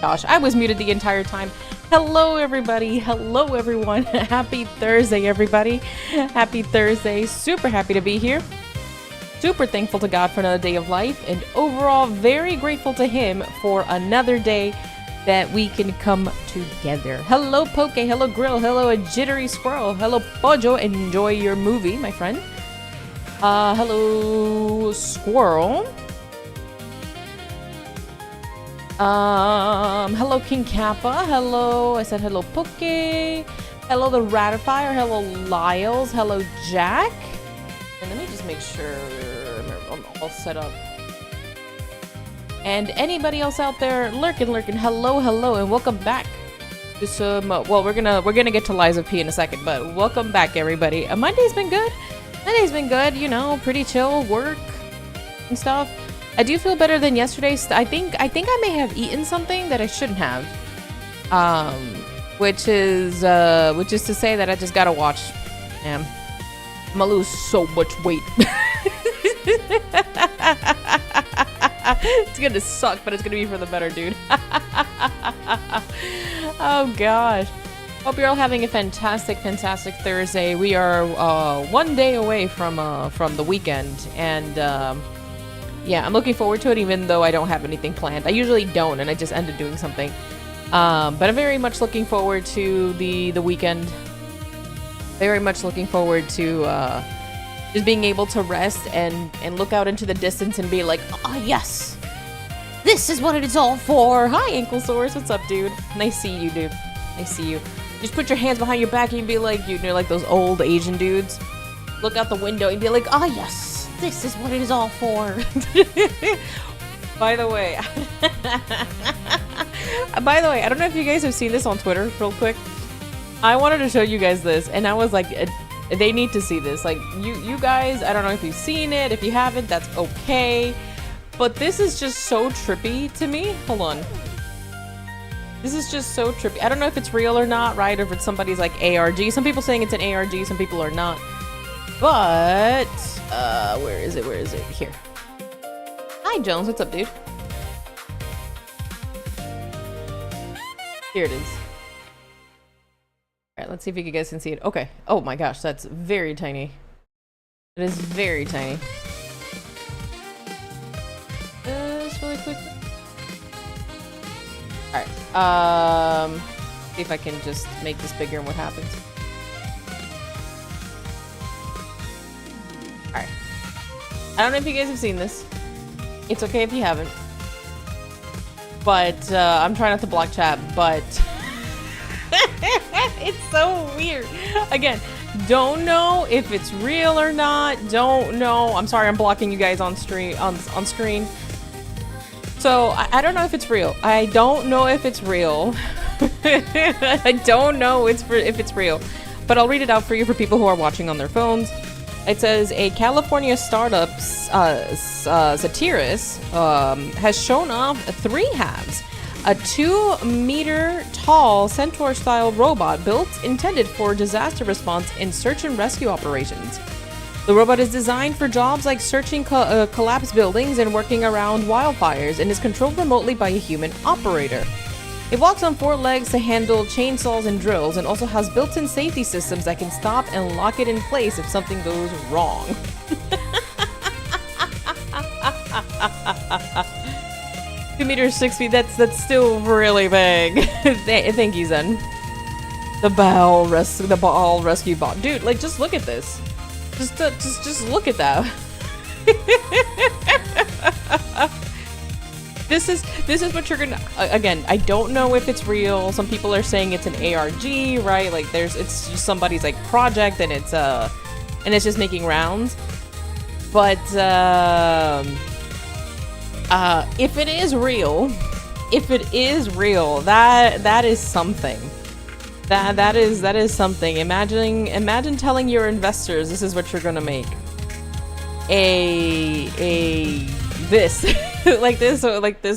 Gosh, I was muted the entire time. Hello, everybody. Hello, everyone. Happy Thursday, everybody. Happy Thursday. Super happy to be here. Super thankful to God for another day of life, and overall very grateful to Him for another day that we can come together. Hello, Poke. Hello, Grill. Hello, a jittery squirrel. Hello, Pojo. Enjoy your movie, my friend. Hello, Squirrel. Hello, King Kappa. Hello, I said hello, Poke. Hello, the Ratifier. Hello, Lyles. Hello, Jack. And let me just make sure I'm all set up. And anybody else out there lurking, hello, and welcome back to some. Well, we're gonna get to Liza P in a second, but welcome back, everybody. Monday's been good. Monday's been good. You know, pretty chill, work and stuff. I do feel better than yesterday. I think I may have eaten something that I shouldn't have. Which is to say that I just gotta watch. Damn, I'm gonna lose so much weight. It's gonna suck, but it's gonna be for the better, dude. Oh gosh. Hope you're all having a fantastic Thursday. We are one day away from the weekend, and yeah, I'm looking forward to it, even though I don't have anything planned. I usually don't, and I just end up doing something. But I'm very much looking forward to the weekend. Very much looking forward to just being able to rest and look out into the distance and be like, oh yes, this is what it is all for. Hi, Anklesaurus. What's up, dude? Nice see you, dude. Nice see you. Just put your hands behind your back and be like, you're like those old Asian dudes. Look out the window and be like, oh yes, this is what it is all for. By the way, I don't know if you guys have seen this on Twitter real quick. I wanted to show you guys this, and I was like, they need to see this. Like, you guys, I don't know if you've seen it. If you haven't, that's okay. But this is just so trippy to me. Hold on. This is just so trippy. I don't know if it's real or not, right? Or if it's somebody's like ARG. Some people saying it's an ARG, some people are not. But, where is it? Here. Hi, Jones. What's up, dude? Here it is. Alright, let's see if you guys can see it. Okay. Oh my gosh, that's very tiny. It is very tiny. Just really quick. Alright. See if I can just make this bigger and what happens. Alright. I don't know if you guys have seen this. It's okay if you haven't. But, I'm trying not to block chat, but... It's so weird. Again, don't know if it's real or not. Don't know. I'm sorry, I'm blocking you guys on screen. So I don't know if it's real. I don't know if it's real. I don't know if it's real. But I'll read it out for you for people who are watching on their phones. It says a California startup, Satirus, has shown off 3 halves. A 2-meter-tall centaur-style robot intended for disaster response and search and rescue operations. The robot is designed for jobs like searching collapsed buildings and working around wildfires, and is controlled remotely by a human operator. It walks on 4 legs to handle chainsaws and drills, and also has built-in safety systems that can stop and lock it in place if something goes wrong. 2 meters, 6 feet. That's still really big. Thank you, Zen. The ball rescue bot, dude. Like, just look at this. Just look at that. This is what you're gonna. Again, I don't know if it's real. Some people are saying it's an ARG, right? Like, it's just somebody's like project, and it's just making rounds. But if it is real, that is something. That is something. Imagine telling your investors this is what you're gonna make. This like this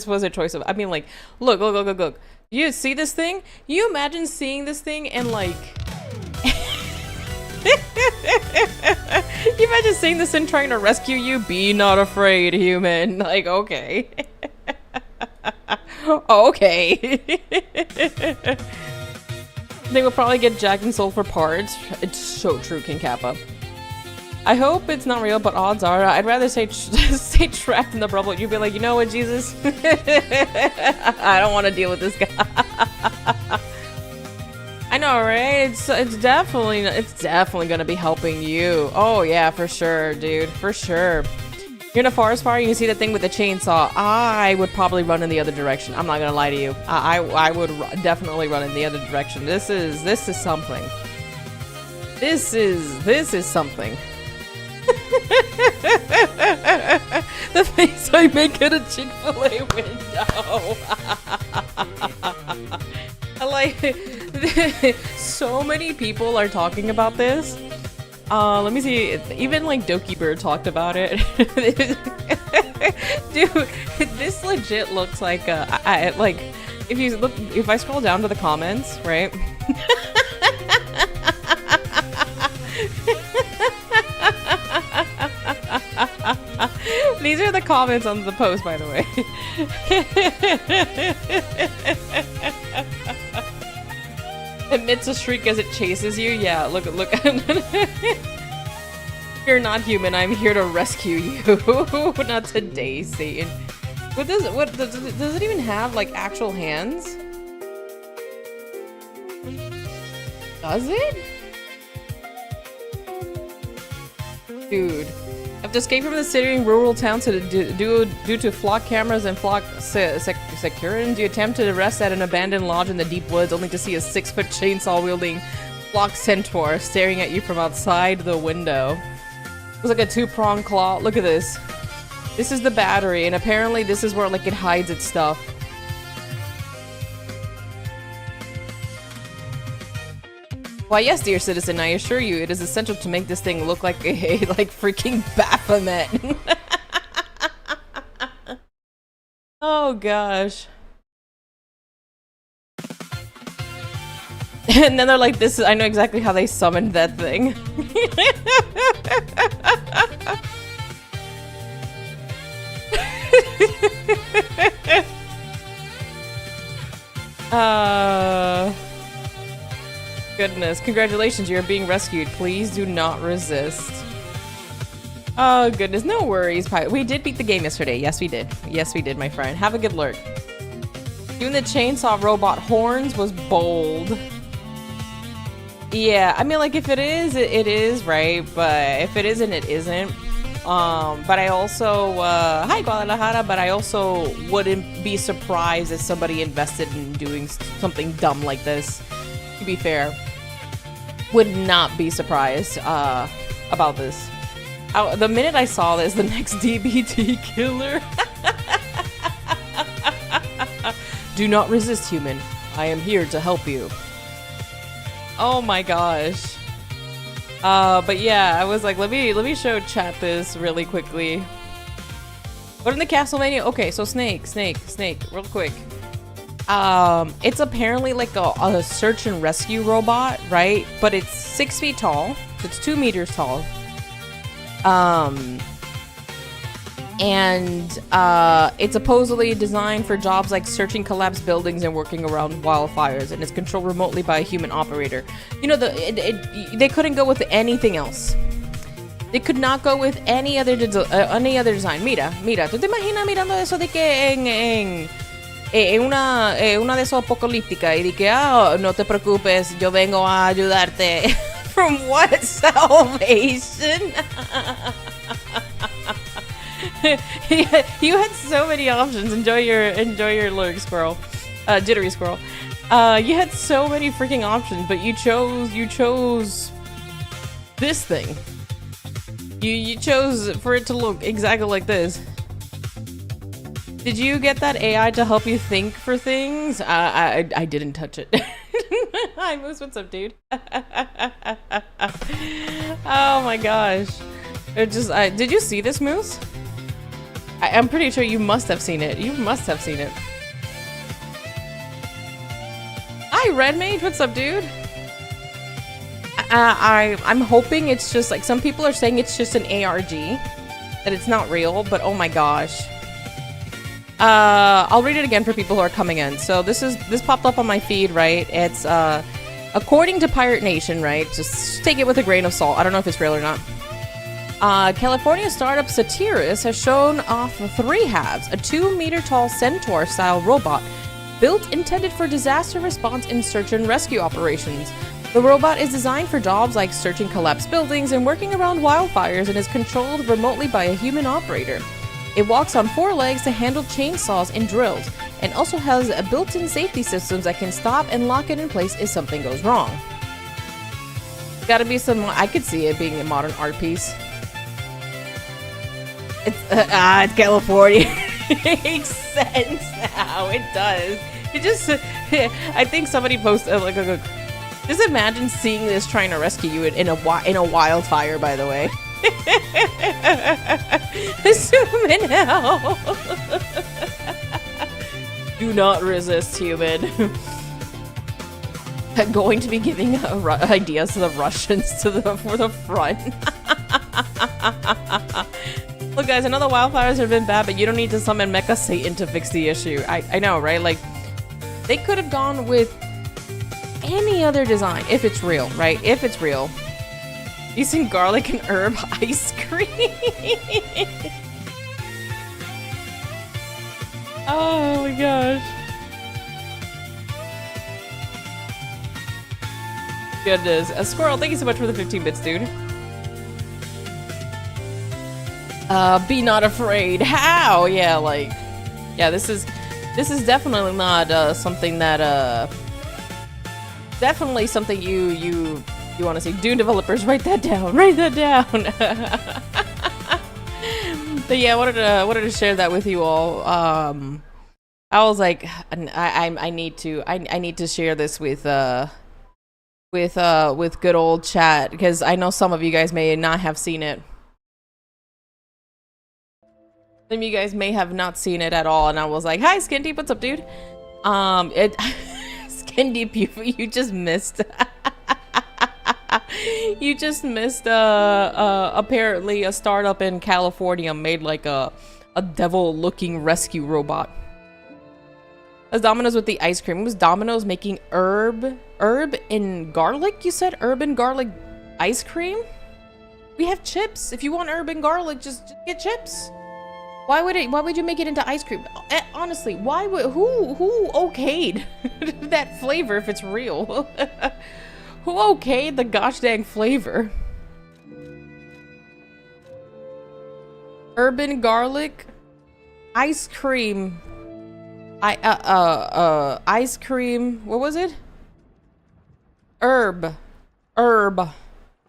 was a choice of. I mean, like, look. You see this thing? You imagine seeing this thing and like. You imagine seeing this thing trying to rescue you? Be not afraid, human. Like, okay. Oh, okay. They will probably get jacked and sold for parts. It's so true, King Kappa. I hope it's not real, but odds are I'd rather stay trapped in the bubble. You'd be like, you know what, Jesus? I don't want to deal with this guy. I know, right? It's definitely gonna be helping you. Oh yeah, for sure, dude, for sure. You're in a forest fire, you can see the thing with the chainsaw. I would probably run in the other direction. I'm not gonna lie to you. I would definitely run in the other direction. This is something. This is something. The face I make at a Chick-fil-A window. I like so many people are talking about this. Let me see. Even like Dokeeper talked about it. Dude, this legit looks like like if I scroll down to the comments, right? These are the comments on the post, by the way. Emits a shriek as it chases you. Yeah, look. You're not human. I'm here to rescue you. Not today, Satan. What does it even have like actual hands? Does it? Dude. I have to escape from the city and rural town due to flock cameras and flock securities. You attempt to rest at an abandoned lodge in the deep woods, only to see a 6-foot chainsaw-wielding flock centaur staring at you from outside the window. It's like a 2-pronged claw. Look at this. This is the battery, and apparently this is where like it hides its stuff. Why, yes, dear citizen, I assure you, it is essential to make this thing look like a freaking Baphomet. Oh, gosh. And then they're like, I know exactly how they summoned that thing. Goodness, congratulations, you're being rescued. Please do not resist. Oh goodness, no worries. We did beat the game yesterday. Yes, we did. Yes, we did, my friend. Have a good lurk. Doing the chainsaw robot horns was bold. Yeah, I mean, like, if it is, it is, right? But if it isn't, it isn't. But I also, hi Guadalajara, but I also wouldn't be surprised if somebody invested in doing something dumb like this, to be fair. Would not be surprised, about this. The minute I saw this, the next DBT killer. Do not resist, human. I am here to help you. Oh my gosh. But yeah, I was like, let me show chat this really quickly. What in the Castlevania? Okay, so Snake, real quick. It's apparently like a search and rescue robot, right? But it's 6 feet tall. So it's 2 meters tall. It's supposedly designed for jobs like searching collapsed buildings and working around wildfires, and it's controlled remotely by a human operator. You know, they couldn't go with anything else. They could not go with any other design. Mira, ¿tú te imaginas mirando eso de que en una de esos apocalíptica y de que, no te preocupes, yo vengo a ayudarte? From what? Salvation? You had so many options. Enjoy your lurk, squirrel. Jittery squirrel. You had so many freaking options, but you chose this thing. You chose for it to look exactly like this. Did you get that AI to help you think for things? I didn't touch it. Hi, Moose, what's up, dude? Oh my gosh. Did you see this, Moose? I'm pretty sure you must have seen it. You must have seen it. Hi, Red Mage, what's up, dude? I'm hoping it's just like, some people are saying it's just an ARG, that it's not real, but oh my gosh. I'll read it again for people who are coming in. So this popped up on my feed, right? It's according to Pirate Nation, right? Just take it with a grain of salt. I don't know if it's real or not. California startup Satiris has shown off 3 halves, a 2-meter-tall centaur-style robot built intended for disaster response and search and rescue operations. The robot is designed for jobs like searching collapsed buildings and working around wildfires and is controlled remotely by a human operator. It walks on 4 legs to handle chainsaws and drills, and also has a built-in safety systems that can stop and lock it in place if something goes wrong. Gotta be some... I could see it being a modern art piece. It's California. It makes sense now. It does. It just... I think somebody posted... just imagine seeing this trying to rescue you in a wildfire, by the way. Zoom in now. Do not resist, human. Going to be giving ideas to the Russians for the front. Look, guys, I know the wildfires have been bad, but you don't need to summon Mecha Satan to fix the issue. I know, right? Like, they could have gone with any other design if it's real, right? If it's real. Using garlic and herb ice cream. Oh my gosh. Goodness. A squirrel, thank you so much for the 15 bits, dude. Be not afraid. How? Yeah, like, yeah, this is definitely not something that definitely something you want to see. Dune developers, write that down. Write that down. But yeah, I wanted to share that with you all. I was like, I need to share this with good old chat, because I know some of you guys may not have seen it. Some of you guys may have not seen it at all, and I was like, "Hi, Skin Deep, what's up, dude?" Skin Deep, you just missed. You just missed. Apparently, a startup in California made like a devil-looking rescue robot. As Domino's with the ice cream. It was Domino's making herb and garlic. You said herb and garlic ice cream. We have chips. If you want herb and garlic, just get chips. Why would you make it into ice cream? Honestly, who okayed that flavor if it's real? Who okayed the gosh dang flavor? Urban garlic ice cream. Ice cream. What was it? Herb.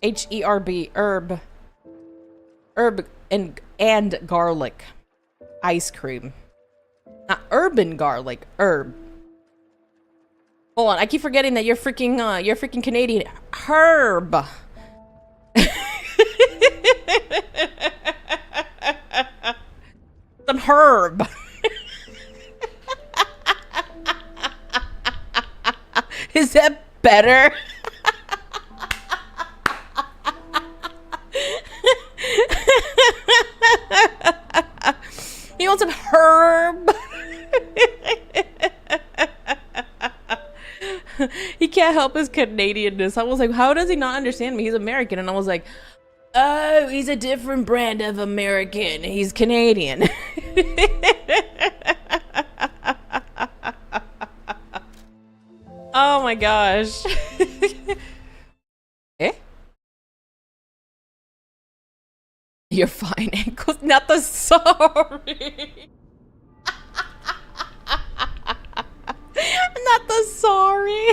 H-E-R-B. Herb and garlic. Ice cream. Not urban garlic, herb. Hold on, I keep forgetting that you're freaking Canadian. Herb. Some herb. Is that better? You want some herb? He can't help his Canadianness. I was like, how does he not understand me? He's American. And I was like, oh, he's a different brand of American. He's Canadian. Oh my gosh. Eh? You're fine, ankles. Not the sorry. Not the sorry.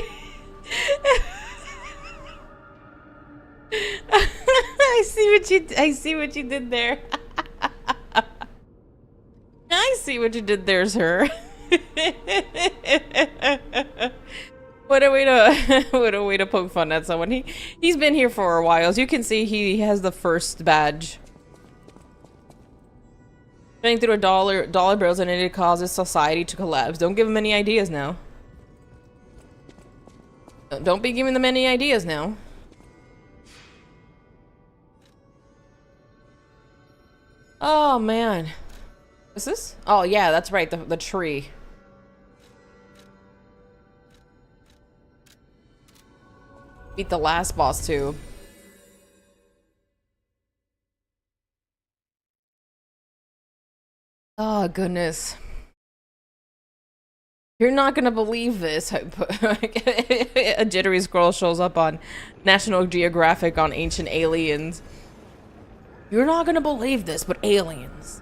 I see what you did there. I see what you did there, sir. What a way to poke fun at someone. He's been here for a while. As you can see, he has the first badge. Running through dollar bills and it causes society to collapse. Don't give him any ideas now. Don't be giving them any ideas now. Oh man. Is this? Oh yeah, that's right, the tree. Beat the last boss too. Oh goodness. You're not gonna believe this. A jittery scroll shows up on National Geographic on ancient aliens. You're not gonna believe this, but aliens.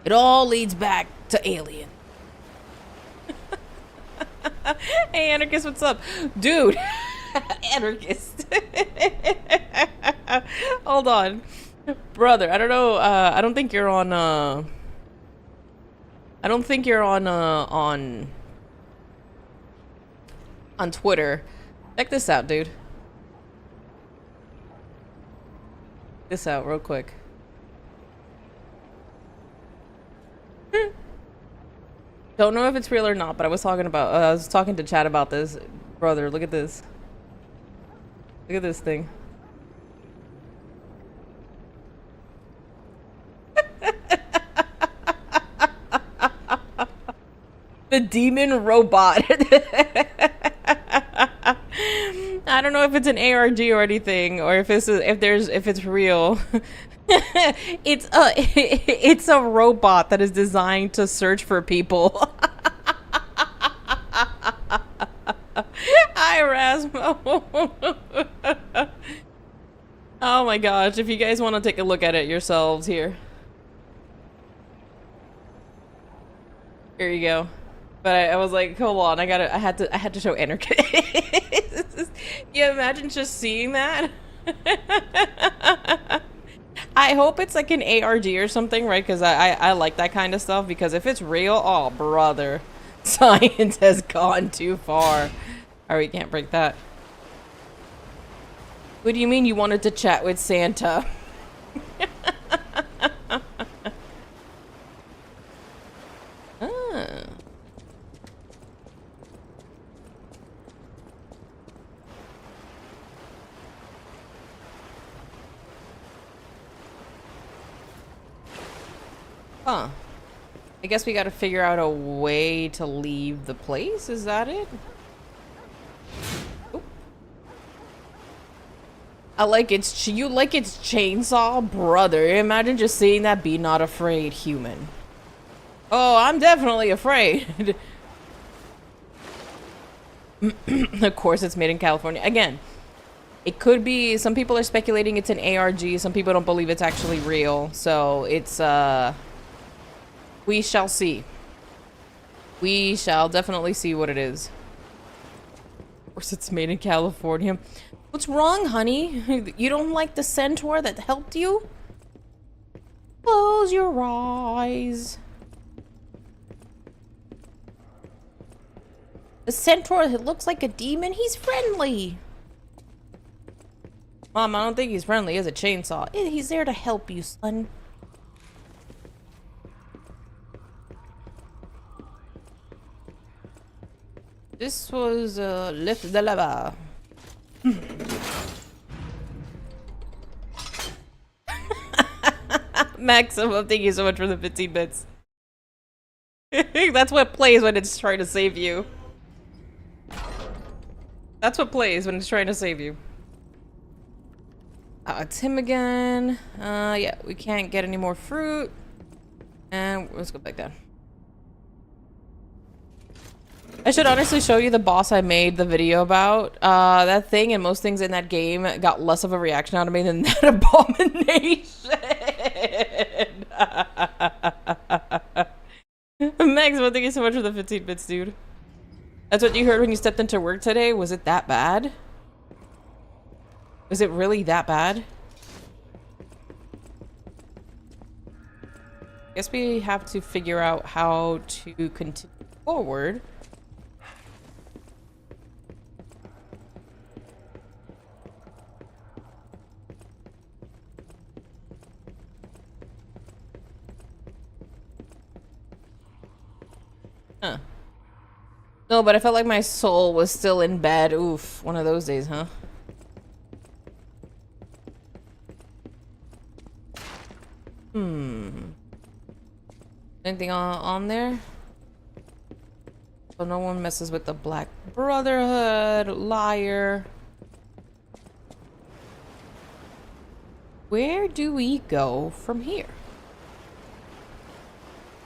It all leads back to alien. Hey, Anarchist, what's up? Dude! Anarchist. Hold on. Brother, I don't know, I don't think you're on, I don't think you're on Twitter. Check this out, dude. This out real quick. Don't know if it's real or not, but I was talking to Chad about this. Brother, look at this. Look at this thing. The demon robot. I don't know if it's an ARG or anything, or if it's real. It's a robot that is designed to search for people. Hi, Rasmo. Oh my gosh, if you guys want to take a look at it yourselves here. Here you go. But I was like, hold on, I had to show Anarchy. You imagine just seeing that? I hope it's like an ARG or something, right? Because I like that kind of stuff, because if it's real, oh brother, science has gone too far. Alright, we can't break that. What do you mean you wanted to chat with Santa? Ah. Huh. I guess we gotta figure out a way to leave the place, is that it? Oop. I like you like its chainsaw? Brother, imagine just seeing that Be Not Afraid human. Oh, I'm definitely afraid. Of course it's made in California. Again, it could be, some people are speculating it's an ARG, some people don't believe it's actually real. So it's, we shall see. We shall definitely see what it is. Of course it's made in California. What's wrong, honey? You don't like the centaur that helped you? Close your eyes. The centaur that looks like a demon, he's friendly. Mom, I don't think he's friendly. He has a chainsaw. He's there to help you, son. This was lift the lever. Maximum, thank you so much for the 15 bits. That's what plays when it's trying to save you. That's what plays when it's trying to save you. It's him again. Yeah, we can't get any more fruit. And let's go back down. I should honestly show you the boss I made the video about. That thing and most things in that game got less of a reaction out of me than that abomination. Max, well, thank you so much for the 15 bits, dude. That's what you heard when you stepped into work today? Was it that bad? Was it really that bad? Guess we have to figure out how to continue forward. Huh. No, but I felt like my soul was still in bed. Oof, one of those days, huh? Anything on there? So no one messes with the Black Brotherhood. Liar. Where do we go from here?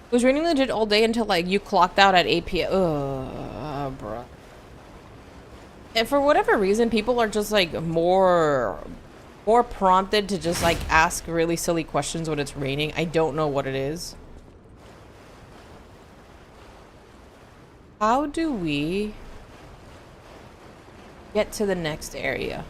It was raining legit all day until like you clocked out at 8 p.m. Ugh, bruh. And for whatever reason, people are just like more prompted to just like ask really silly questions when it's raining. I don't know what it is. How do we get to the next area?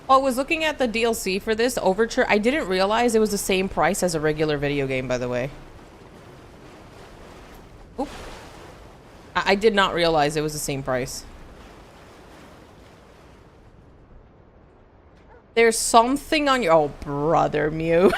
Oh, I was looking at the DLC for this Overture. I didn't realize it was the same price as a regular video game, by the way. Oop. I did not realize it was the same price. There's something on your... Oh, brother, Mew.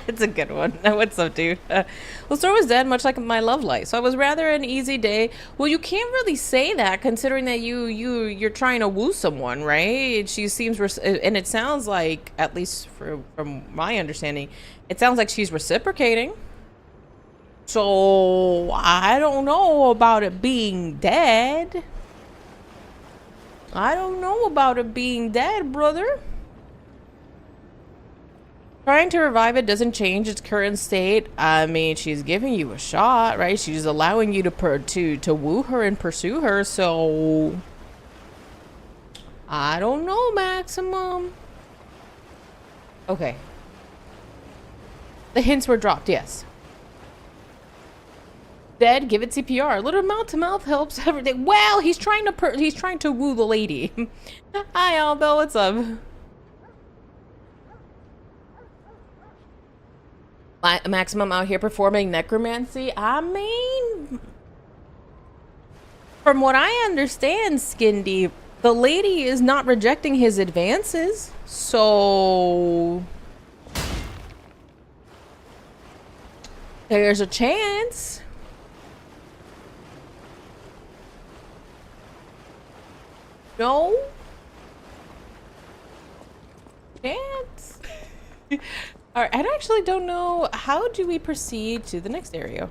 It's a good one. What's up, dude? Well, Star was dead, much like my love life. So it was rather an easy day. Well, you can't really say that, considering that you're trying to woo someone, right? She seems... And it sounds like, at least from my understanding, it sounds like she's reciprocating. So, I don't know about it being dead. I don't know about it being dead, brother. Trying to revive it doesn't change its current state. I mean, she's giving you a shot, right? She's allowing you to woo her and pursue her, so... I don't know, Maximum. Okay. The hints were dropped, yes. Dead, give it CPR. A little mouth-to-mouth helps everything. Well, he's trying to woo the lady. Hi, Albel, what's up? Maximum out here performing necromancy. I mean, from what I understand, Skin Deep, the lady is not rejecting his advances. So there's a chance. No chance. All right, I actually don't know. How do we proceed to the next area?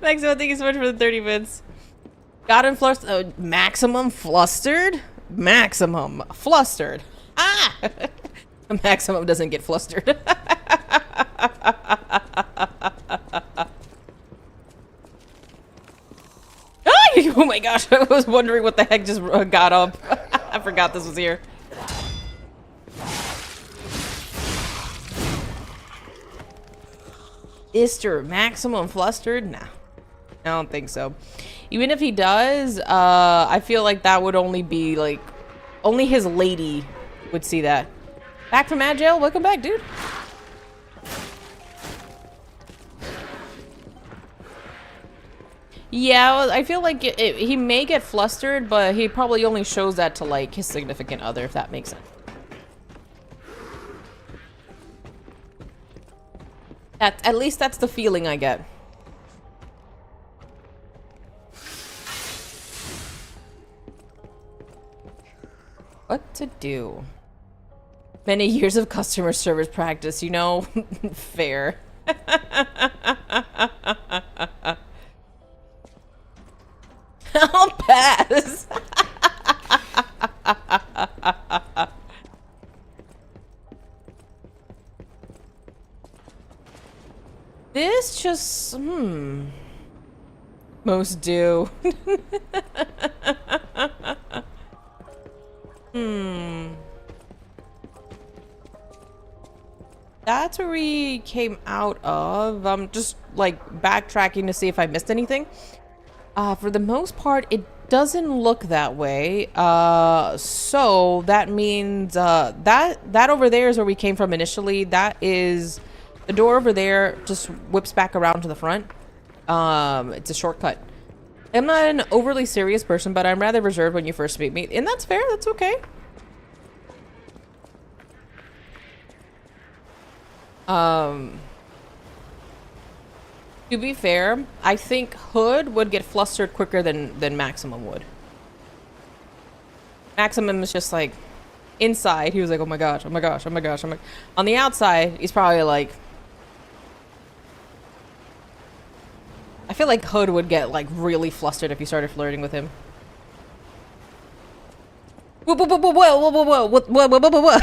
Maximum, thank you so much for the 30 bits. Got him flustered. Maximum flustered? Maximum flustered. Ah! Maximum doesn't get flustered. Oh my gosh, I was wondering what the heck just got up. I forgot this was here. Is Maximum flustered? Nah, I don't think so. Even if he does, I feel like that would only be like, only his lady would see that. Back from Agile, welcome back, dude. Yeah, I feel like he may get flustered, but he probably only shows that to like his significant other, if that makes sense. At least that's the feeling I get. What to do? Many years of customer service practice, you know? Fair. I'll pass. This just, most do. That's where we came out of. I'm just like backtracking to see if I missed anything. For the most part, it doesn't look that way. So that means that over there is where we came from initially. That is the door over there. Just whips back around to the front. It's a shortcut. I'm not an overly serious person, but I'm rather reserved when you first meet me, and that's fair. That's okay. To be fair, I think Hood would get flustered quicker than Maximum would. Maximum is just like inside. He was like, "Oh my gosh, oh my gosh, oh my gosh, oh my." On the outside, he's probably like. I feel like Hood would get like really flustered if you started flirting with him. Whoa, whoa, whoa, whoa, whoa, whoa, whoa, whoa, whoa, whoa, whoa, whoa.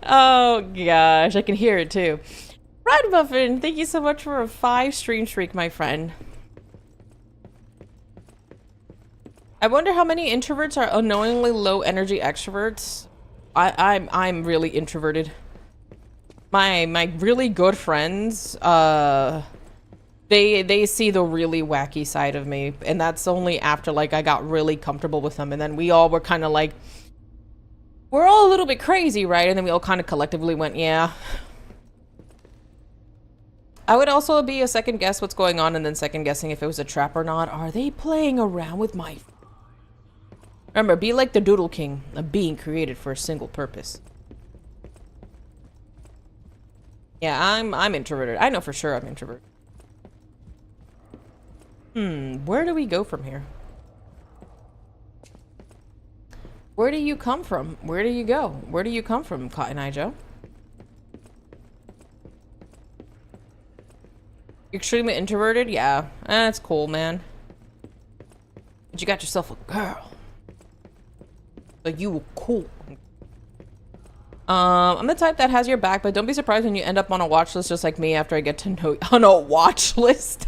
Oh gosh, I can hear it too. Red Muffin, thank you so much for a 5 stream streak, my friend. I wonder how many introverts are unknowingly low energy extroverts. I'm really introverted. My really good friends, they see the really wacky side of me, and that's only after like I got really comfortable with them, and then we all were kind of like, we're all a little bit crazy, right? And then we all kind of collectively went, yeah. I would also be a second guess what's going on, and then second guessing if it was a trap or not. Are they playing around with my... Remember, be like the Doodle King, a being created for a single purpose. Yeah, I'm introverted. I know for sure I'm introverted. Where do we go from here? Where do you come from? Where do you go? Where do you come from, Cotton Eye Joe? You're extremely introverted? Yeah. That's cool, man. But you got yourself a girl. So you were cool. I'm the type that has your back, but don't be surprised when you end up on a watch list just like me after I get to know you. On a watch list?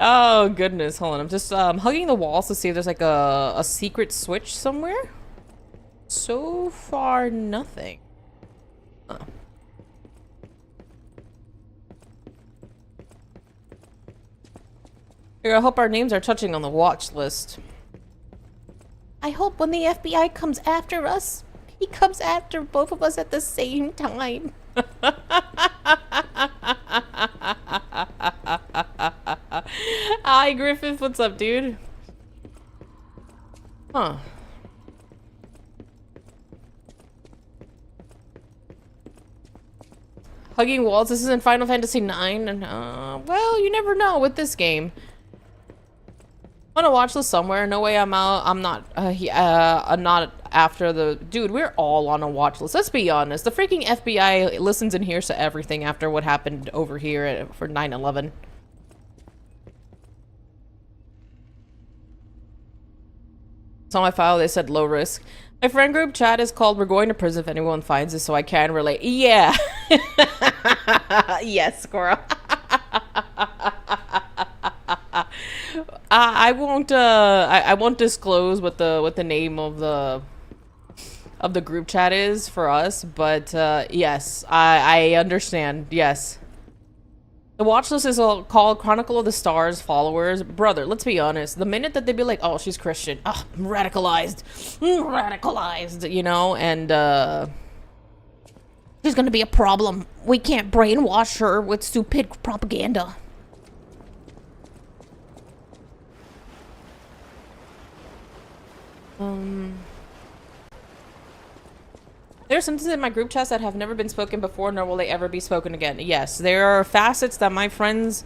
Oh goodness, hold on. I'm just hugging the walls to see if there's like a secret switch somewhere. So far, nothing. Huh. Here, I hope our names are touching on the watch list. I hope when the FBI comes after us, he comes after both of us at the same time. Hi, Griffith. What's up, dude? Huh. Hugging walls. This is in Final Fantasy IX. And, well, you never know with this game. I'm on a watch list somewhere. No way I'm out. I'm not after the... Dude, we're all on a watch list. Let's be honest. The freaking FBI listens and hears to everything after what happened over here for 9/11. It's on my file. They said low risk. My friend group chat is called "We're going to prison if anyone finds us," so I can relate. Yeah. Yes, squirrel. I won't. I won't disclose what the name of the group chat is for us, but yes, I understand. Yes. The watch list is called Chronicle of the Stars Followers. Brother, let's be honest. The minute that they'd be like, oh, she's Christian. Oh, radicalized. Radicalized, you know? And, there's gonna be a problem. We can't brainwash her with stupid propaganda. There are sentences in my group chats that have never been spoken before, nor will they ever be spoken again. Yes, there are facets that my friends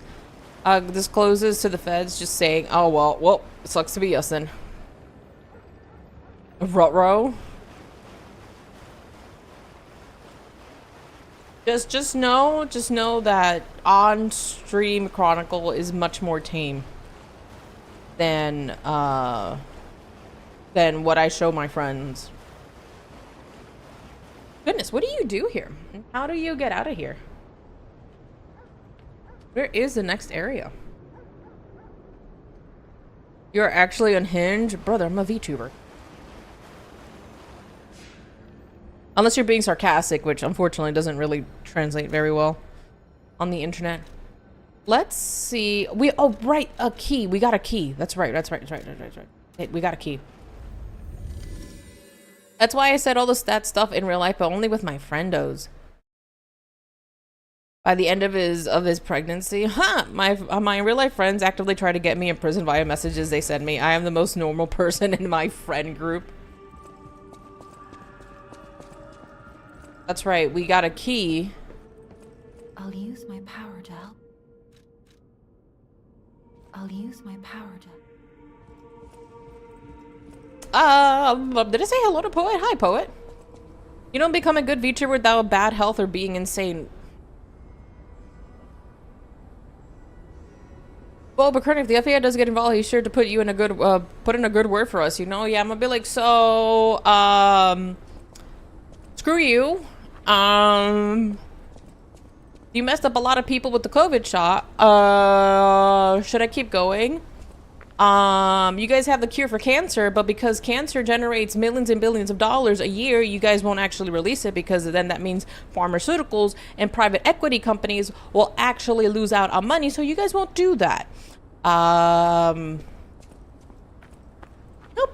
discloses to the feds, just saying, "Oh well, it sucks to be us then." Ruh-roh. Just know that on-stream Chronicle is much more tame than what I show my friends. Goodness, what do you do here? How do you get out of here? Where is the next area? You're actually unhinged? Brother, I'm a VTuber. Unless you're being sarcastic, which unfortunately doesn't really translate very well on the internet. Let's see. Oh, right, a key. We got a key. That's right. Hey, we got a key. That's why I said all that stuff in real life, but only with my friendos. By the end of his pregnancy, my real life friends actively try to get me in prison via messages they send me. I am the most normal person in my friend group. That's right, we got a key. I'll use my power to help. I'll use my power to... Did I say hello to Poet? Hi, Poet. You don't become a good VTuber without bad health or being insane. Well, but Kern, if the FBI does get involved, he's sure to put you in a good, put in a good word for us, you know? Yeah, I'm gonna be like, so, screw you. You messed up a lot of people with the COVID shot. Should I keep going? You guys have the cure for cancer, but because cancer generates millions and billions of dollars a year, you guys won't actually release it, because then that means pharmaceuticals and private equity companies will actually lose out on money, so you guys won't do that. No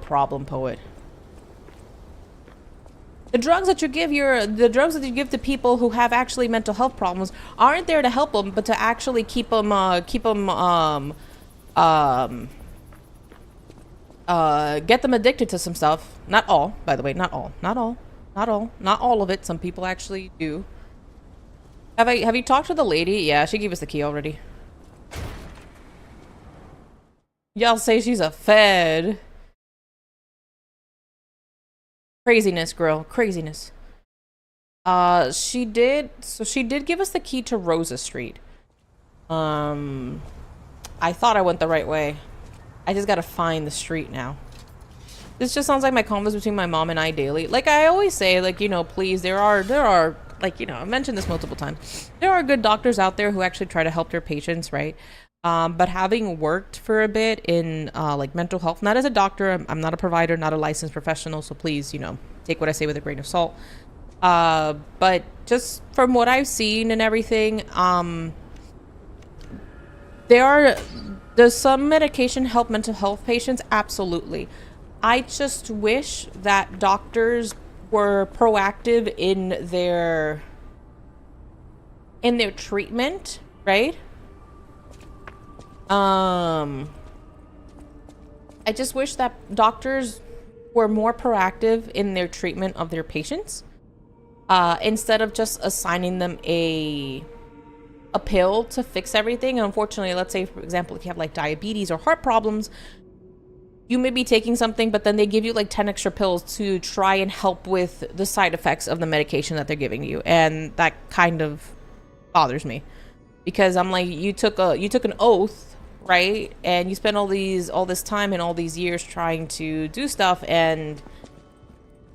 problem, Poet. The drugs that you give to people who have actually mental health problems aren't there to help them, but to actually keep them get them addicted to some stuff. Not all, by the way, not all of it. Some people actually do. Have you talked to the lady? Yeah, she gave us the key already. Y'all say she's a fed. Craziness, girl, craziness. She did give us the key to Rosa Street. I thought I went the right way. I just gotta find the street now. This just sounds like my convos between my mom and I daily. Like I always say, like, you know, please, there are, like, you know, I've mentioned this multiple times. There are good doctors out there who actually try to help their patients, right? But having worked for a bit in, like, mental health, not as a doctor, I'm not a provider, not a licensed professional, so please, you know, take what I say with a grain of salt. But just from what I've seen and everything, does some medication help mental health patients? Absolutely. I just wish that doctors were proactive in their treatment, right? I just wish that doctors were more proactive in their treatment of their patients, instead of just assigning them a pill to fix everything. And unfortunately, let's say, for example, if you have like diabetes or heart problems, you may be taking something, but then they give you like 10 extra pills to try and help with the side effects of the medication that they're giving you. And that kind of bothers me, because I'm like, you took an oath, right? And you spent all this time and all these years trying to do stuff, and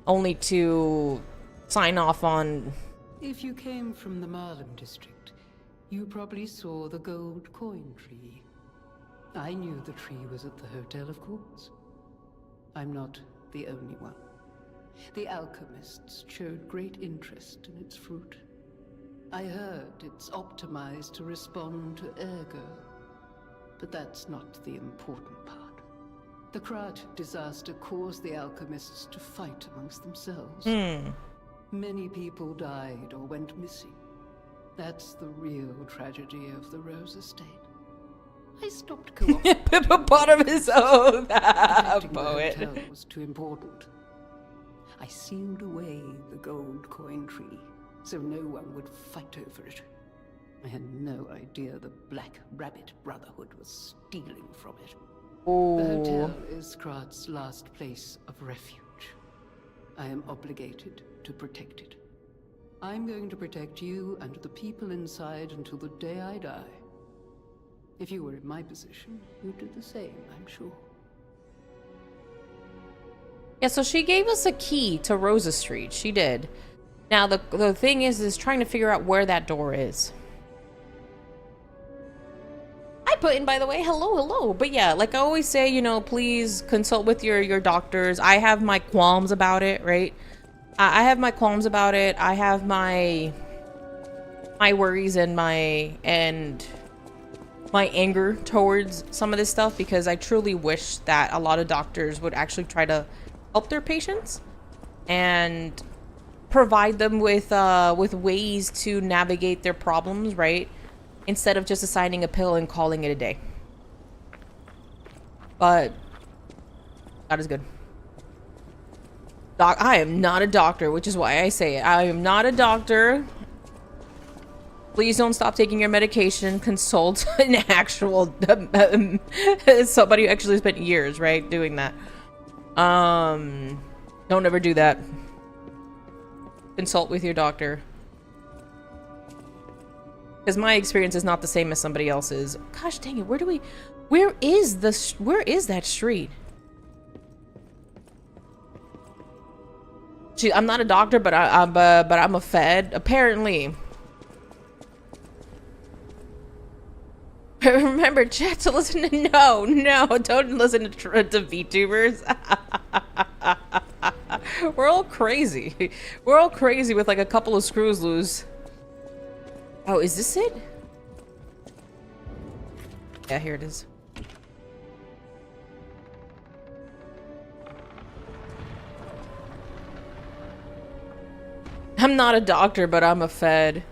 only to sign off on... If you came from the Marlem district, you probably saw the gold coin tree. I knew the tree was at the hotel, of course. I'm not the only one. The alchemists showed great interest in its fruit. I heard it's optimized to respond to ergo. But that's not the important part. The Krat disaster caused the alchemists to fight amongst themselves. Many people died or went missing. That's the real tragedy of the Rose Estate. I stopped cooperating. Hippopotamus, oh, Protecting the poet. hotel was too important. I sealed away the gold coin tree, so no one would fight over it. I had no idea the Black Rabbit Brotherhood was stealing from it. Ooh. The hotel is Krat's last place of refuge. I am obligated to protect it. I'm going to protect you and the people inside until the day I die. If you were in my position, you'd do the same, I'm sure. Yeah, so she gave us a key to Rosa Street. She did. Now, the thing is trying to figure out where that door is. Hi, Putin, by the way. Hello. But yeah, like I always say, you know, please consult with your doctors. I have my qualms about it, right? I have my qualms about it. I have my worries and my anger towards some of this stuff, because I truly wish that a lot of doctors would actually try to help their patients and provide them with ways to navigate their problems, right? Instead of just assigning a pill and calling it a day. But God is good. I am not a doctor, which is why I say it. I am not a doctor. Please don't stop taking your medication. Consult an actual somebody who actually spent years, right, doing that. Don't ever do that. Consult with your doctor. Because my experience is not the same as somebody else's. Gosh dang it, where is that street? Gee, I'm not a doctor, but I'm a fed, apparently. Remember, chat, to listen to no, don't listen to VTubers. We're all crazy. We're all crazy with like a couple of screws loose. Oh, is this it? Yeah, here it is. I'm not a doctor, but I'm a fed.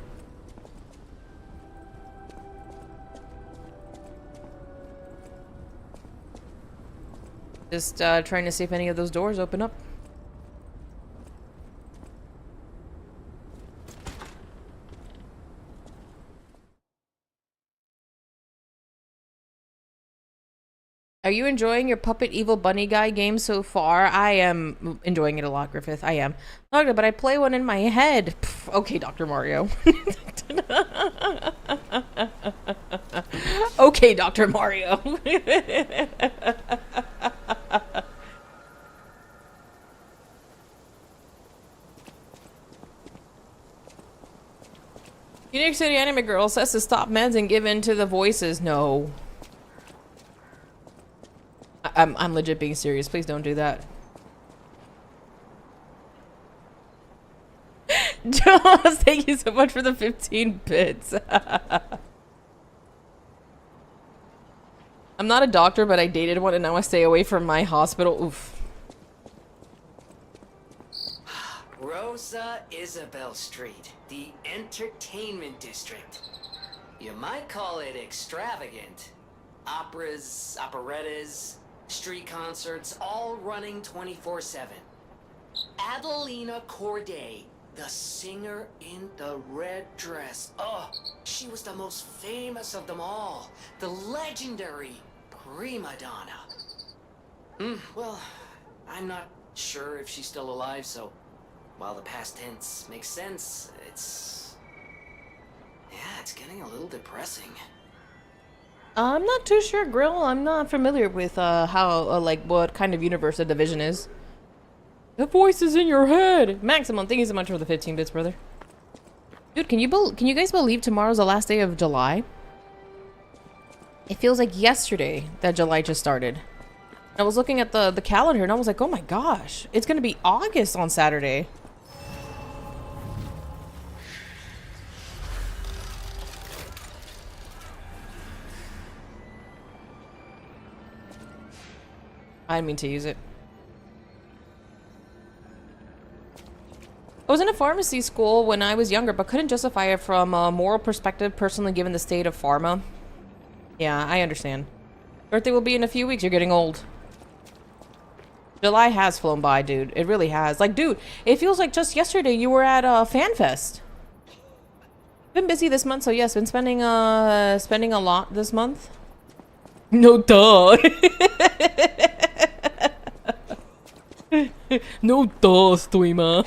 Just trying to see if any of those doors open up. Are you enjoying your Puppet Evil Bunny Guy game so far? I am enjoying it a lot, Griffith. I am. Doctor, but I play one in my head. Pff, okay, Dr. Mario. Okay, Dr. Mario. New York City Anime Girl says to stop meds and give in to the voices. No. I'm legit being serious. Please don't do that. Joss, thank you so much for the 15 bits. I'm not a doctor, but I dated one and now I stay away from my hospital. Oof. Rosa Isabel Street, the entertainment district. You might call it extravagant. Operas, operettas, street concerts, all running 24/7. Adelina Corday, the singer in the red dress. Oh, she was the most famous of them all. The legendary prima donna. Well, I'm not sure if she's still alive, so while the past tense makes sense, it's getting a little depressing. I'm not too sure, Grill. I'm not familiar with how like what kind of universe a division is. The voice is in your head. Maximum, thank you so much for the 15 bits, brother. Dude, can you guys believe tomorrow's the last day of July? It feels like yesterday that July just started. I was looking at the calendar and I was like, oh my gosh, it's gonna be August on Saturday. I didn't mean to use it. I was in a pharmacy school when I was younger, but couldn't justify it from a moral perspective, personally, given the state of pharma. Yeah, I understand. Birthday will be in a few weeks. You're getting old. July has flown by, dude. It really has. Like, dude, it feels like just yesterday you were at FanFest. Been busy this month, so yes, been spending a lot this month. No duh. No duh, streamer.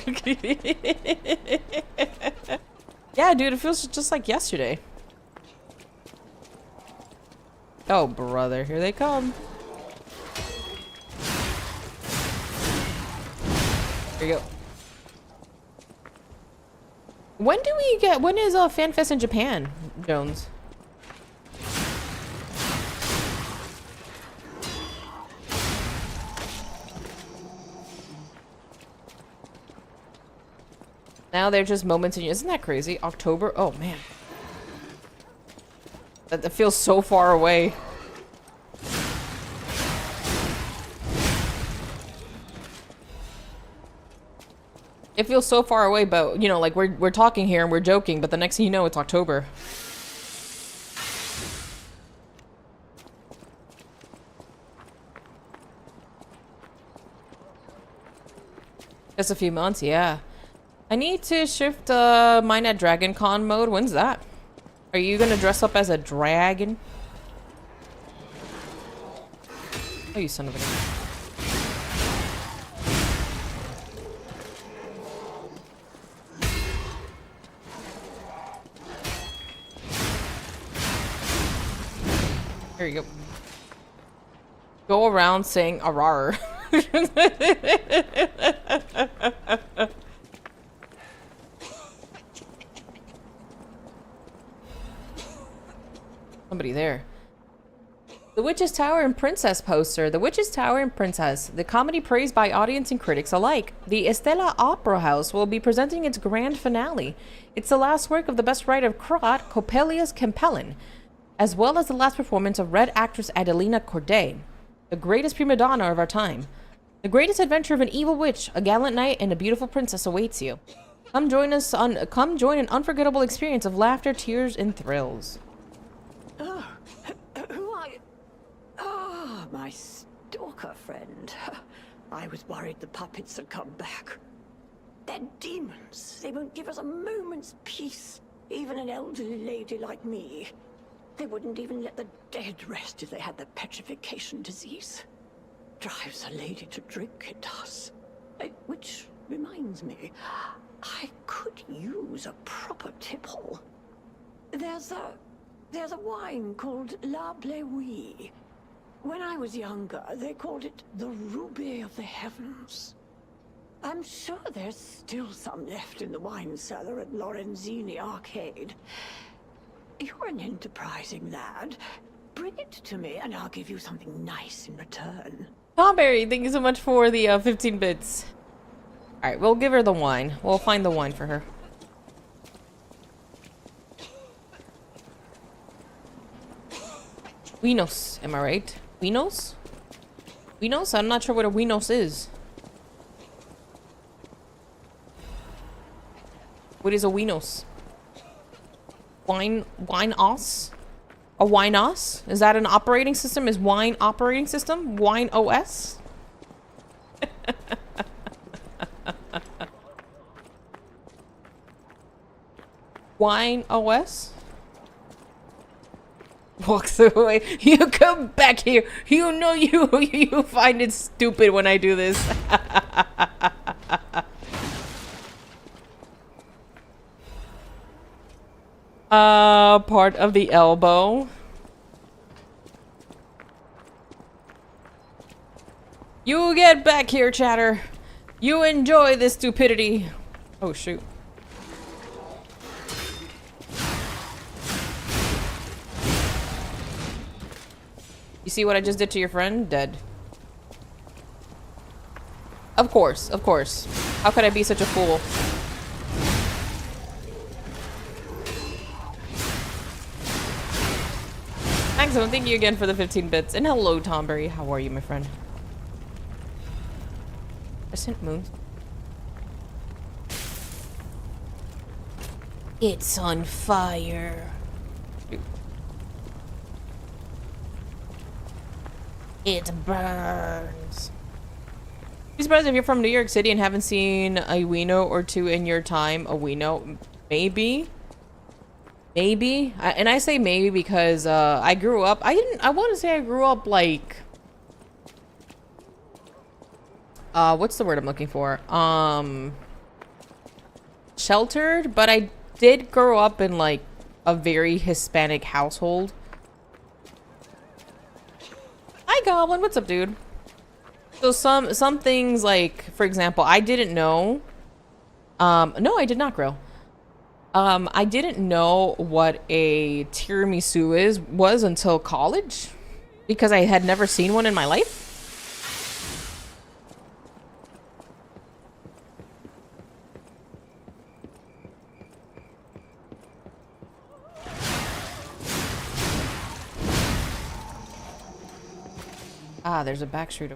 Yeah, dude, it feels just like yesterday. Oh, brother, here they come. Here you go. When is FanFest in Japan, Jones? Now they're just moments in you. Isn't that crazy? October? Oh, man. That feels so far away. It feels so far away, but you know, like we're talking here and we're joking, but the next thing you know, it's October. Just a few months, yeah. I need to shift mine at Dragon Con mode. When's that? Are you gonna dress up as a dragon? Oh, you son of a gun. There you go. Go around saying "arar." Somebody there. The Witch's Tower and Princess poster. The Witch's Tower and Princess. The comedy praised by audience and critics alike. The Estella Opera House will be presenting its grand finale. It's the last work of the best writer of Krat, Coppelius Campellin, as well as the last performance of Red actress Adelina Corday, the greatest prima donna of our time. The greatest adventure of an evil witch, a gallant knight, and a beautiful princess awaits you. Come join an unforgettable experience of laughter, tears, and thrills. Oh, who are you? Oh, my stalker friend. I was worried the puppets had come back. They're demons. They won't give us a moment's peace. Even an elderly lady like me. They wouldn't even let the dead rest if they had the petrification disease. Drives a lady to drink, it does. Which reminds me, I could use a proper tipple. There's a wine called La Bleuie. When I was younger, they called it the Ruby of the Heavens. I'm sure there's still some left in the wine cellar at Lorenzini Arcade. You're an enterprising lad. Bring it to me and I'll give you something nice in return. Tomberry, thank you so much for the 15 bits. Alright, we'll give her the wine. We'll find the wine for her. Winos, am I right? Winos? Winos? I'm not sure what a Winos is. What is a Winos? Wine-os? A wine-os? Is that an operating system? Is wine operating system? Wine OS? Wine OS? Walks away. You come back here. You know you find it stupid when I do this. Part of the elbow. You get back here, chatter. You enjoy this stupidity. Oh, shoot. You see what I just did to your friend? Dead. Of course, of course. How could I be such a fool? Excellent, thank you again for the 15 bits. And hello, Tomberry. How are you, my friend? Crescent moon. It's on fire. It burns. Be surprised if you're from New York City and haven't seen a Wino or two in your time. A Wino, maybe. Maybe. And I say maybe because I grew up. I want to say I grew up like. What's the word I'm looking for? Sheltered, but I did grow up in like a very Hispanic household. Hi, Goblin. What's up, dude? So some things, like, for example, I didn't know. No, I did not, Grill. I didn't know what a tiramisu was until college, because I had never seen one in my life. Ah, there's a back street.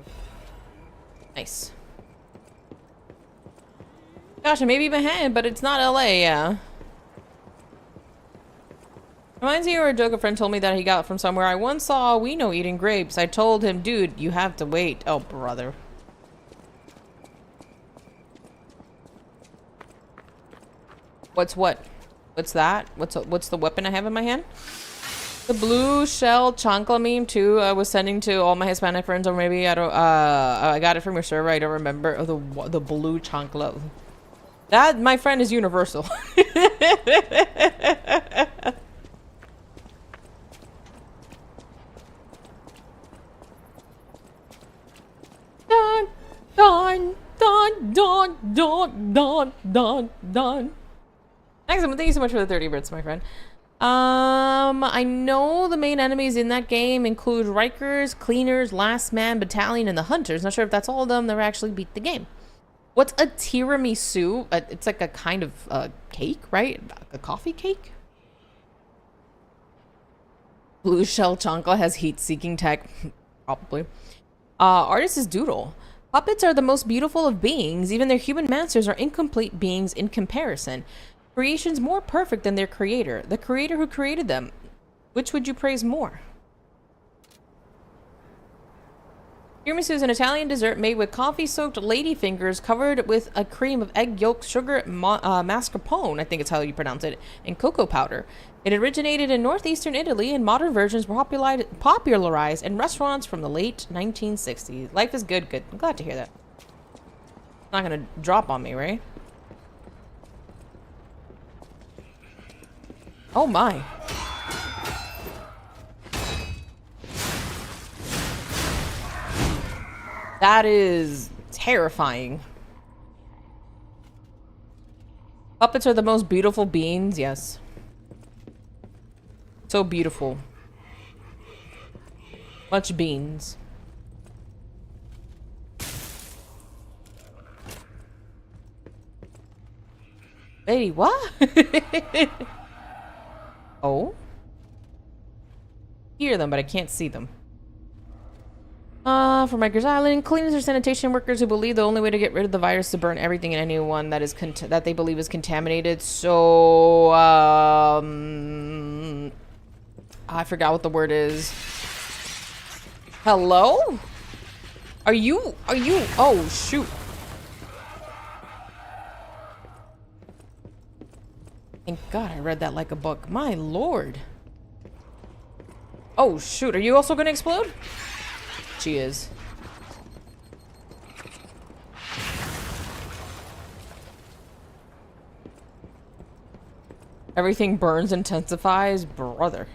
Nice. Gosh, I may be behind, but it's not LA, yeah. Reminds me of a joke a friend told me that he got from somewhere. I once saw a Wino eating grapes. I told him, dude, you have to wait. Oh, brother. What's what? What's that? What's the weapon I have in my hand? The blue shell chancla meme too. I was sending to all my Hispanic friends, or maybe I don't. I got it from your server. I don't remember. Oh, the blue chancla. That, my friend, is universal. Dun dun dun dun dun dun dun dun. Excellent. Thank you so much for the 30 bits, my friend. I know the main enemies in that game include Rikers, Cleaners, Last Man, Battalion, and the Hunters. Not sure if that's all of them that actually beat the game. What's a tiramisu? It's like a kind of cake, right? A coffee cake? Blue shell chancla has heat-seeking tech. Probably. Artist is Doodle. Puppets are the most beautiful of beings. Even their human masters are incomplete beings in comparison. Creations more perfect than their creator. The creator who created them. Which would you praise more? Tiramisu is an Italian dessert made with coffee-soaked ladyfingers covered with a cream of egg yolk, sugar, mascarpone, I think it's how you pronounce it, and cocoa powder. It originated in northeastern Italy, and modern versions were popularized in restaurants from the late 1960s. Life is good, good. I'm glad to hear that. It's not gonna drop on me, right? Oh my. That is terrifying. Puppets are the most beautiful beings, yes. So beautiful. Much beans. Lady, what? Oh? Hear them, but I can't see them. From Rikers Island, cleaners are sanitation workers who believe the only way to get rid of the virus is to burn everything and anyone that is that they believe is contaminated. So, I forgot what the word is. Hello? Are you, oh, shoot. Thank God I read that like a book. My lord. Oh, shoot. Are you also gonna explode? She is. Everything burns, intensifies, brother.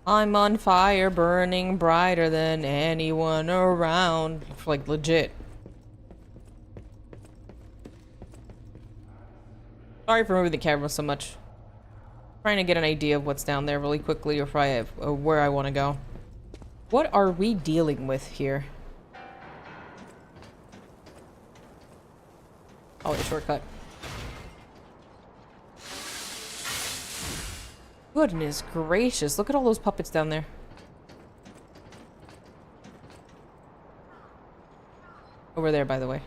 I'm on fire, burning brighter than anyone around. Like, legit. Sorry for moving the camera so much. Trying to get an idea of what's down there really quickly, or if I have, where I want to go. What are we dealing with here? Oh, a shortcut. Goodness gracious, look at all those puppets down there. Over there, by the way.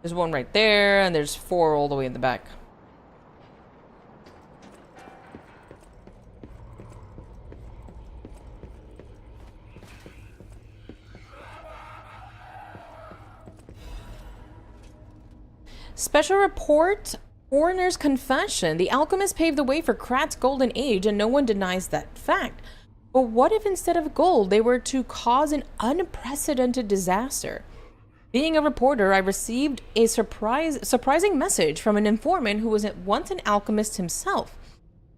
There's one right there, and there's 4 all the way in the back. Special report, Foreigner's Confession. The alchemist paved the way for Krat's golden age, and no one denies that fact. But what if instead of gold, they were to cause an unprecedented disaster? Being a reporter, I received a surprising message from an informant who was once an alchemist himself.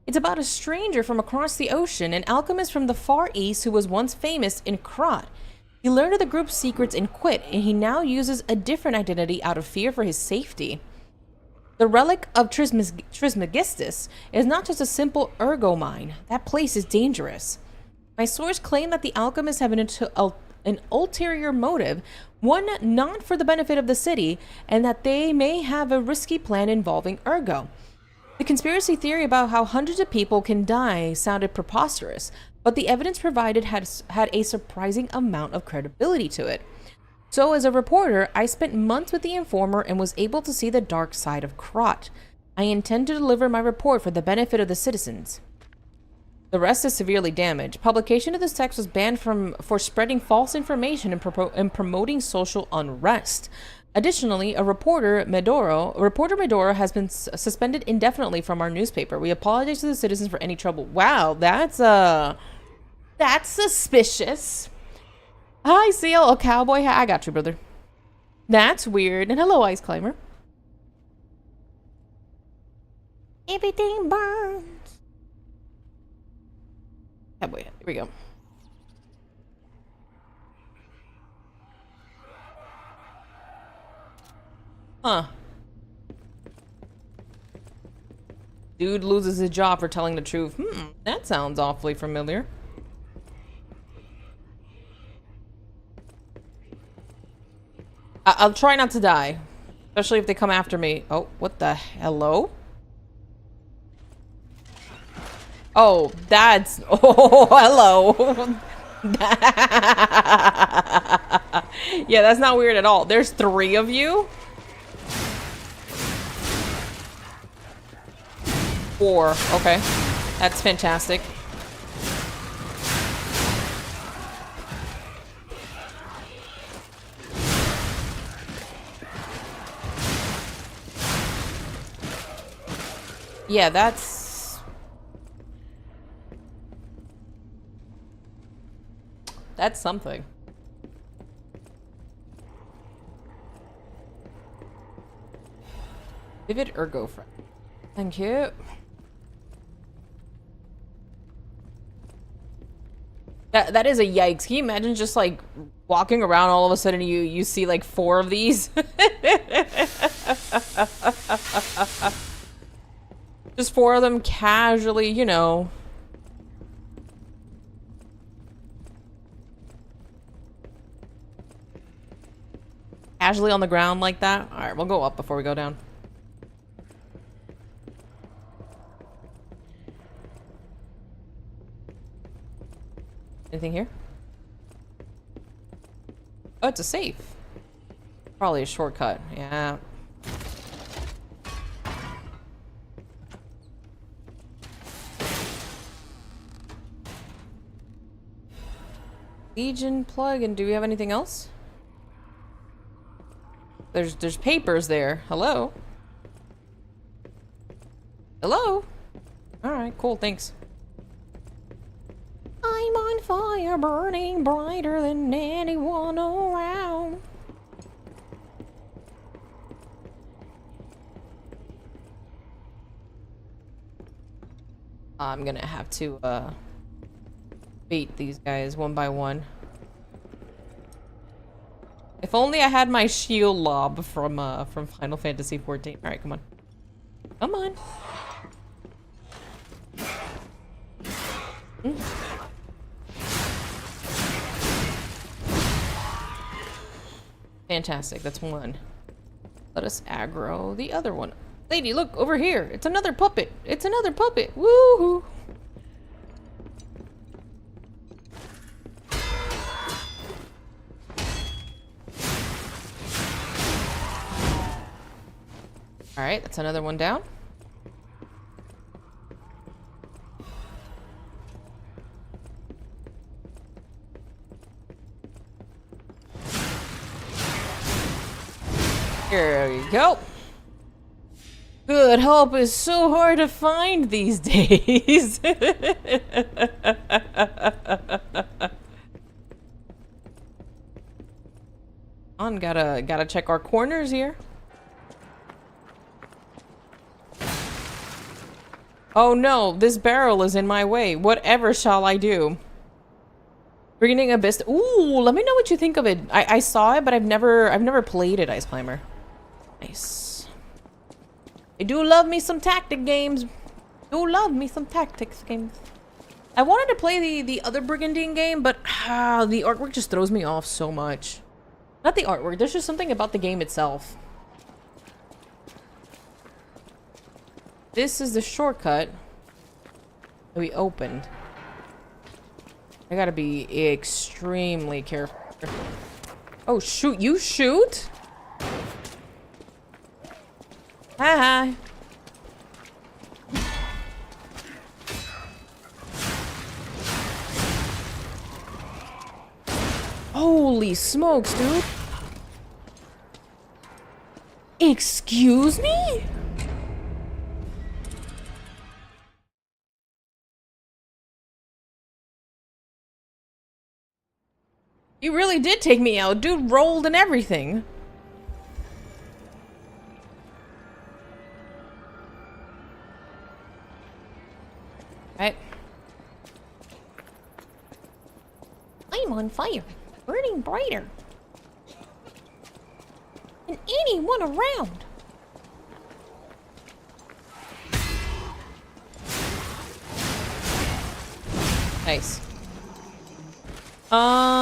It's about a stranger from across the ocean, an alchemist from the Far East who was once famous in Krat. He learned of the group's secrets and quit, and he now uses a different identity out of fear for his safety. The relic of Trismegistus is not just a simple ergo mine. That place is dangerous. My source claimed that the alchemists have an ulterior motive, one not for the benefit of the city, and that they may have a risky plan involving ergo. The conspiracy theory about how hundreds of people can die sounded preposterous, but the evidence provided had a surprising amount of credibility to it. So as a reporter, I spent months with the informer and was able to see the dark side of Krot. I intend to deliver my report for the benefit of the citizens. The rest is severely damaged. Publication of this text was banned for spreading false information and promoting social unrest. Additionally, Reporter Medoro has been suspended indefinitely from our newspaper. We apologize to the citizens for any trouble. Wow, that's suspicious. Hi, Seal, a cowboy hat. I got you, brother. That's weird. And hello, Ice Climber. Everything burns. Cowboy hat. Here we go. Huh. Dude loses his job for telling the truth. That sounds awfully familiar. I'll try not to die. Especially if they come after me. Oh, what the hello? Oh, that's... Oh, hello. Yeah, that's not weird at all. There's 3 of you? 4. Okay. That's fantastic. Yeah, that's something. Vivid ergo friend. Thank you. That is a yikes. Can you imagine just like walking around, all of a sudden you see like 4 of these? Just 4 of them casually, you know. Casually on the ground like that. Alright, we'll go up before we go down. Anything here? Oh, it's a safe. Probably a shortcut. Yeah. Legion plug, and do we have anything else? There's papers there. Hello? Hello? Alright, cool, thanks. I'm on fire, burning brighter than anyone around. I'm gonna have to, beat these guys one by one. If only I had my shield lob from Final Fantasy XIV. Alright, come on. Come on. Fantastic, that's one. Let us aggro the other one. Lady, look, over here. It's another puppet. It's another puppet. Woohoo! Alright, that's another one down. Here we go. Good help is so hard to find these days. On, gotta check our corners here. Oh no, this barrel is in my way. Whatever shall I do? Bringing Abyss. Ooh, let me know what you think of it. I saw it, but I've never played it, Ice Climber. Nice. I do love me some tactic games. Do love me some tactics games. I wanted to play the other Brigandine game, but the artwork just throws me off so much. Not the artwork, there's just something about the game itself. This is the shortcut that we opened. I gotta be extremely careful. Oh, shoot. You shoot? Hi. Holy smokes, dude. Excuse me? You really did take me out. Dude rolled and everything. Right. I'm on fire. Burning brighter than anyone around. Nice.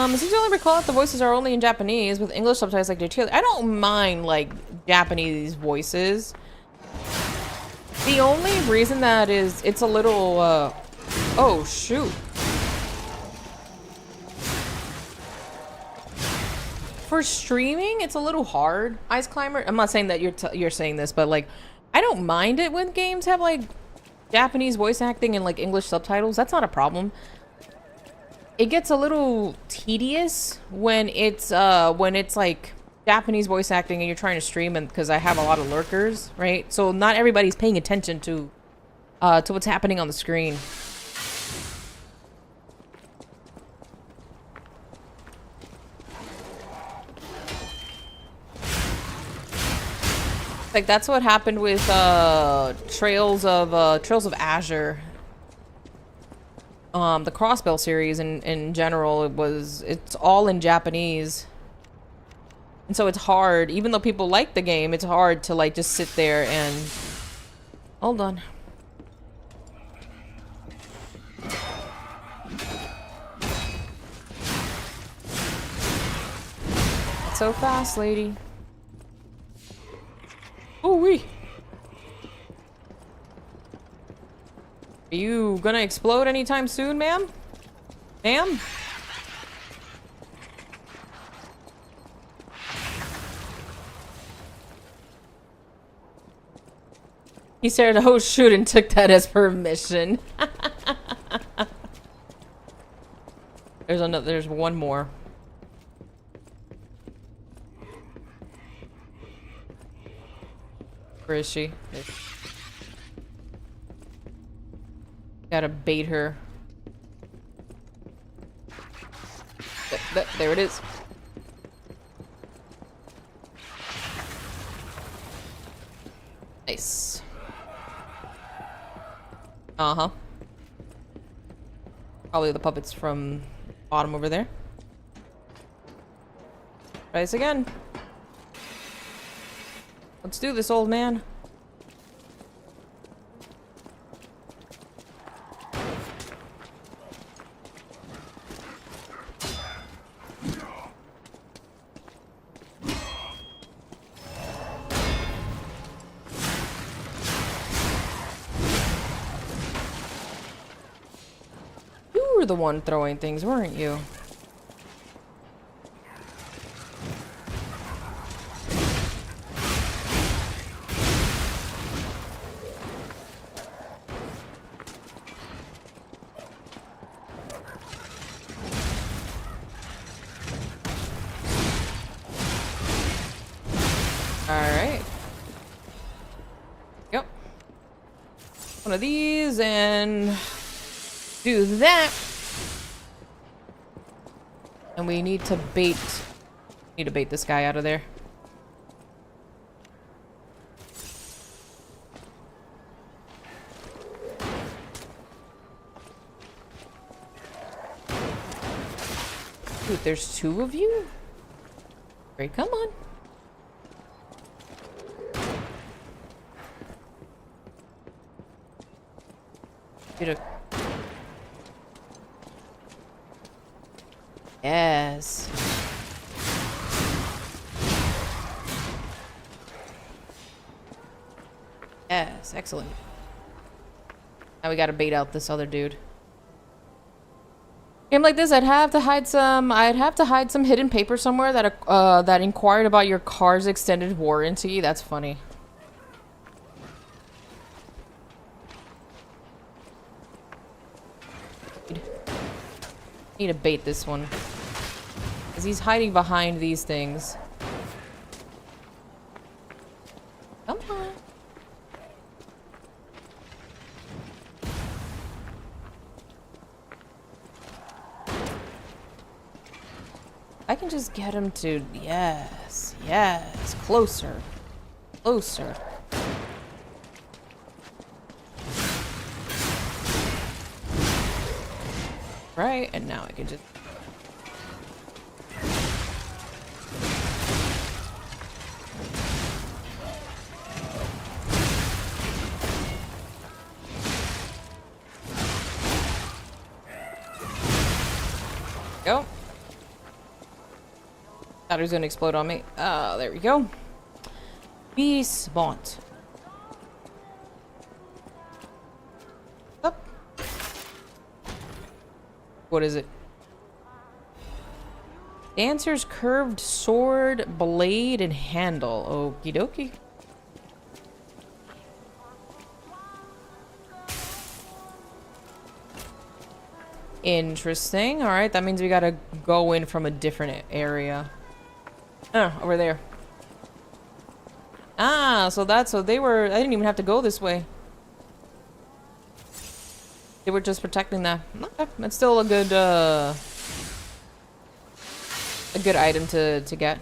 Since you only recall that the voices are only in Japanese with English subtitles like their I don't mind like Japanese voices. The only reason that is it's a little oh shoot. For streaming, it's a little hard. Ice Climber. I'm not saying that you're saying this, but like I don't mind it when games have like Japanese voice acting and like English subtitles. That's not a problem. It gets a little tedious when it's like Japanese voice acting and you're trying to stream, and because I have a lot of lurkers, right? So not everybody's paying attention to what's happening on the screen. Like that's what happened with Trails of Azure. The Crossbell series in general, it's all in Japanese. And so it's hard, even though people like the game, it's hard to like just sit there and hold on. So fast, lady. Ooh wee. Are you gonna explode anytime soon, ma'am? Ma'am? He said, oh shoot, and took that as permission. There's one more. Where is she? Gotta bait her. There it is. Nice. Uh-huh. Probably the puppets from bottom over there. Try this again. Let's do this, old man. You were the one throwing things, weren't you? Alright. Yep. One of these and do that. And we need to bait this guy out of there. Dude, there's two of you? Great, come on. Yes. Yes, excellent. Now we gotta bait out this other dude. Game like this, I'd have to hide some hidden paper somewhere that inquired about your car's extended warranty. That's funny. Need to bait this one. Because he's hiding behind these things. Come on. I can just get him to... Yes. Yes. Closer. Closer. Right, and now I can just... Go. Thought he was gonna explode on me. Oh, there we go. Be smart. Up. What is it? Dancer's curved sword, blade, and handle. Okie dokie. Interesting. Alright, that means we gotta go in from a different area. Over there. Ah, so they were... I didn't even have to go this way. They were just protecting that. Okay, that's still a good item to get.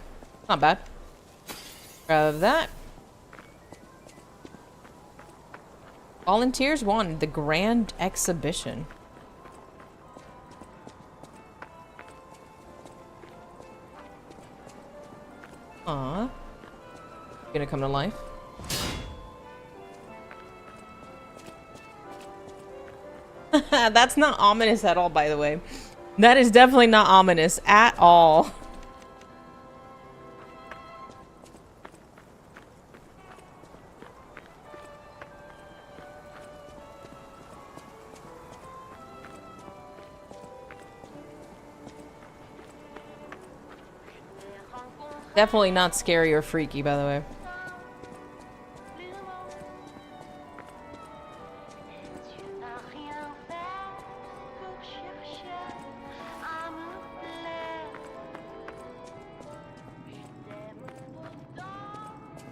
Not bad. Grab that. Volunteers 1, the Grand Exhibition. Aw. Gonna come to life. That's not ominous at all, by the way. That is definitely not ominous at all. Definitely not scary or freaky, by the way.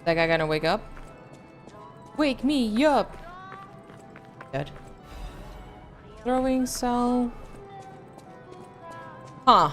That guy gonna wake up? Wake me up! Dead. Throwing cell. Huh.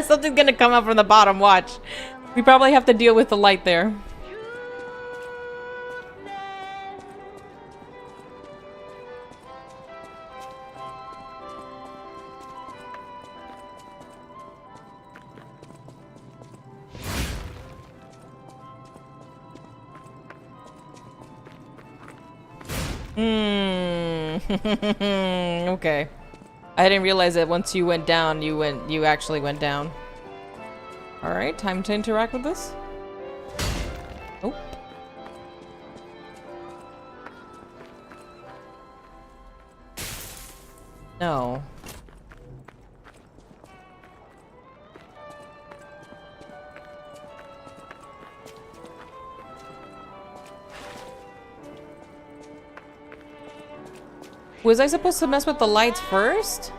Something's gonna come up from the bottom, watch. We probably have to deal with the light there. Okay. I didn't realize that once you went down, you actually went down. Alright, time to interact with this. Oh. No. Was I supposed to mess with the lights first?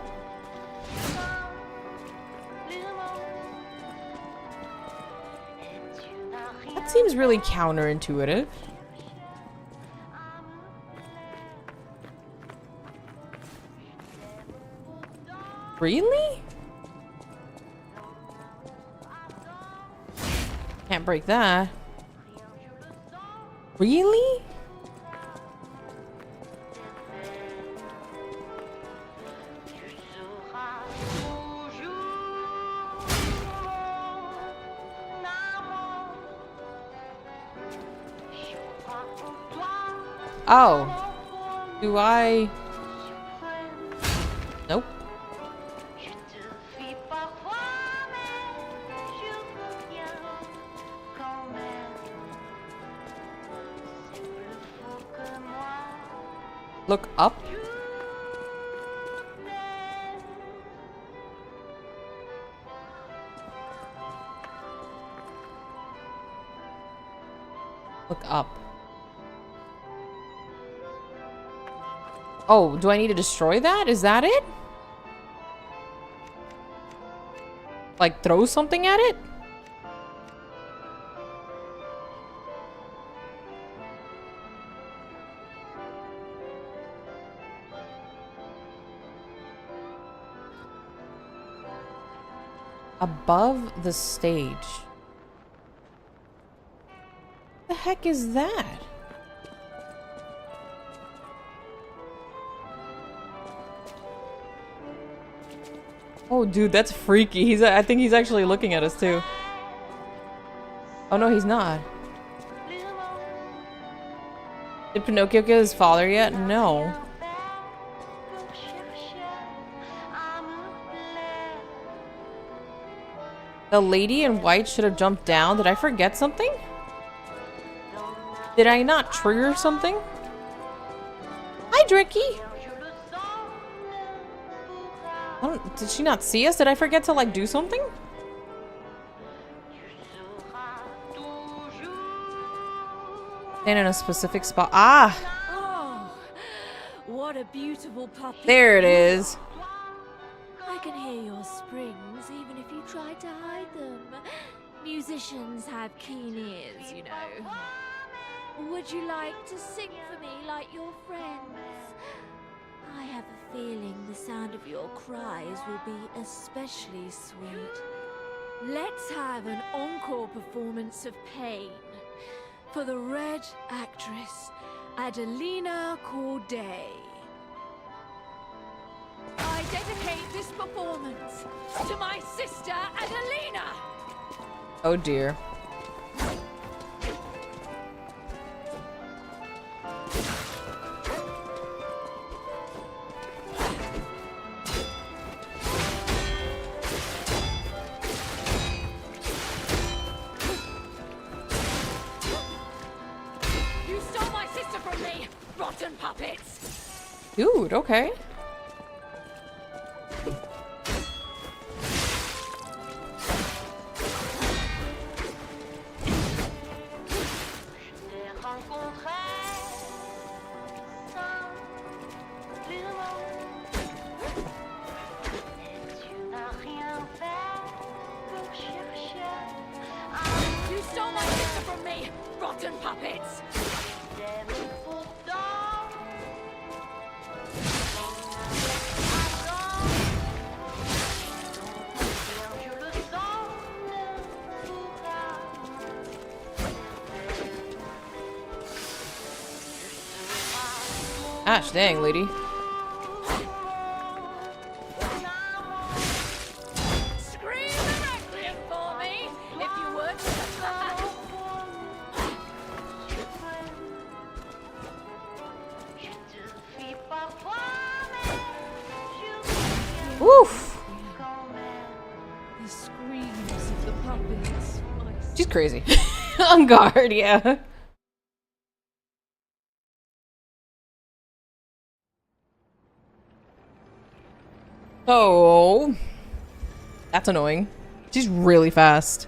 That seems really counterintuitive. Really? Can't break that. Really? Oh. Do I... Nope. Look up? Look up. Oh, do I need to destroy that? Is that it? Like, throw something at it? Above the stage. What the heck is that? Oh, dude, that's freaky. I think he's actually looking at us too. Oh no, he's not. Did Pinocchio get his father yet? No. The lady in white should have jumped down. Did I forget something? Did I not trigger something? Hi, Dricky. Did she not see us? Did I forget to, like, do something? Stand in a specific spot. Ah! Oh, what a beautiful puppy. There it is. I can hear your springs even if you try to hide them. Musicians have keen ears, you know. Would you like to sing for me like your friends? I have a feeling the sound of your cries will be especially sweet. Let's have an encore performance of Pain for the Red actress, Adelina Corday. I dedicate this performance to my sister, Adelina! Oh dear. You stole my sister from me, rotten puppets! Dude, okay. You stole my sister from me, rotten puppets! Gosh dang, lady. Scream the requiem for me, if you would. Woof. The screams of the puppets. She's crazy. On guard, yeah. Oh, that's annoying. She's really fast.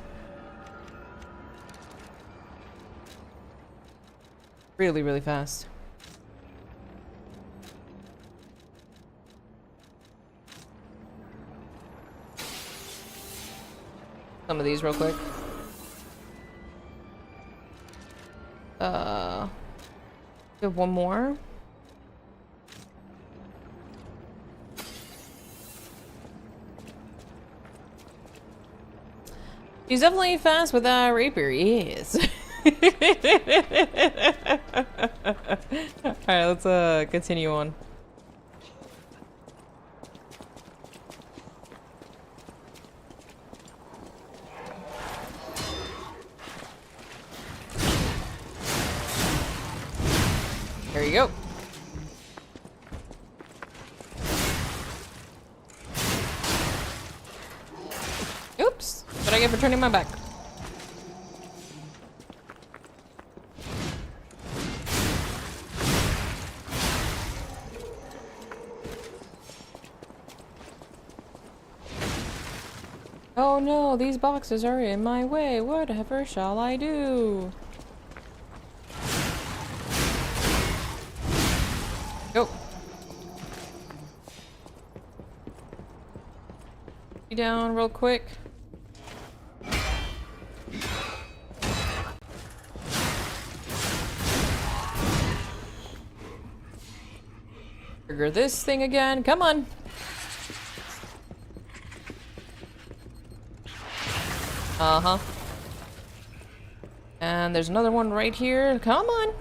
Really, really fast. Some of these real quick. We have one more. He's definitely fast with that rapier, yes. Alright, let's continue on. There you go. Oops. What I get for turning my back? Oh no, these boxes are in my way. Whatever shall I do? Go. Down real quick. Trigger this thing again. Come on. Uh-huh. And there's another one right here. Come on.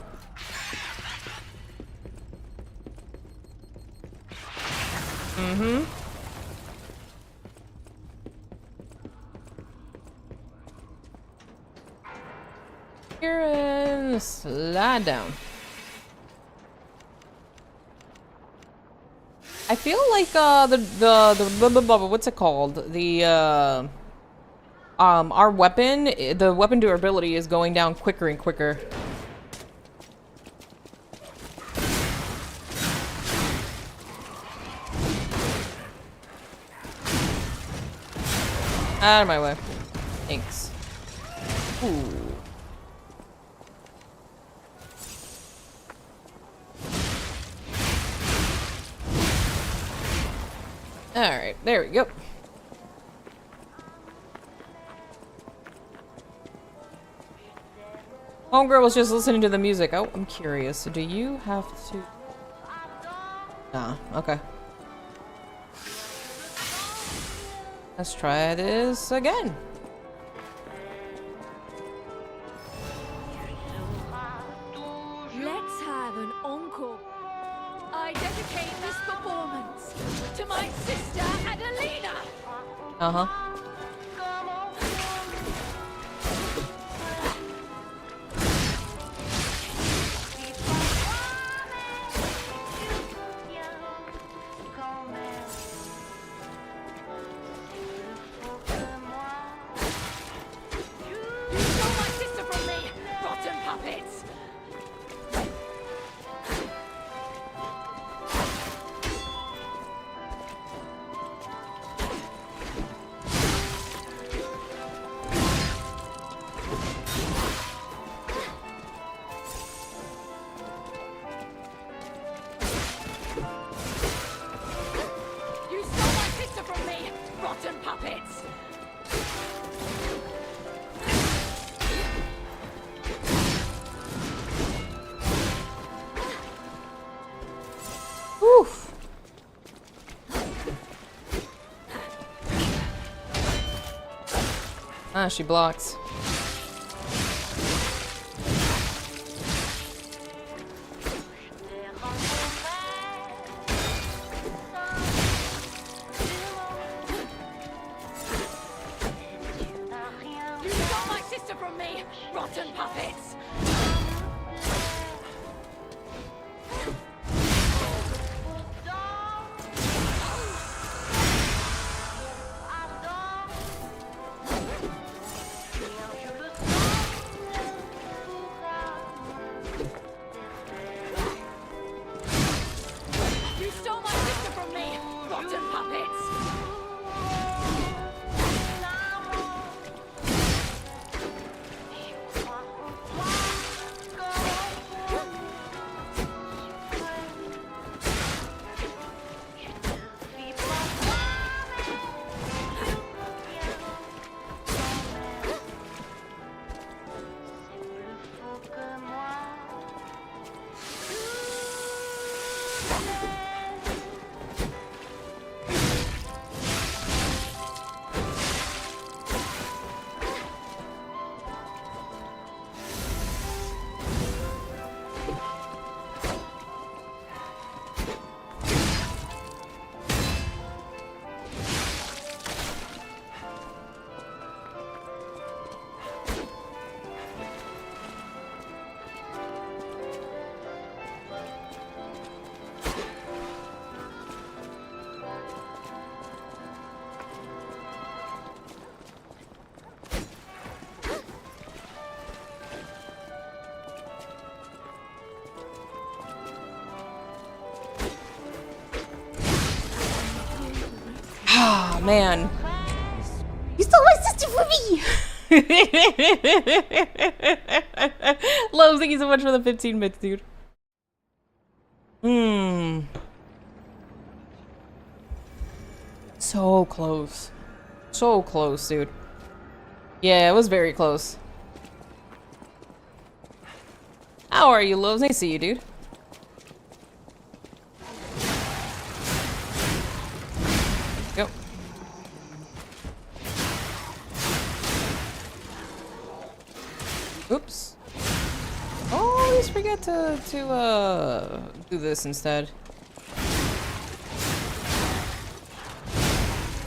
Mm-hmm. Here and slide down. I feel like the what's it called? The our weapon, the weapon durability is going down quicker and quicker. Out of my way. Thanks. Ooh. Alright, there we go. Homegirl was just listening to the music. Oh, I'm curious. Do you have to... Nah, okay. Let's try this again. Let's have an encore. I dedicate this performance to my sister Adelina. Uh-huh. You stole my sister from me, rotten puppets. You stole my sister from me, rotten puppets. Oof. Ah, she blocks. You stole my sister from me, rotten puppets. You stole my sister from me, rotten puppets. Ah, man. You stole my sister from me! Love, thank you so much for the 15 bits, dude. So close. So close, dude. Yeah, it was very close. How are you, Loves? Nice to see you, dude. Go. Oops. Oh, I always forget to do this instead.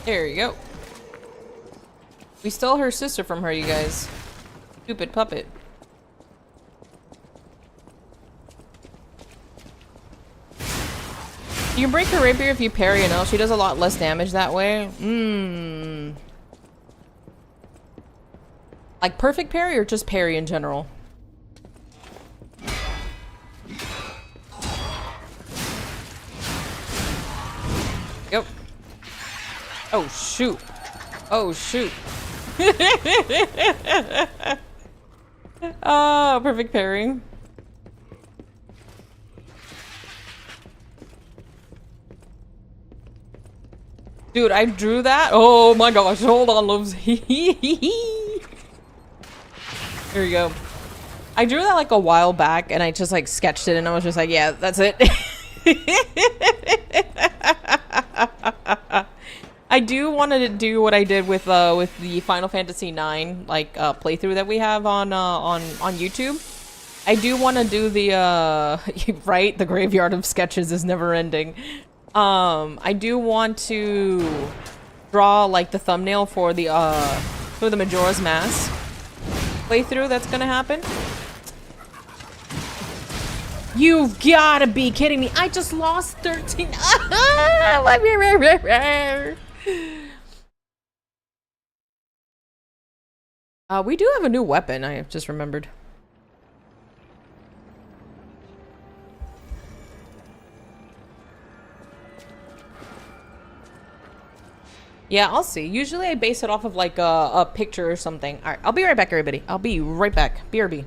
There you go. We stole her sister from her, you guys. Stupid puppet. You can break her rapier if you parry an L. She does a lot less damage that way. Like perfect parry or just parry in general? Yep. Oh shoot. Oh shoot. Oh, perfect parry. Dude, I drew that. Oh my gosh, hold on, Loves. Here we go. I drew that like a while back and I just like sketched it and I was just like, yeah, that's it. I do want to do what I did with the Final Fantasy IX like playthrough that we have on YouTube. I do want to do the right, the graveyard of sketches is never ending. I do want to draw like the thumbnail for the Majora's Mask playthrough that's gonna happen. You've gotta be kidding me. I just lost 13. We do have a new weapon, I have just remembered. Yeah, I'll see. Usually I base it off of like a picture or something. Alright, I'll be right back, everybody. I'll be right back. BRB.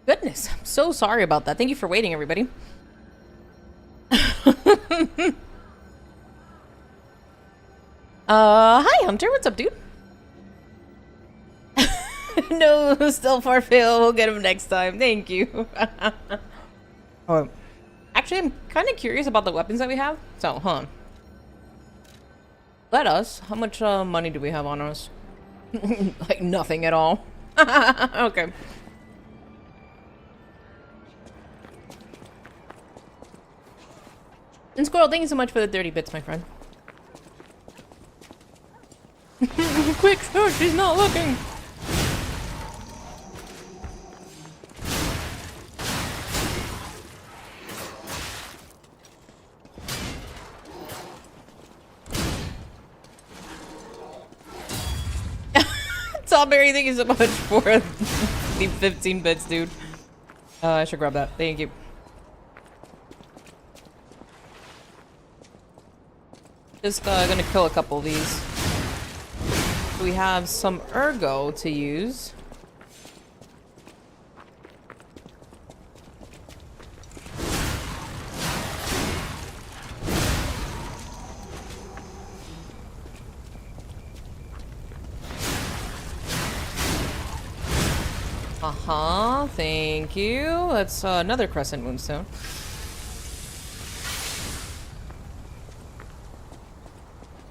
Goodness, I'm so sorry about that. Thank you for waiting, everybody. Hi, Hunter. What's up, dude? No, still far fail. We'll get him next time. Thank you. Oh, actually, I'm kind of curious about the weapons that we have. So, let us. How much money do we have on us? Like nothing at all. Okay. And Squirrel, thank you so much for the 30 bits, my friend. Quick, shoot, she's not looking. Sawberry, thank you so much for the 15 bits, dude. I should grab that. Thank you. Just gonna kill a couple of these. We have some ergo to use. Thank you. That's another crescent moonstone.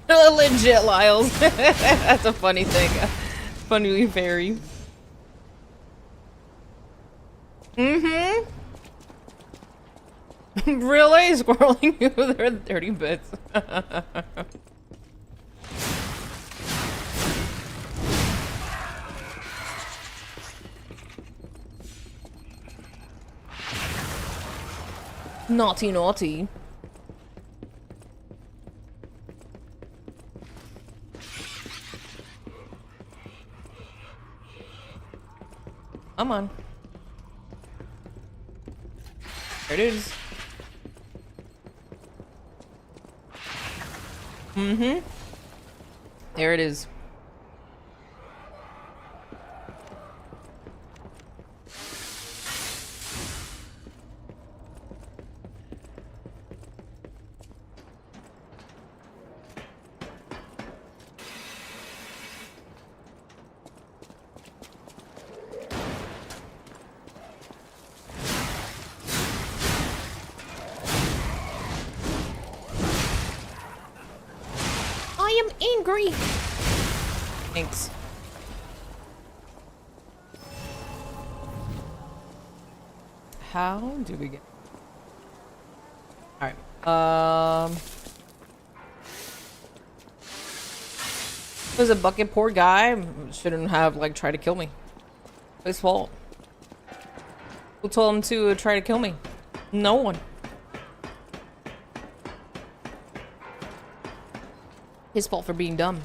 Legit, Lyles. That's a funny thing. Funny fairy. Mm-hmm. Really? Squirreling you there 30 bits. Naughty, naughty. Come on. There it is. Mm-hmm. There it is. Angry. Thanks. How do we get? All right. Was a bucket poor guy? Shouldn't have like tried to kill me. His fault. Who told him to try to kill me? No one. His fault for being dumb.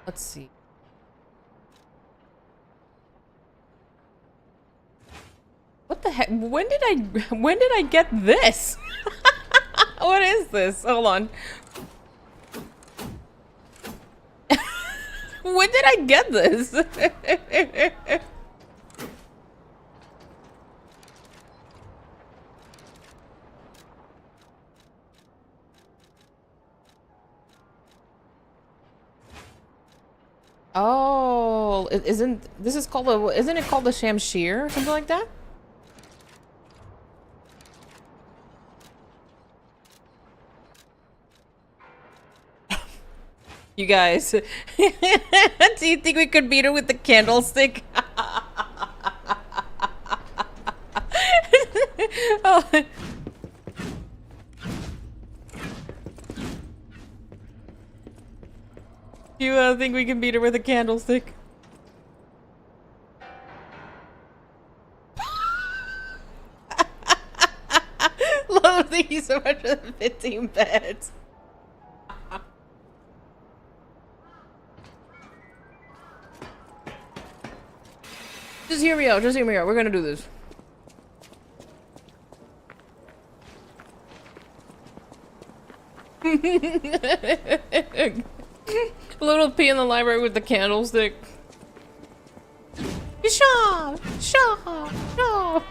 Let's see. What the heck? When did I get this? What is this? Hold on. When did I get this? Oh, isn't it called the Shamshir or something like that? You guys, do you think we could beat her with the candlestick? Oh. You think we can beat her with a candlestick? Love, thank you so much for the 15 beds. Just hear me out, just hear me out. We're gonna do this. Little P in the library with the candlestick. Shaw! Shaw! Shaw!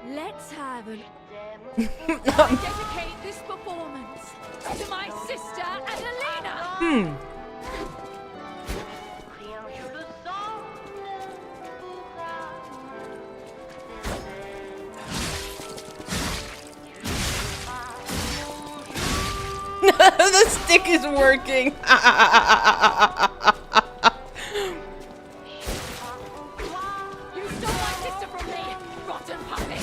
Let's have an... dedicate this performance to my sister Adelina! The stick is working. You stole my sister from me, rotten puppet!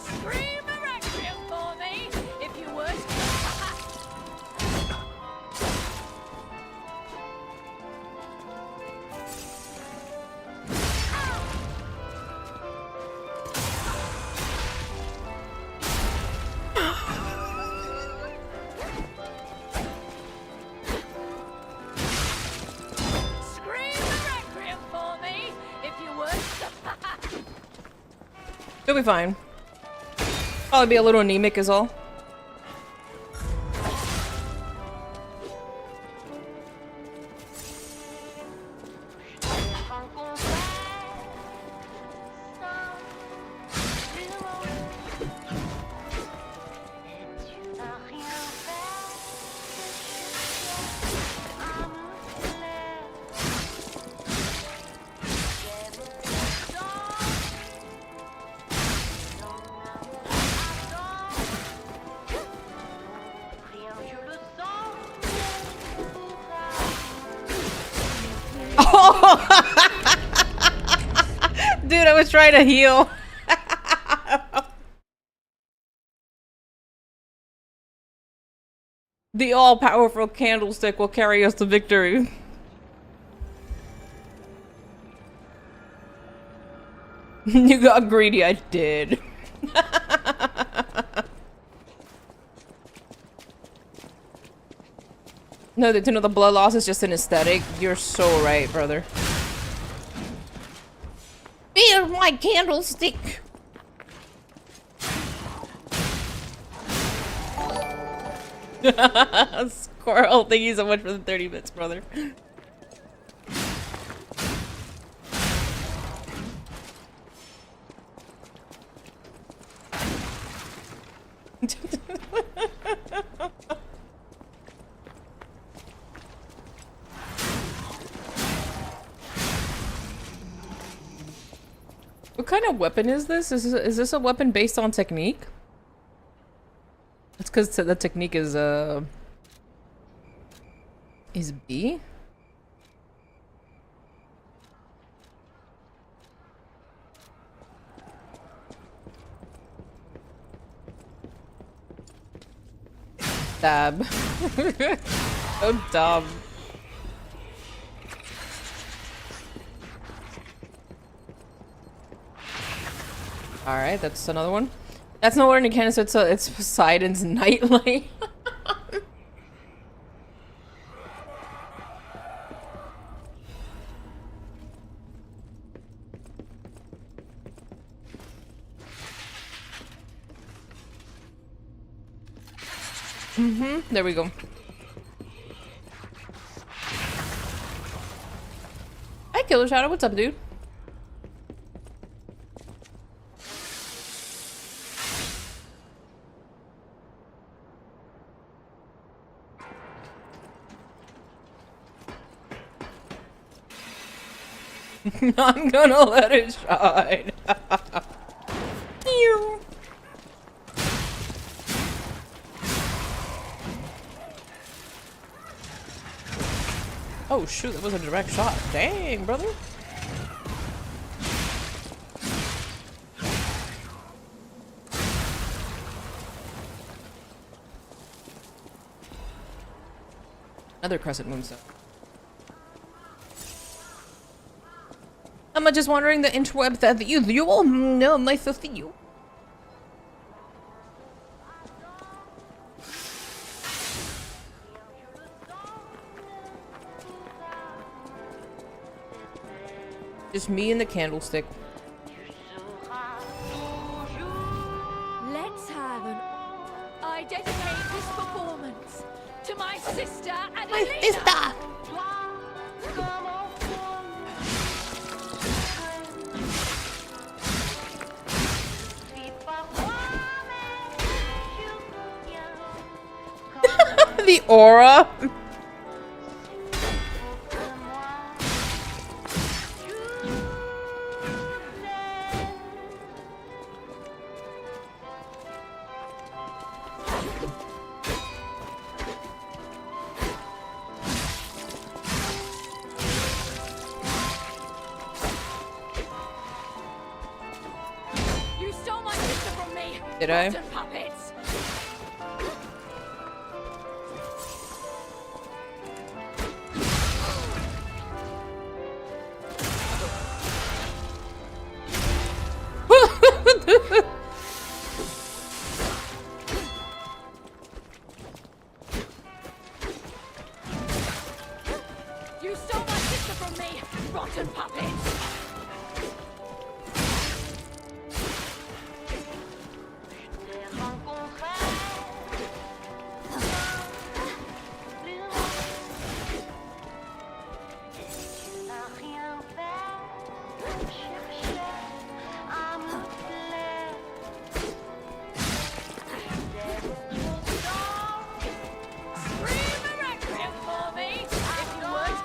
Scream a requiem for me, if you would. Scream a requiem for me, if you would. You'll be fine. Probably be a little anemic is all. Dude, I was trying to heal. The all-powerful candlestick will carry us to victory. You got greedy, I did. No, to know the blood loss is just an aesthetic. You're so right, brother. Here's my candlestick. Squirrel, thank you so much for the 30 bits, brother. What kind of weapon is this? Is this a weapon based on technique? It's because the technique is B. Stab. So dumb. Alright, that's another one. That's not what an canister, it's Poseidon's nightlight. There we go. Hi, Killer Shadow. What's up, dude? I'm gonna let it shine. Ew. Oh shoot, that was a direct shot. Dang, brother. Another crescent moon stone. I'm just wondering the interweb that you all know. Nice to see you. Just me and the candlestick. Let's have an... I dedicate this performance to my sister and My sister! The aura. You stole my sister from me. Did I? Rotten puppets. You stole my sister from me. Rotten puppets. Scream a requiem for me, if you would.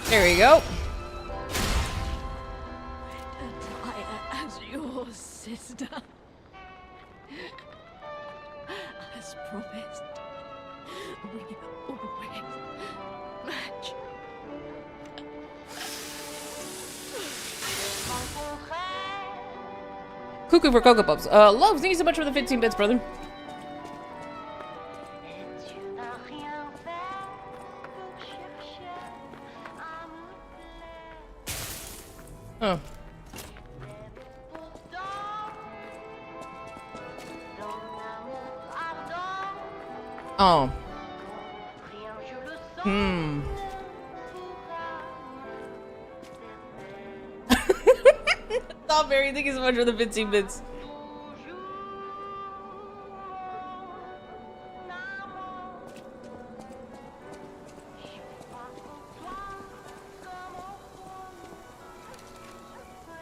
There we go. Attire as your sister. As promised, we always match. Cuckoo for Cocoa Puffs. Love, thank you so much for the 15 bits, brother. Oh. Oh. Hmm. Strawberry, thank you so much for the 15 bits.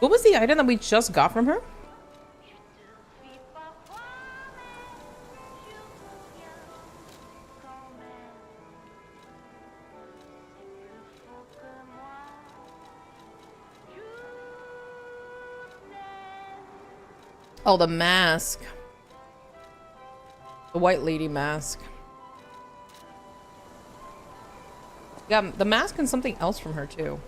What was the item that we just got from her? Oh, the mask. The white lady mask. Yeah, the mask and something else from her too.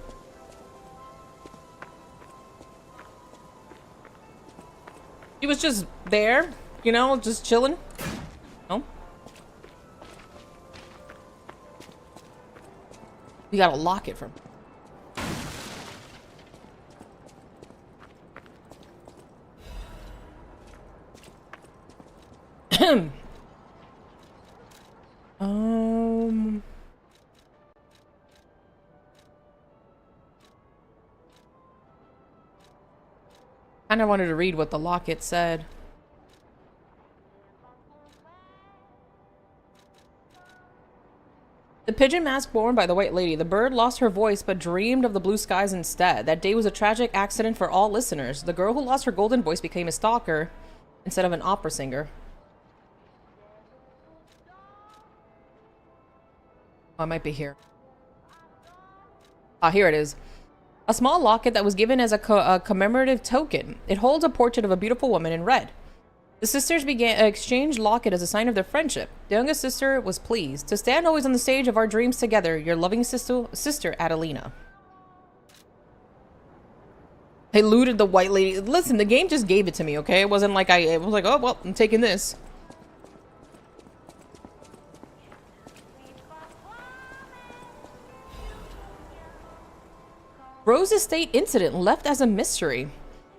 He was just there, you know, just chilling. Oh. We got a locket from. Kinda wanted to read what the locket said. The pigeon mask borne by the White Lady. The bird lost her voice but dreamed of the blue skies instead. That day was a tragic accident for all listeners. The girl who lost her golden voice became a stalker instead of an opera singer. Oh, I might be here. Ah, here it is. A small locket that was given as a commemorative token. It holds a portrait of a beautiful woman in red. The sisters began exchanged locket as a sign of their friendship. The youngest sister was pleased to stand always on the stage of our dreams together. Your loving sister Adelina. I looted the White Lady. Listen, the game just gave it to me, okay? It wasn't like it was like, oh well, I'm taking this. Rose Estate incident left as a mystery.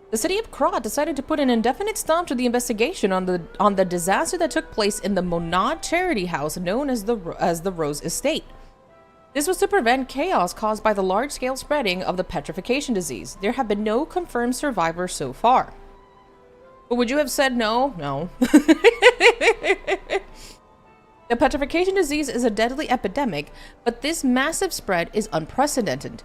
The city of Krat decided to put an indefinite stop to the investigation on the disaster that took place in the Monad charity house known as the Rose Estate. This was to prevent chaos caused by the large-scale spreading of the petrification disease. There have been no confirmed survivors so far. But would you have said no? No. The petrification disease is a deadly epidemic, but this massive spread is unprecedented.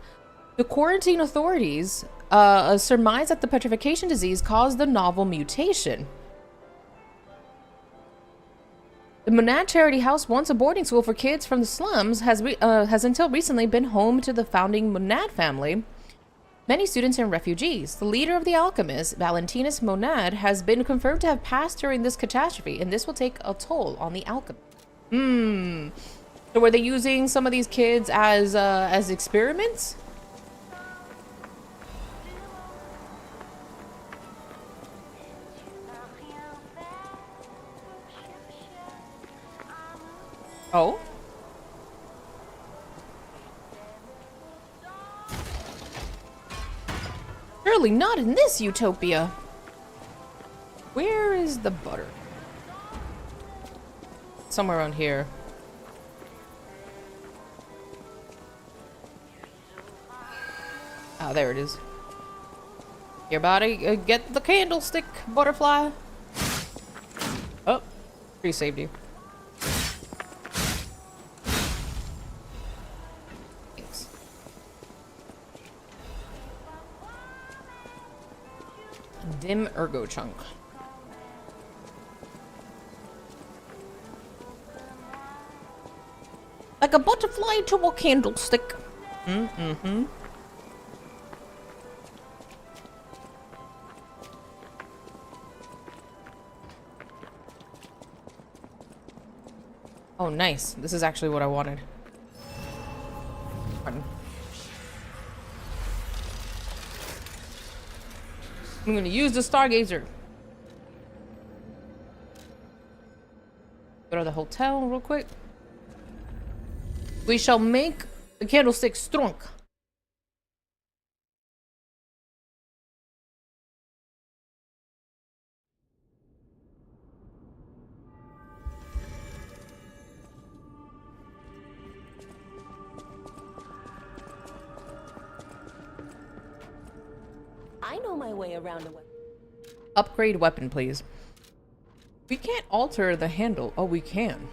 The quarantine authorities surmise that the petrification disease caused the novel mutation. The Monad Charity House, once a boarding school for kids from the slums, has until recently been home to the founding Monad family, many students and refugees. The leader of the alchemists, Valentinus Monad, has been confirmed to have passed during this catastrophe, and this will take a toll on the alchemist. So were they using some of these kids as experiments? Oh? Surely not in this utopia. Where is the butter? Somewhere around here. Ah, there it is. Your body, get the candlestick, butterfly. Oh, tree saved you. Thanks. Dim ergo chunk. Like a butterfly to a candlestick. Mm-hmm. Oh, nice. This is actually what I wanted. Pardon. I'm gonna use the Stargazer. Go to the hotel real quick. We shall make the candlestick strong. I know my way around a weapon. Upgrade weapon, please. We can't alter the handle. Oh, we can.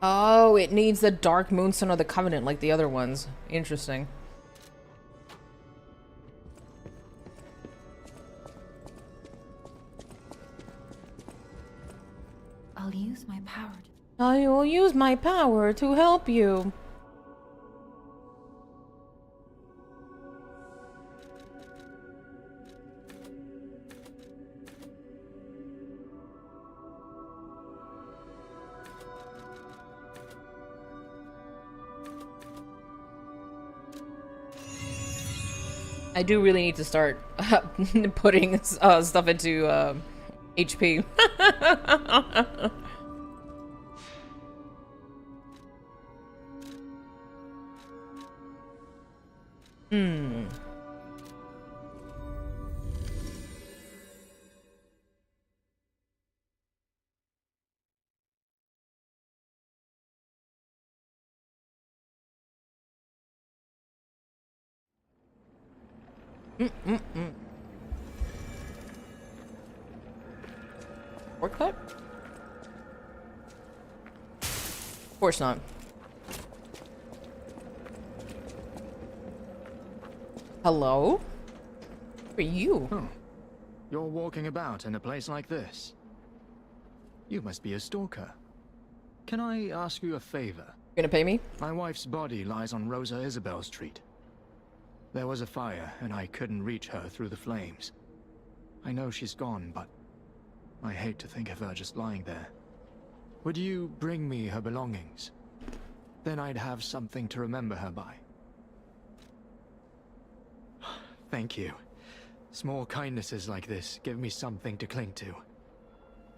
Oh, it needs the Dark Moonstone of the Covenant like the other ones. Interesting. I'll use my power to... I will use my power to help you. I do really need to start putting stuff into HP. Hmm. Shortcut? Of course not. Hello? Who are you? Oh, you're walking about in a place like this. You must be a stalker. Can I ask you a favor? Gonna pay me? My wife's body lies on Rosa Isabel Street. There was a fire, and I couldn't reach her through the flames. I know she's gone, but I hate to think of her just lying there. Would you bring me her belongings? Then I'd have something to remember her by. Thank you. Small kindnesses like this give me something to cling to.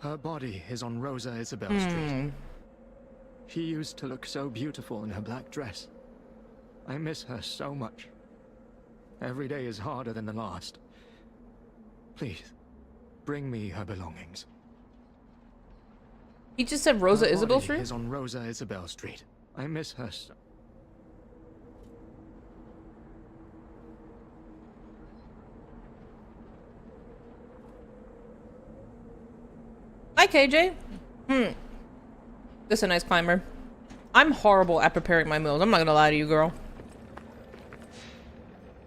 Her body is on Rosa Isabel Street. She used to look so beautiful in her black dress. I miss her so much. Every day is harder than the last. Please, bring me her belongings. He just said Rosa Her Isabel body Street? is on Rosa Isabel Street. I miss her so... Hi, KJ. This is a nice climber. I'm horrible at preparing my meals. I'm not gonna lie to you, girl.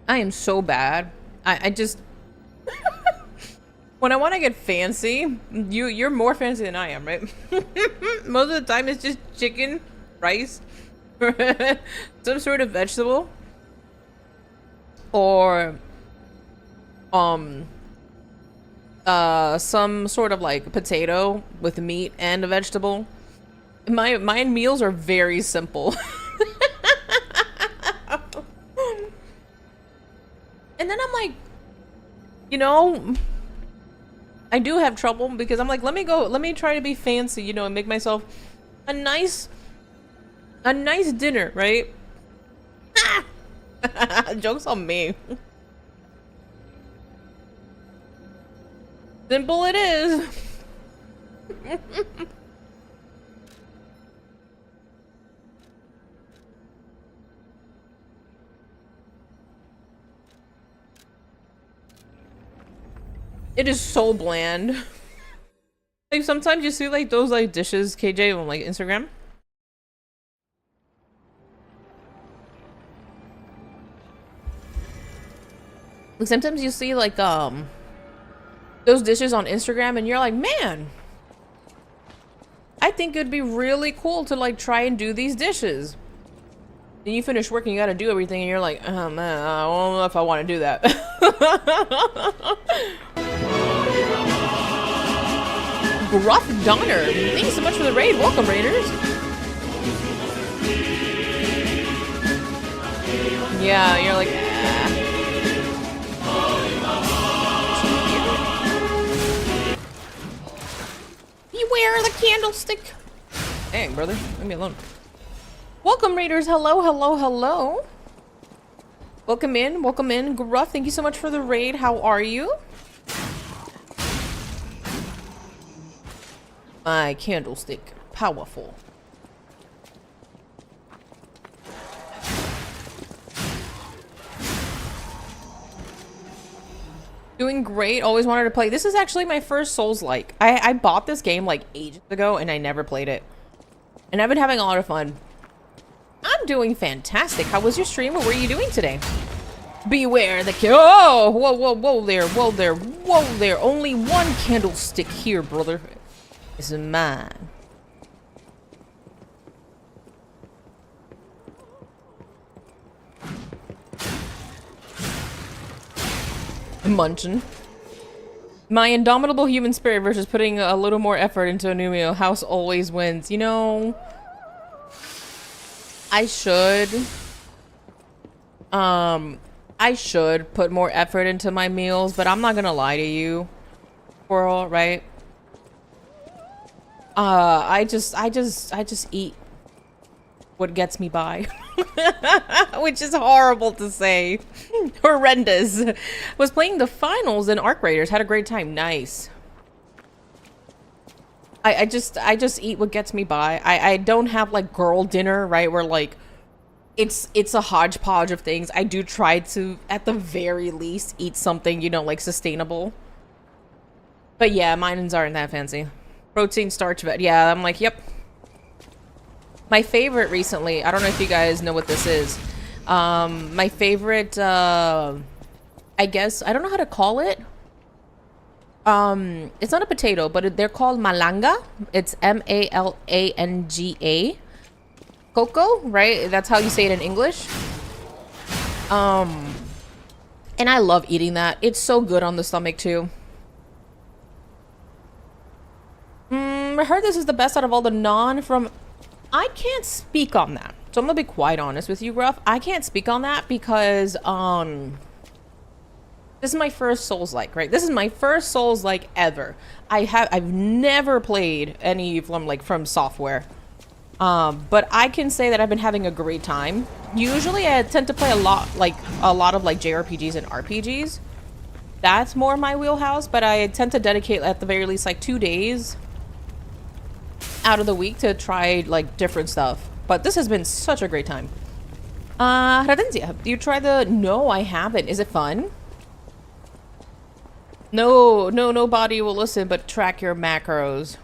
I am so bad. I just... When I want to get fancy, you're more fancy than I am, right? Most of the time it's just chicken, rice, some sort of vegetable, or some sort of like potato with meat and a vegetable. My meals are very simple. And then I'm like, you know, I do have trouble because I'm like, let me try to be fancy, you know, and make myself a nice dinner, right? Joke's on me. Simple it is. It is so bland. Like sometimes you see like those like dishes, KJ, on like Instagram. Like sometimes you see like those dishes on Instagram and you're like, man, I think it'd be really cool to like try and do these dishes. Then you finish work and you gotta do everything and you're like, oh man, I don't know if I want to do that. Gruff Donner, thank you so much for the raid. Welcome, Raiders. Yeah, you're like, Beware the candlestick. Dang, brother, leave me alone. Welcome, Raiders. Hello, hello, hello. Welcome in, welcome in. Gruff, thank you so much for the raid. How are you? My candlestick, powerful. Doing great. Always wanted to play. This is actually my first Souls-like. I bought this game like ages ago and I never played it. And I've been having a lot of fun. I'm doing fantastic. How was your stream? What were you doing today? Beware the oh, whoa, whoa, whoa there, whoa there, whoa there. Only one candlestick here, brother. Is mine. Munchin'. My indomitable human spirit versus putting a little more effort into a new meal. House always wins. You know, I should put more effort into my meals, but I'm not gonna lie to you, squirrel, right? I just eat what gets me by. which is horrible to say. Horrendous. Was playing the finals in Arc Raiders. Had a great time. Nice. I just eat what gets me by. I don't have like girl dinner, right? Where like it's a hodgepodge of things. I do try to, at the very least, eat something, you know, like sustainable. But yeah, mine aren't that fancy. Protein, starch, vet. Yeah, I'm like, yep. My favorite recently, I don't know if you guys know what this is. My favorite, I guess, I don't know how to call it. It's not a potato, but they're called malanga. It's M-A-L-A-N-G-A. Cocoa, right? That's how you say it in English. And I love eating that. It's so good on the stomach too. I heard this is the best out of all the non from... I can't speak on that. So I'm gonna be quite honest with you, Gruff. I can't speak on that because, this is my first Souls-like, right? This is my first Souls-like ever. I've never played any from software. But I can say that I've been having a great time. Usually I tend to play a lot of jrpgs and RPGs. That's more my wheelhouse, but I tend to dedicate at the very least like 2 days out of the week to try like different stuff. But this has been such a great time. Radenzia, do you try the... No, I haven't. Is it fun? No, nobody will listen but track your macros.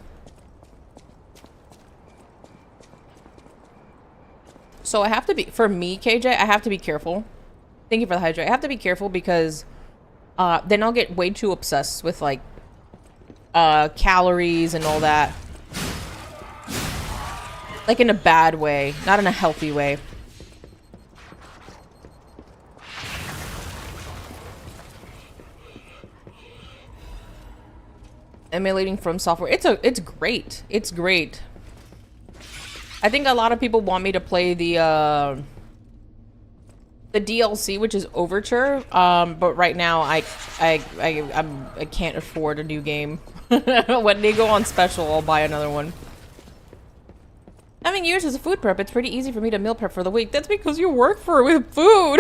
So I have to be, for me, KJ, I have to be careful. Thank you for the hydrate. I have to be careful because then I'll get way too obsessed with like calories and all that. Like in a bad way, not in a healthy way. Emulating from software. It's great. It's great. I think a lot of people want me to play the DLC, which is Overture. But right now I can't afford a new game. When they go on special, I'll buy another one. Having years as a food prep, it's pretty easy for me to meal prep for the week. That's because you work with food.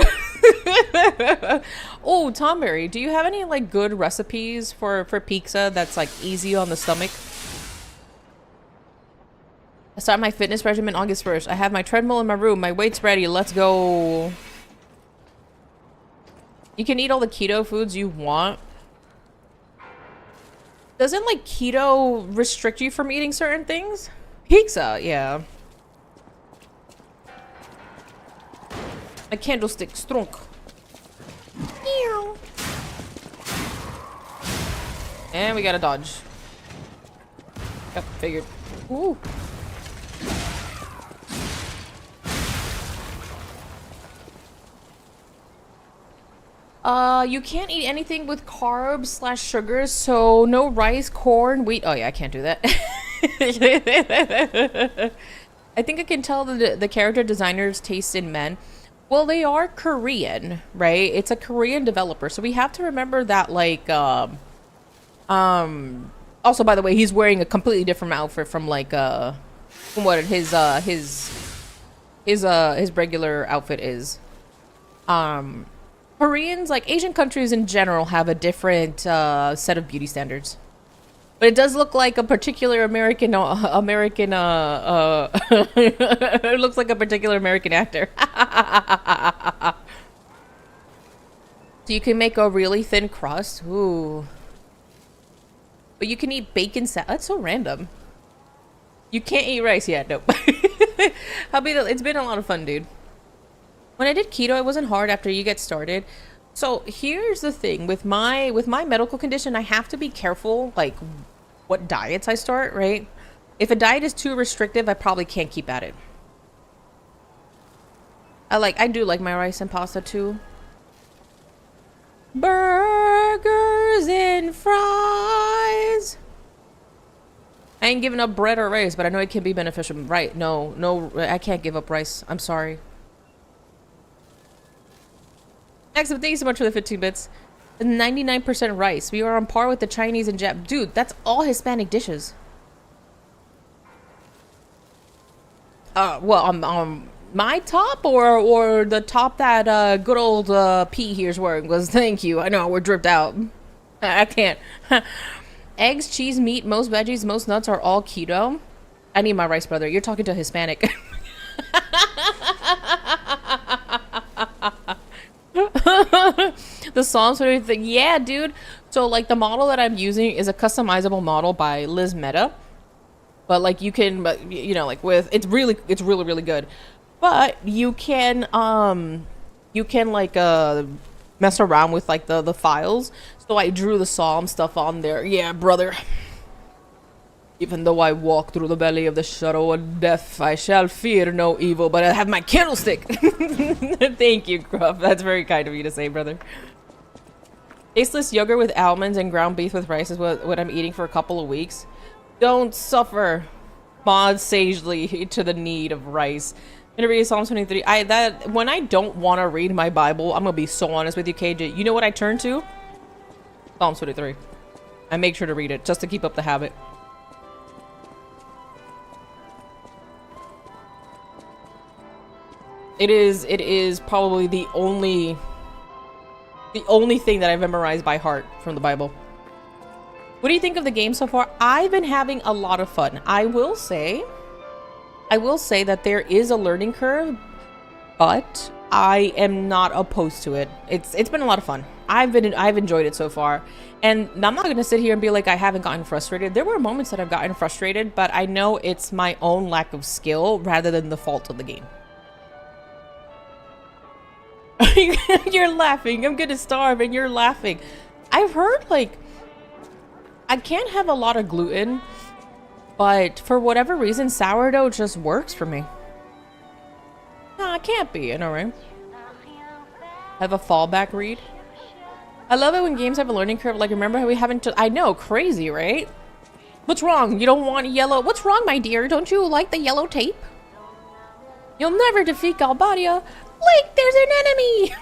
Oh, Tomberry, do you have any like good recipes for pizza that's like easy on the stomach? I start my fitness regimen August 1st. I have my treadmill in my room. My weight's ready. Let's go. You can eat all the keto foods you want. Doesn't like keto restrict you from eating certain things? Pizza, yeah. A candlestick strunk. And we got a dodge. Yep, figured. Ooh. You can't eat anything with carbs / sugars, so no rice, corn, wheat. Oh yeah, I can't do that. I think I can tell the character designers' taste in men. Well, they are Korean, right? It's a Korean developer, so we have to remember that, like, also, by the way, he's wearing a completely different outfit from, like, from what his regular outfit is. Koreans, like, Asian countries in general, have a different, set of beauty standards. But it does look like a particular American, it looks like a particular American actor. So you can make a really thin crust. Ooh. But you can eat bacon salad. That's so random. You can't eat rice yet. Nope. It's been a lot of fun, dude. When I did keto, it wasn't hard after you get started. So here's the thing with my medical condition, I have to be careful like what diets I start, right? If a diet is too restrictive, I probably can't keep at it. I do like my rice and pasta too. Burgers and fries. I ain't giving up bread or rice, but I know it can be beneficial. Right? No, I can't give up rice. I'm sorry. Next up, thank you so much for the 15 bits. 99% rice. We are on par with the Chinese and Jap. Dude, that's all Hispanic dishes. Well, My top or the top that good old P here's wearing? Was thank you. I know we're dripped out. I can't. Eggs, cheese, meat, most veggies, most nuts are all keto. I need my rice, brother. You're talking to a Hispanic. The Psalms and everything. Yeah, dude. So like the model that I'm using is a customizable model by Liz Meta. But like you can, you know, like with it's really good. But you can like mess around with like the files. So I drew the Psalm stuff on there. Yeah, brother. Even though I walk through the belly of the shadow of death, I shall fear no evil, but I have my candlestick. Thank you, Gruff. That's very kind of you to say, brother. Tasteless yogurt with almonds and ground beef with rice is what I'm eating for a couple of weeks. Don't suffer, mod sagely to the need of rice. I'm gonna read Psalm 23. When I don't want to read my Bible, I'm gonna be so honest with you, KJ. You know what I turn to? Psalm 23. I make sure to read it just to keep up the habit. It is probably the only thing that I've memorized by heart from the Bible. What do you think of the game so far? I've been having a lot of fun. I will say that there is a learning curve, but I am not opposed to it. It's been a lot of fun. I've enjoyed it so far. And I'm not going to sit here and be like I haven't gotten frustrated. There were moments that I've gotten frustrated, but I know it's my own lack of skill rather than the fault of the game. You're laughing. I'm gonna starve and you're laughing. I've heard like I can't have a lot of gluten, but for whatever reason sourdough just works for me. No, it can't be, you know, right? Have a fallback read. I love it when games have a learning curve. Like, remember how we haven't I know, crazy, right? What's wrong? You don't want yellow? What's wrong, my dear? Don't you like the yellow tape? You'll never defeat Galbadia. Link, there's an enemy!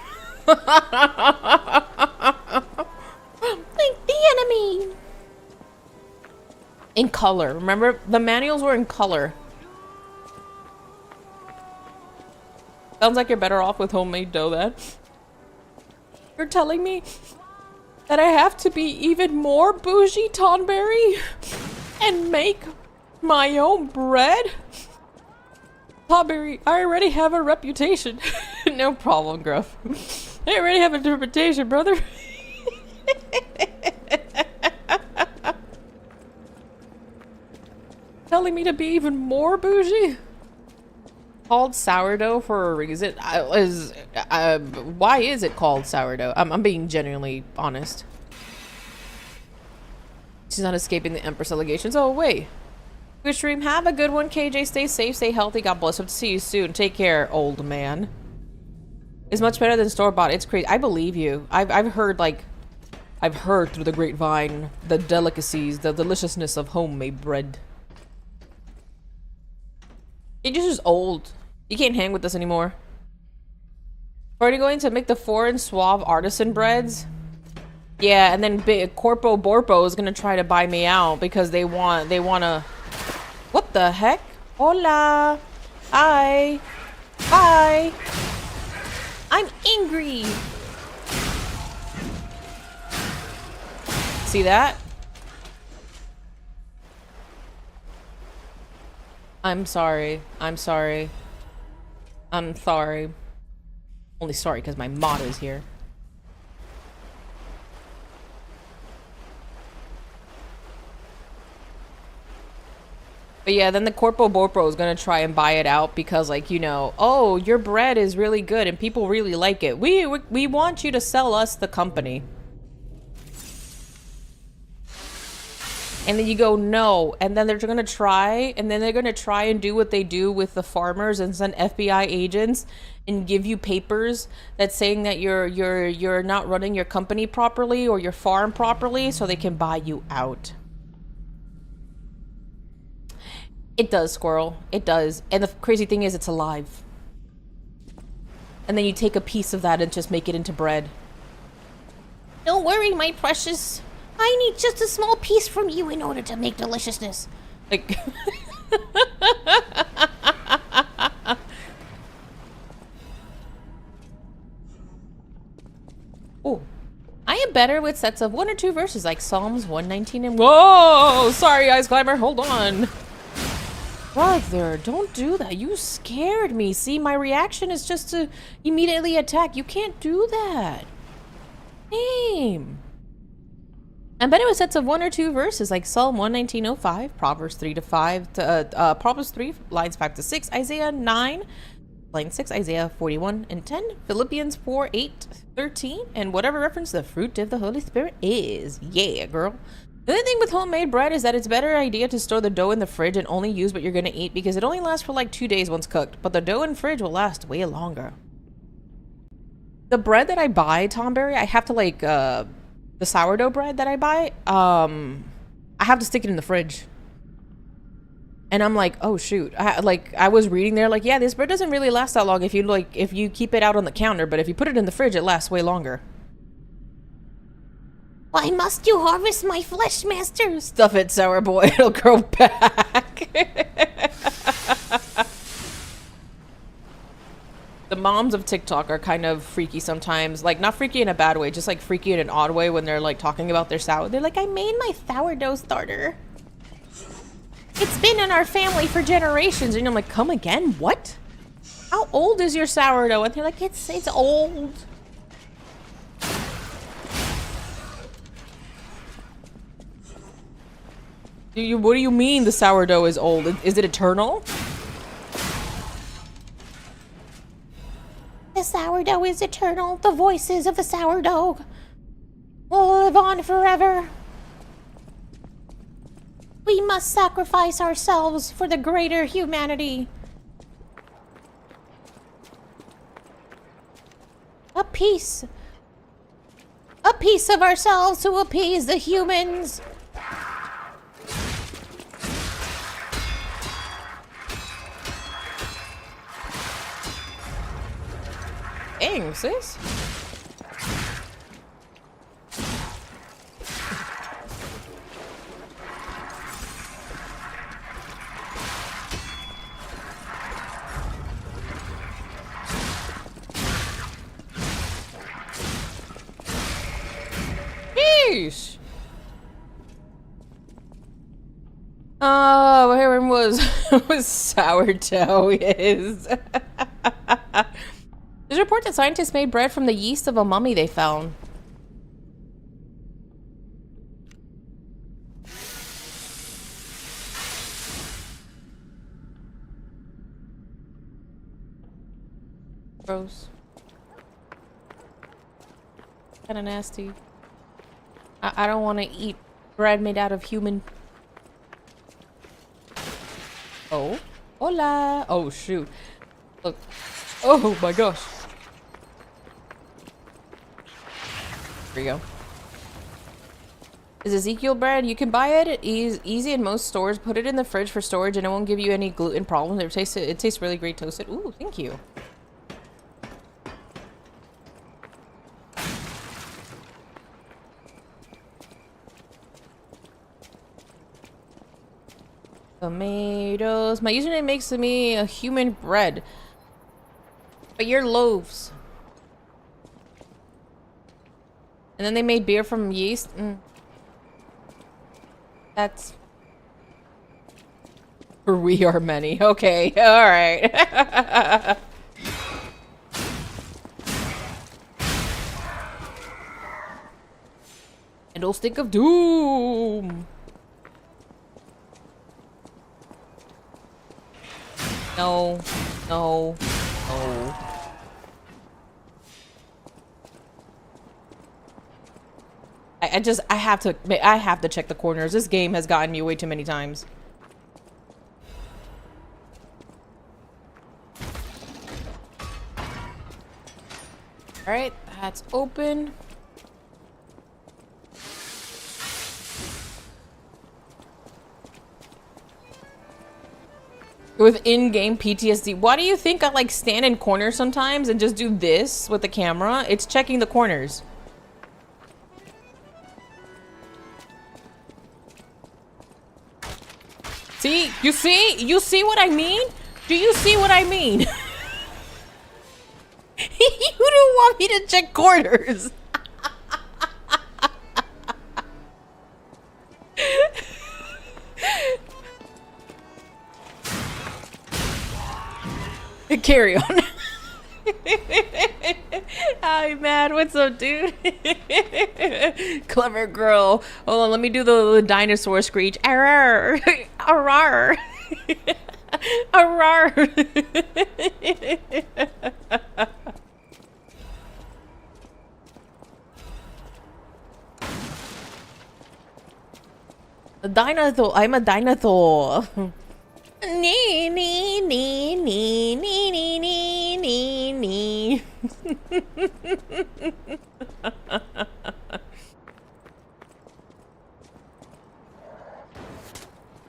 Link, the enemy! In color. Remember, the manuals were in color. Sounds like you're better off with homemade dough then. You're telling me that I have to be even more bougie, Tonberry? And make my own bread? Tonberry, I already have a reputation. No problem, Gruff. I already have a reputation, brother. Telling me to be even more bougie? Called sourdough for a reason. Why is it called sourdough? I'm being genuinely honest. She's not escaping the Empress allegations. Oh, wait. Good stream. Have a good one, KJ. Stay safe, stay healthy. God bless. Hope to see you soon. Take care, old man. It's much better than store-bought. It's crazy. I believe you. I've heard through the grapevine the delicacies, the deliciousness of homemade bread. You're just old. You can't hang with us anymore. Already going to make the foreign suave artisan breads? Yeah, and then Corpo Borpo is gonna try to buy me out because they wanna. What the heck? Hola. Hi. Bye. I'm angry. See that? I'm sorry. I'm sorry. I'm sorry. Only sorry because my mod is here. But yeah, then the Corpo Borpo is gonna try and buy it out because, like, you know, oh, your bread is really good and people really like it. We want you to sell us the company. And then you go, no. And then they're gonna try, and then they're gonna try and do what they do with the farmers and send FBI agents and give you papers that's saying that you're not running your company properly or your farm properly so they can buy you out. It does, Squirrel. It does. And the crazy thing is it's alive. And then you take a piece of that and just make it into bread. Don't worry, my precious. I need just a small piece from you in order to make deliciousness. Like... better with sets of 1 or 2 verses like Psalms 119 and... Whoa! Sorry, Ice Climber, hold on. Brother, don't do that. You scared me. See, my reaction is just to immediately attack. You can't do that. Damn. I bet it was sets of 1 or 2 verses like Psalm 119:05, Proverbs 3:5 to Proverbs 3 lines 5 to 6, Isaiah 9 line 6, Isaiah 41 and 10, Philippians 4:8-13, and whatever reference the fruit of the Holy Spirit is. Yeah, girl. The other thing with homemade bread is that it's a better idea to store the dough in the fridge and only use what you're gonna eat because it only lasts for like 2 days once cooked, but the dough in fridge will last way longer. The bread that I buy, Tomberry, I have to like the sourdough bread that I buy, I have to stick it in the fridge. And I'm like, oh shoot. I was reading there like, yeah, this bread doesn't really last that long if you keep it out on the counter, but if you put it in the fridge, it lasts way longer. Why must you harvest my flesh, master? Stuff it, sour boy, it'll grow back. The moms of TikTok are kind of freaky sometimes. Like, not freaky in a bad way, just like freaky in an odd way when they're like talking about their sourdough. They're like, I made my sourdough starter. It's been in our family for generations. And I'm like, come again? What? How old is your sourdough? And they're like, it's old. What do you mean the sourdough is old? Is it eternal? The sourdough is eternal. The voices of the sourdough will live on forever. We must sacrifice ourselves for the greater humanity. A piece of ourselves to appease the humans. Dang, sis. Sheesh. Oh, here one was sourdough is. There's a report that scientists made bread from the yeast of a mummy they found. Gross. Kinda nasty. I don't want to eat bread made out of human. Oh. Hola. Oh, shoot. Look. Oh my gosh. There you go. Is Ezekiel bread? You can buy it. It's easy in most stores. Put it in the fridge for storage and it won't give you any gluten problems. It tastes really great toasted. Ooh, thank you. Tomatoes. My username makes me a human bread. But you're loaves. And then they made beer from yeast. That's... For we are many. Okay, alright. Candlestick of Doom. No. No. No. I have to check the corners. This game has gotten me way too many times. All right, that's open. With in-game PTSD. Why do you think I like stand in corners sometimes and just do this with the camera? It's checking the corners. See? You see? You see what I mean? Do you see what I mean? You don't want me to check corners. Carry on. Hi, Matt. What's up, dude? Clever girl. Hold on, let me do the dinosaur screech. Arr! Arr! Arr! A dinosaur. I'm a dinosaur. Nee, nee, nee, nee, nee, nee, nee, nee, nee.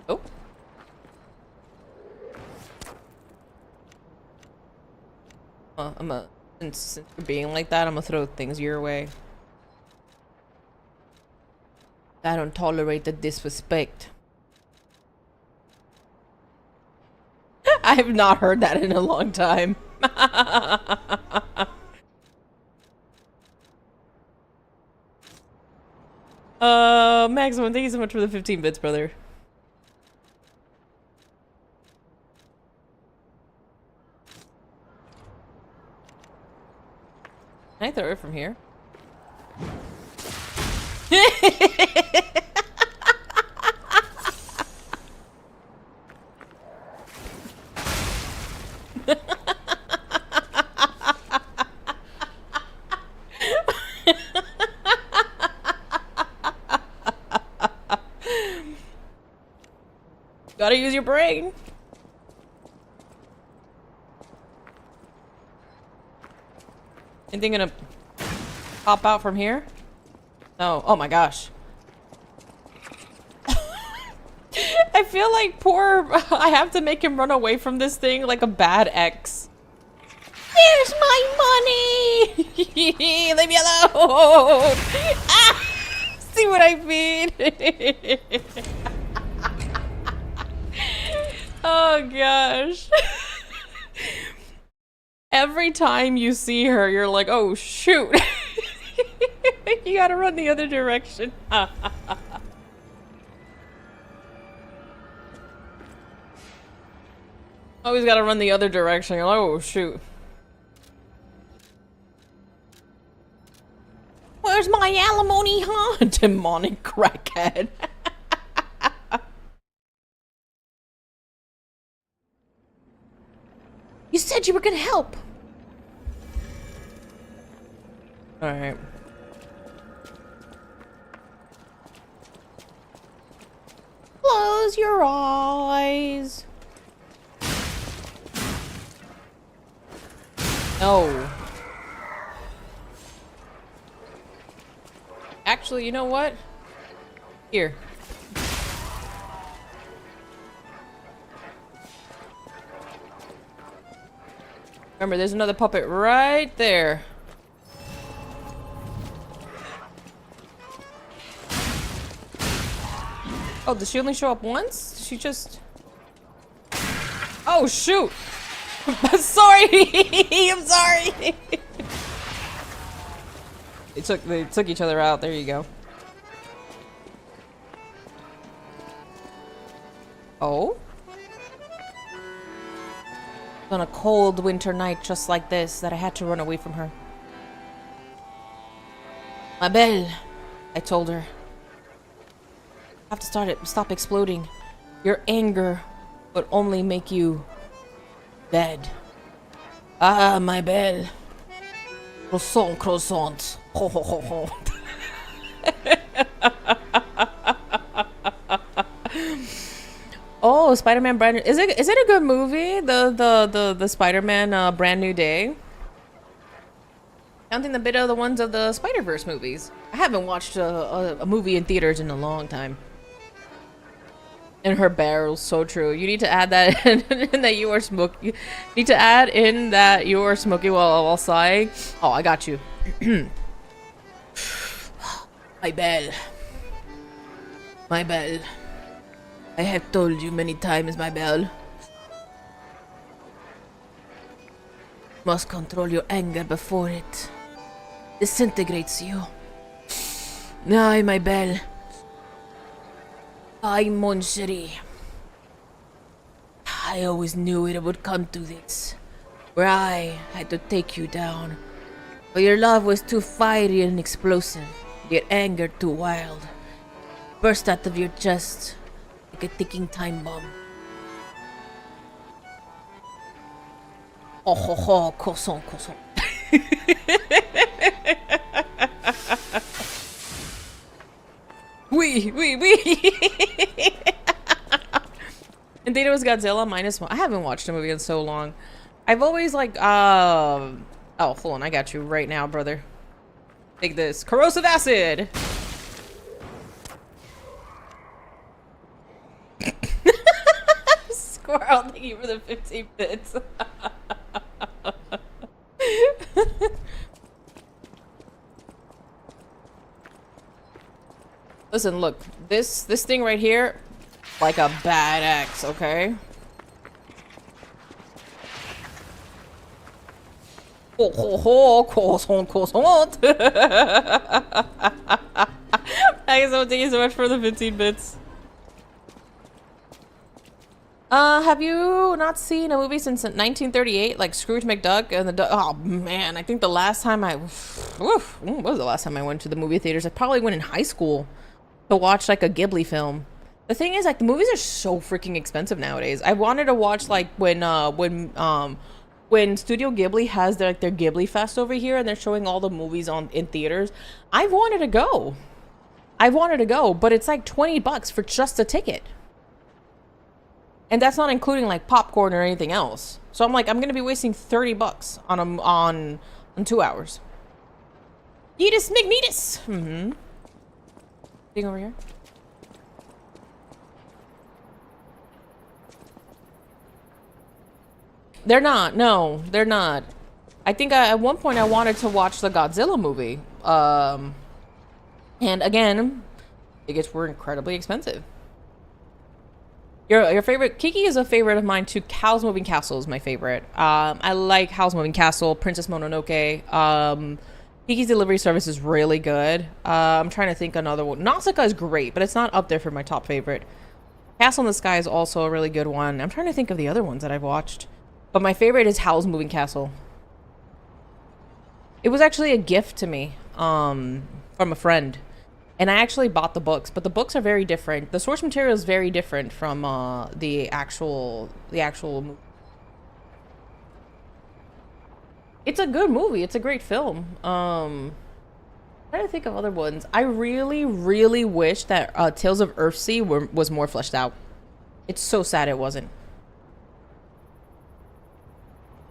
Oh. Since you're being like that, I'm gonna throw things your way. I don't tolerate the disrespect. I have not heard that in a long time. Maximum, thank you so much for the 15 bits, brother. Can I throw it from here? Gotta use your brain. Anything gonna pop out from here? No. Oh my gosh. I feel like I have to make him run away from this thing like a bad ex. Here's my money! Leave me alone! Ah! See what I mean? Oh gosh. Every time you see her, you're like, oh shoot. You gotta run the other direction. Always gotta run the other direction. You're like, oh shoot. Where's my alimony, huh? Demonic crackhead. You said you were gonna help. Alright. Close your eyes. No. Actually, you know what? Here. Remember, there's another puppet right there. Oh, did she only show up once? She just... Oh, shoot! Sorry! I'm sorry! They took each other out. There you go. Oh? On a cold winter night just like this that I had to run away from her. Ma belle, I told her. I have to stop exploding. Your anger would only make you dead. Ah, my belle. Croissant, croissant. Ho ho ho ho. Oh, Spider-Man brand new. Is it a good movie? The Spider-Man Brand New Day? Counting the bit of the ones of the Spider-Verse movies. I haven't watched a movie in theaters in a long time. In her barrel, so true. You need to add that in that you are smoking. You need to add in that you are smoking while sighing. Oh, I got you. My belle. My belle. I have told you many times, my belle. Must control your anger before it disintegrates you. Aye, my belle. Aye, mon chéri. I always knew it would come to this. where I had to take you down. But your love was too fiery and explosive, your anger too wild. Burst out of your chest like a ticking time bomb. Oh ho ho, croissant, croissant. Oui. And Dato's Godzilla -1. I haven't watched a movie in so long. I've always like, oh, hold on. I got you right now, brother. Take this. Corrosive acid! Squirrel, thank you for the 15 bits. Listen, look. This thing right here, like a bad axe, okay? Ho ho ho, croissant, croissant. Thank you so much for the 15 bits. Have you not seen a movie since 1938, like Scrooge McDuck and the Duck? Oh man, I think the last time when was the last time I went to the movie theaters? I probably went in high school to watch like a Ghibli film. The thing is, like, the movies are so freaking expensive nowadays. I wanted to watch like when Studio Ghibli has their Ghibli Fest over here and they're showing all the movies in theaters. I wanted to go, but it's like $20 for just a ticket. And that's not including like popcorn or anything else. So I'm like, I'm gonna be wasting $30 on 2 hours. Yeetus McNeetus. Thing over here. They're not. No, they're not. I think at one point I wanted to watch the Godzilla movie. And again, tickets were incredibly expensive. Your favorite? Kiki is a favorite of mine too. Howl's Moving Castle is my favorite. I like Howl's Moving Castle, Princess Mononoke. Kiki's Delivery Service is really good. I'm trying to think another one. Nausicaa is great, but it's not up there for my top favorite. Castle in the Sky is also a really good one. I'm trying to think of the other ones that I've watched. But my favorite is Howl's Moving Castle. It was actually a gift to me from a friend. And I actually bought the books, but the books are very different. The source material is very different from the actual movie. It's a good movie. It's a great film. I'm trying to think of other ones. I really, really wish that Tales of Earthsea was more fleshed out. It's so sad it wasn't.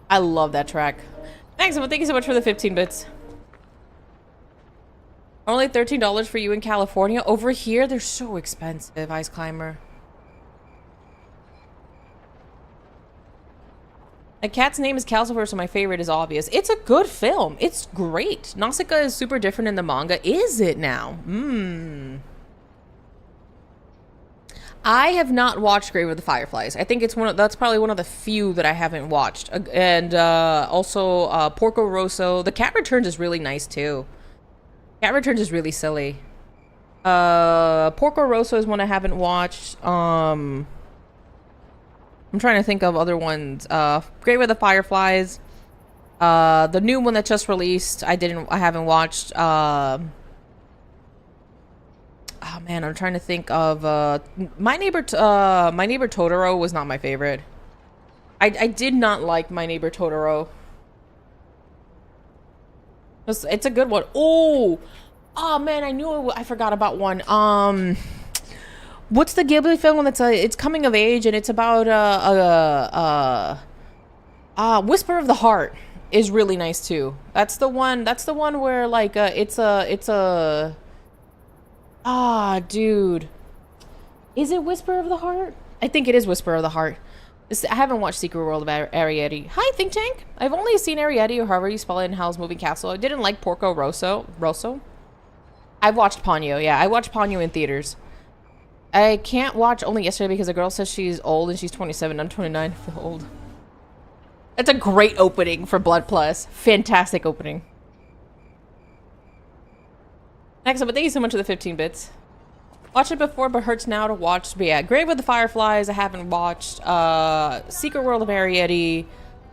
I love that track. Thanks, thank you so much for the 15 bits. Only $13 for you in California. Over here, they're so expensive, Ice Climber. A cat's name is Calcifer, so my favorite is obvious. It's a good film. It's great. Nausicaa is super different in the manga. Is it now? I have not watched Grave of the Fireflies. I think that's probably one of the few that I haven't watched. And also Porco Rosso. The Cat Returns is really nice too. Cat Returns is really silly. Porco Rosso is one I haven't watched. I'm trying to think of other ones. Grave of the Fireflies. The new one that just released, I haven't watched. Oh man, I'm trying to think of My Neighbor Totoro was not my favorite. I did not like My Neighbor Totoro. It's a good one. Oh man, I forgot about one. What's the Ghibli film that's it's coming of age and it's about Whisper of the Heart is really nice too. That's the one where like dude. Is it Whisper of the Heart? I think it is Whisper of the Heart. I haven't watched Secret World of Arrietty. Hi, Think Tank. I've only seen Arrietty, or however you spell it, in Howl's Moving Castle. I didn't like Porco Rosso. I've watched Ponyo. Yeah, I watched Ponyo in theaters. I can't watch Only Yesterday because the girl says she's old and she's 27. I'm 29. I feel old. That's a great opening for Blood Plus. Fantastic opening. Next up, but thank you so much for the 15 bits. Watched it before, but hurts now to watch. But yeah, Grave of the Fireflies, I haven't watched. Secret World of Arrietty.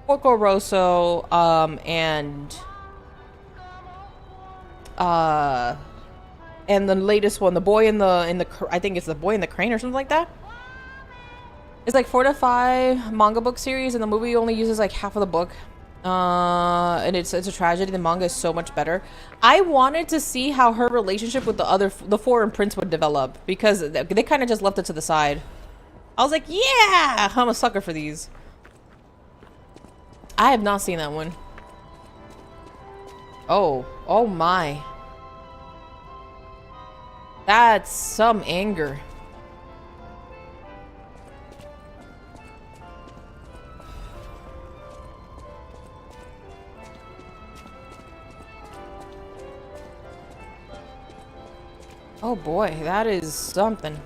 Porco Rosso, and the latest one, the boy in the I think it's the boy in the crane or something like that. It's like 4 to 5 manga book series, and the movie only uses like half of the book. And it's a tragedy. The manga is so much better. I wanted to see how her relationship with the foreign prince would develop, because they kind of just left it to the side. I was like, yeah, I'm a sucker for these. I have not seen that one. Oh my. That's some anger. Oh boy, that is something.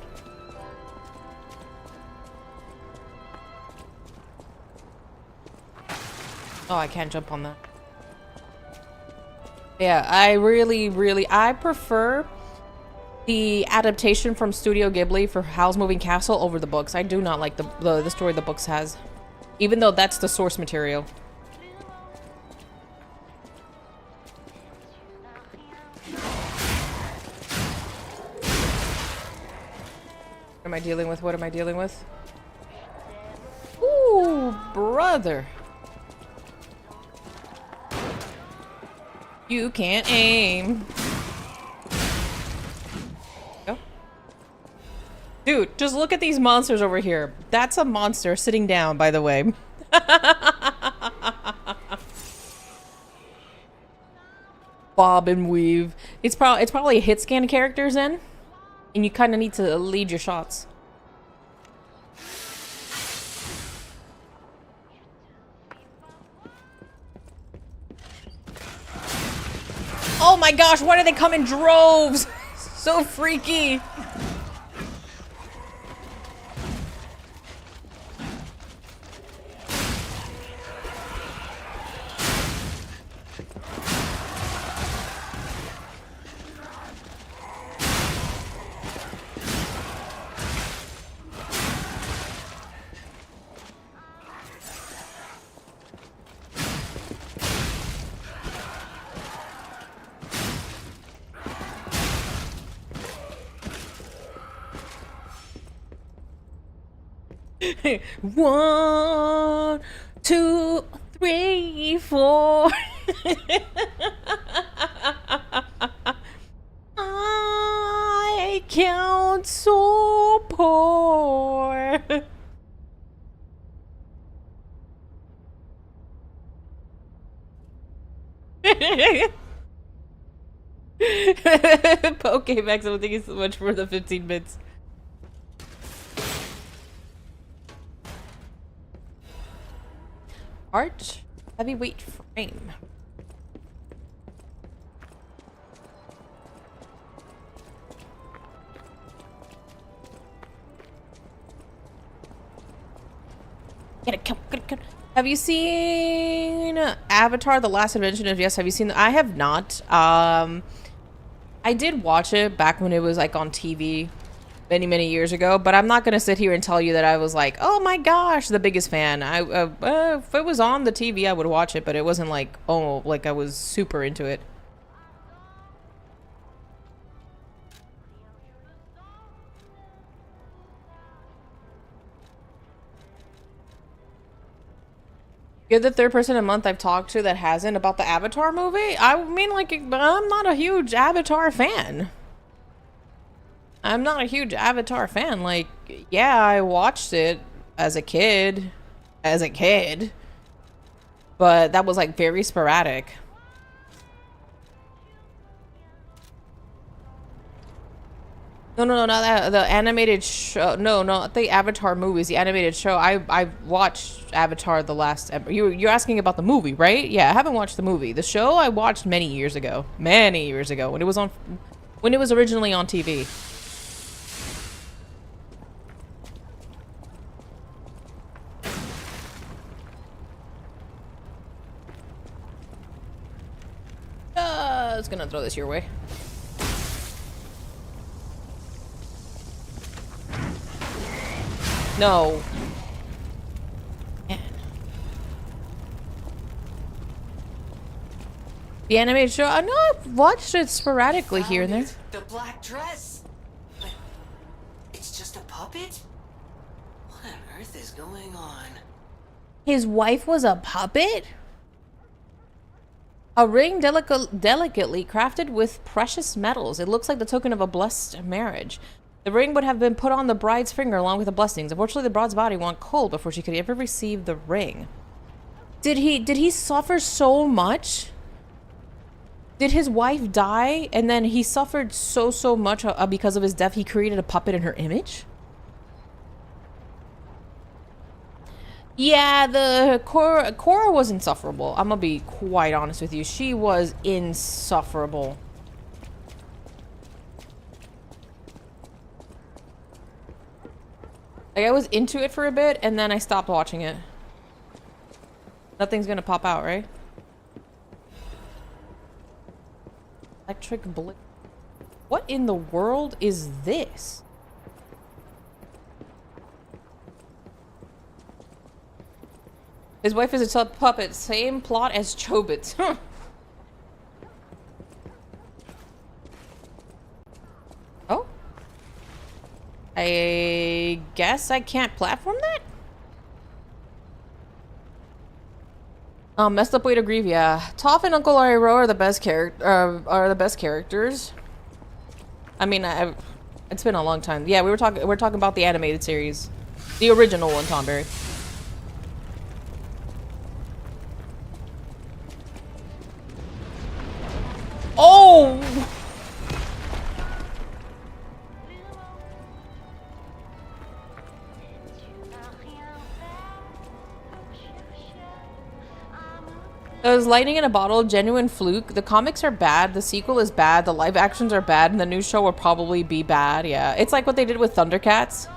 Oh, I can't jump on that. Yeah, I prefer the adaptation from Studio Ghibli for Howl's Moving Castle over the books. I do not like the story the books has, even though that's the source material. What am I dealing with? What am I dealing with? Ooh, brother. You can't aim. Go. Dude, just look at these monsters over here. That's a monster sitting down, by the way. Bob and weave. It's probably a hit scan characters in, and you kind of need to lead your shots. Oh my gosh, why do they come in droves? So freaky. One, two, three, four. I count so poor. Okay, Maximum, thank you so much for the 15 bits. Art, heavyweight frame. Get it, come. Have you seen Avatar: The Last Invention of Yes? Have you seen? I have not. I did watch it back when it was like on TV many years ago, but I'm not gonna sit here and tell you that I was like, oh my gosh, the biggest fan. If it was on the TV, I would watch it, but it wasn't like, oh, like I was super into it. You're the third person a month I've talked to that hasn't about the Avatar movie. I mean, like, I'm not a huge Avatar fan. Like, yeah, I watched it as a kid, but that was like very sporadic. No, not that, the animated show. No, not the Avatar movies, the animated show. I watched Avatar: The Last. You're asking about the movie, right? Yeah, I haven't watched the movie. The show I watched many years ago, when it was originally on TV. I was gonna throw this your way. No. Man. The animated show? I know I've watched it sporadically here and there. Found it. The black dress. But it's just a puppet? What on earth is going on? His wife was a puppet? A ring delicately crafted with precious metals. It looks like the token of a blessed marriage. The ring would have been put on the bride's finger along with the blessings. Unfortunately, the bride's body went cold before she could ever receive the ring. Did he suffer so much? Did his wife die and then he suffered so much because of his death he created a puppet in her image? Yeah, the Cora was insufferable. I'm gonna be quite honest with you. She was insufferable. Like, I was into it for a bit and then I stopped watching it. Nothing's gonna pop out, right? Electric blip. What in the world is this? His wife is a puppet. Same plot as Chobits. Oh? I guess I can't platform that? Messed up way to grieve, yeah. Toph and Uncle Iroh are the best characters. I mean, it's been a long time. Yeah, we're talking about the animated series. The original one, Tomberry. Oh! It was lightning in a bottle, genuine fluke. The comics are bad, the sequel is bad, the live actions are bad, and the new show will probably be bad. Yeah, it's like what they did with Thundercats.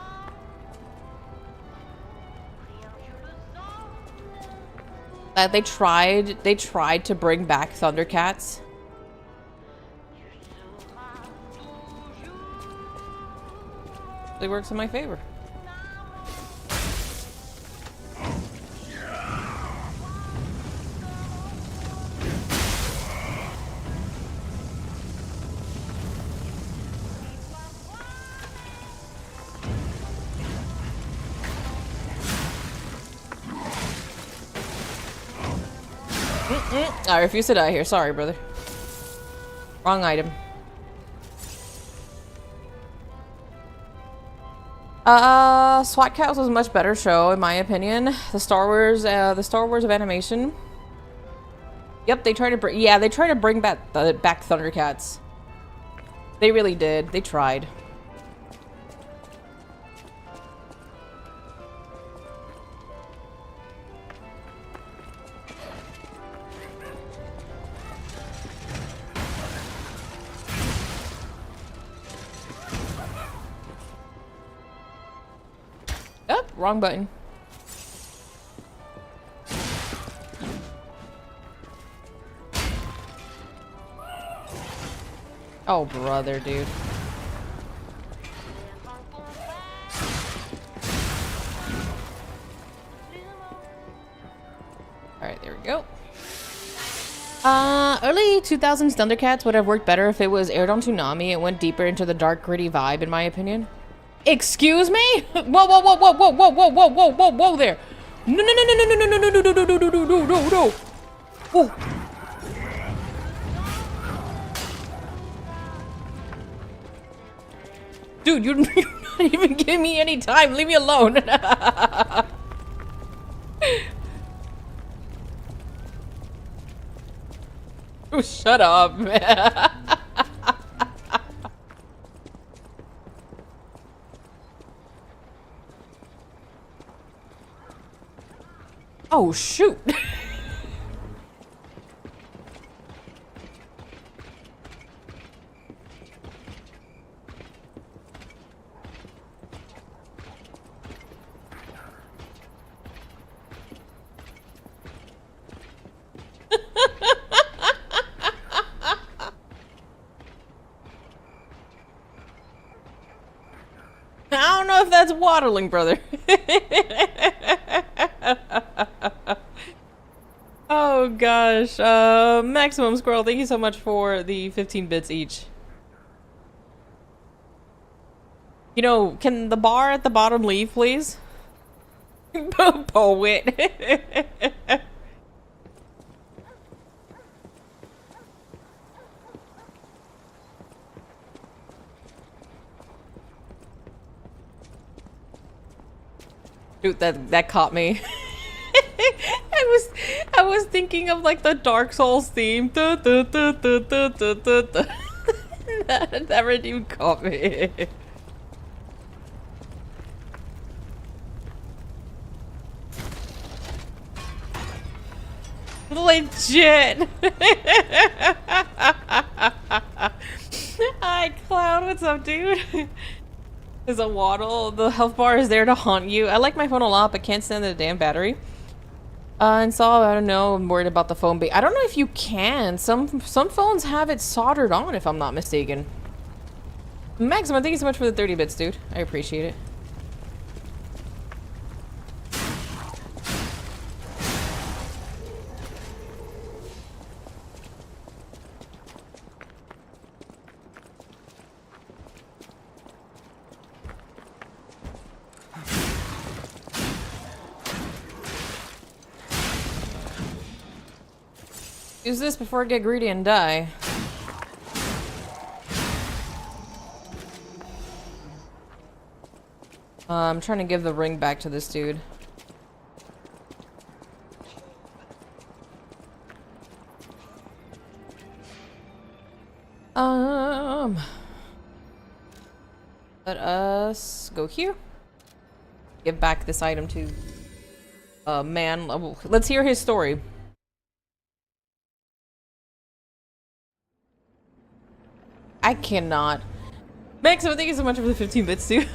They tried to bring back Thundercats. It works in my favor. I refuse to die here. Sorry, brother. Wrong item. SWAT Cows was a much better show, in my opinion. The Star Wars of animation. Yep, they try to bring. Yeah, they try to bring back Thundercats. They really did. They tried. Oh, wrong button. Oh, brother, dude. Alright, there we go. Early 2000s Thundercats would have worked better if it was aired on Toonami. It went deeper into the dark, gritty vibe, in my opinion. Excuse me? Whoa, whoa, whoa, whoa, whoa, whoa, whoa, whoa, whoa, whoa, whoa there. No, no, no, no, no, no, no, no, no, no, no, no, no, no, no, no. Whoa. Dude, you're not even giving me any time. Leave me alone. Oh, shut up, man. Oh, shoot. I don't know if that's waddling, brother. Oh gosh. Maximum Squirrel, thank you so much for the 15 bits each. You know, can the bar at the bottom leave, please? Poet. Dude, that caught me. I was thinking of like the Dark Souls theme. That really even caught me. Legit. Hi, Cloud. What's up, dude? There's a waddle. The health bar is there to haunt you. I like my phone a lot, but can't stand the damn battery. And so I don't know. I'm worried about the phone. I don't know if you can. Some phones have it soldered on, if I'm not mistaken. Maximum, thank you so much for the 30 bits, dude. I appreciate it. Use this before I get greedy and die. I'm trying to give the ring back to this dude. Let us go here. Give back this item to man. Let's hear his story. I cannot. Maximum, thank you so much for the 15 bits, too. See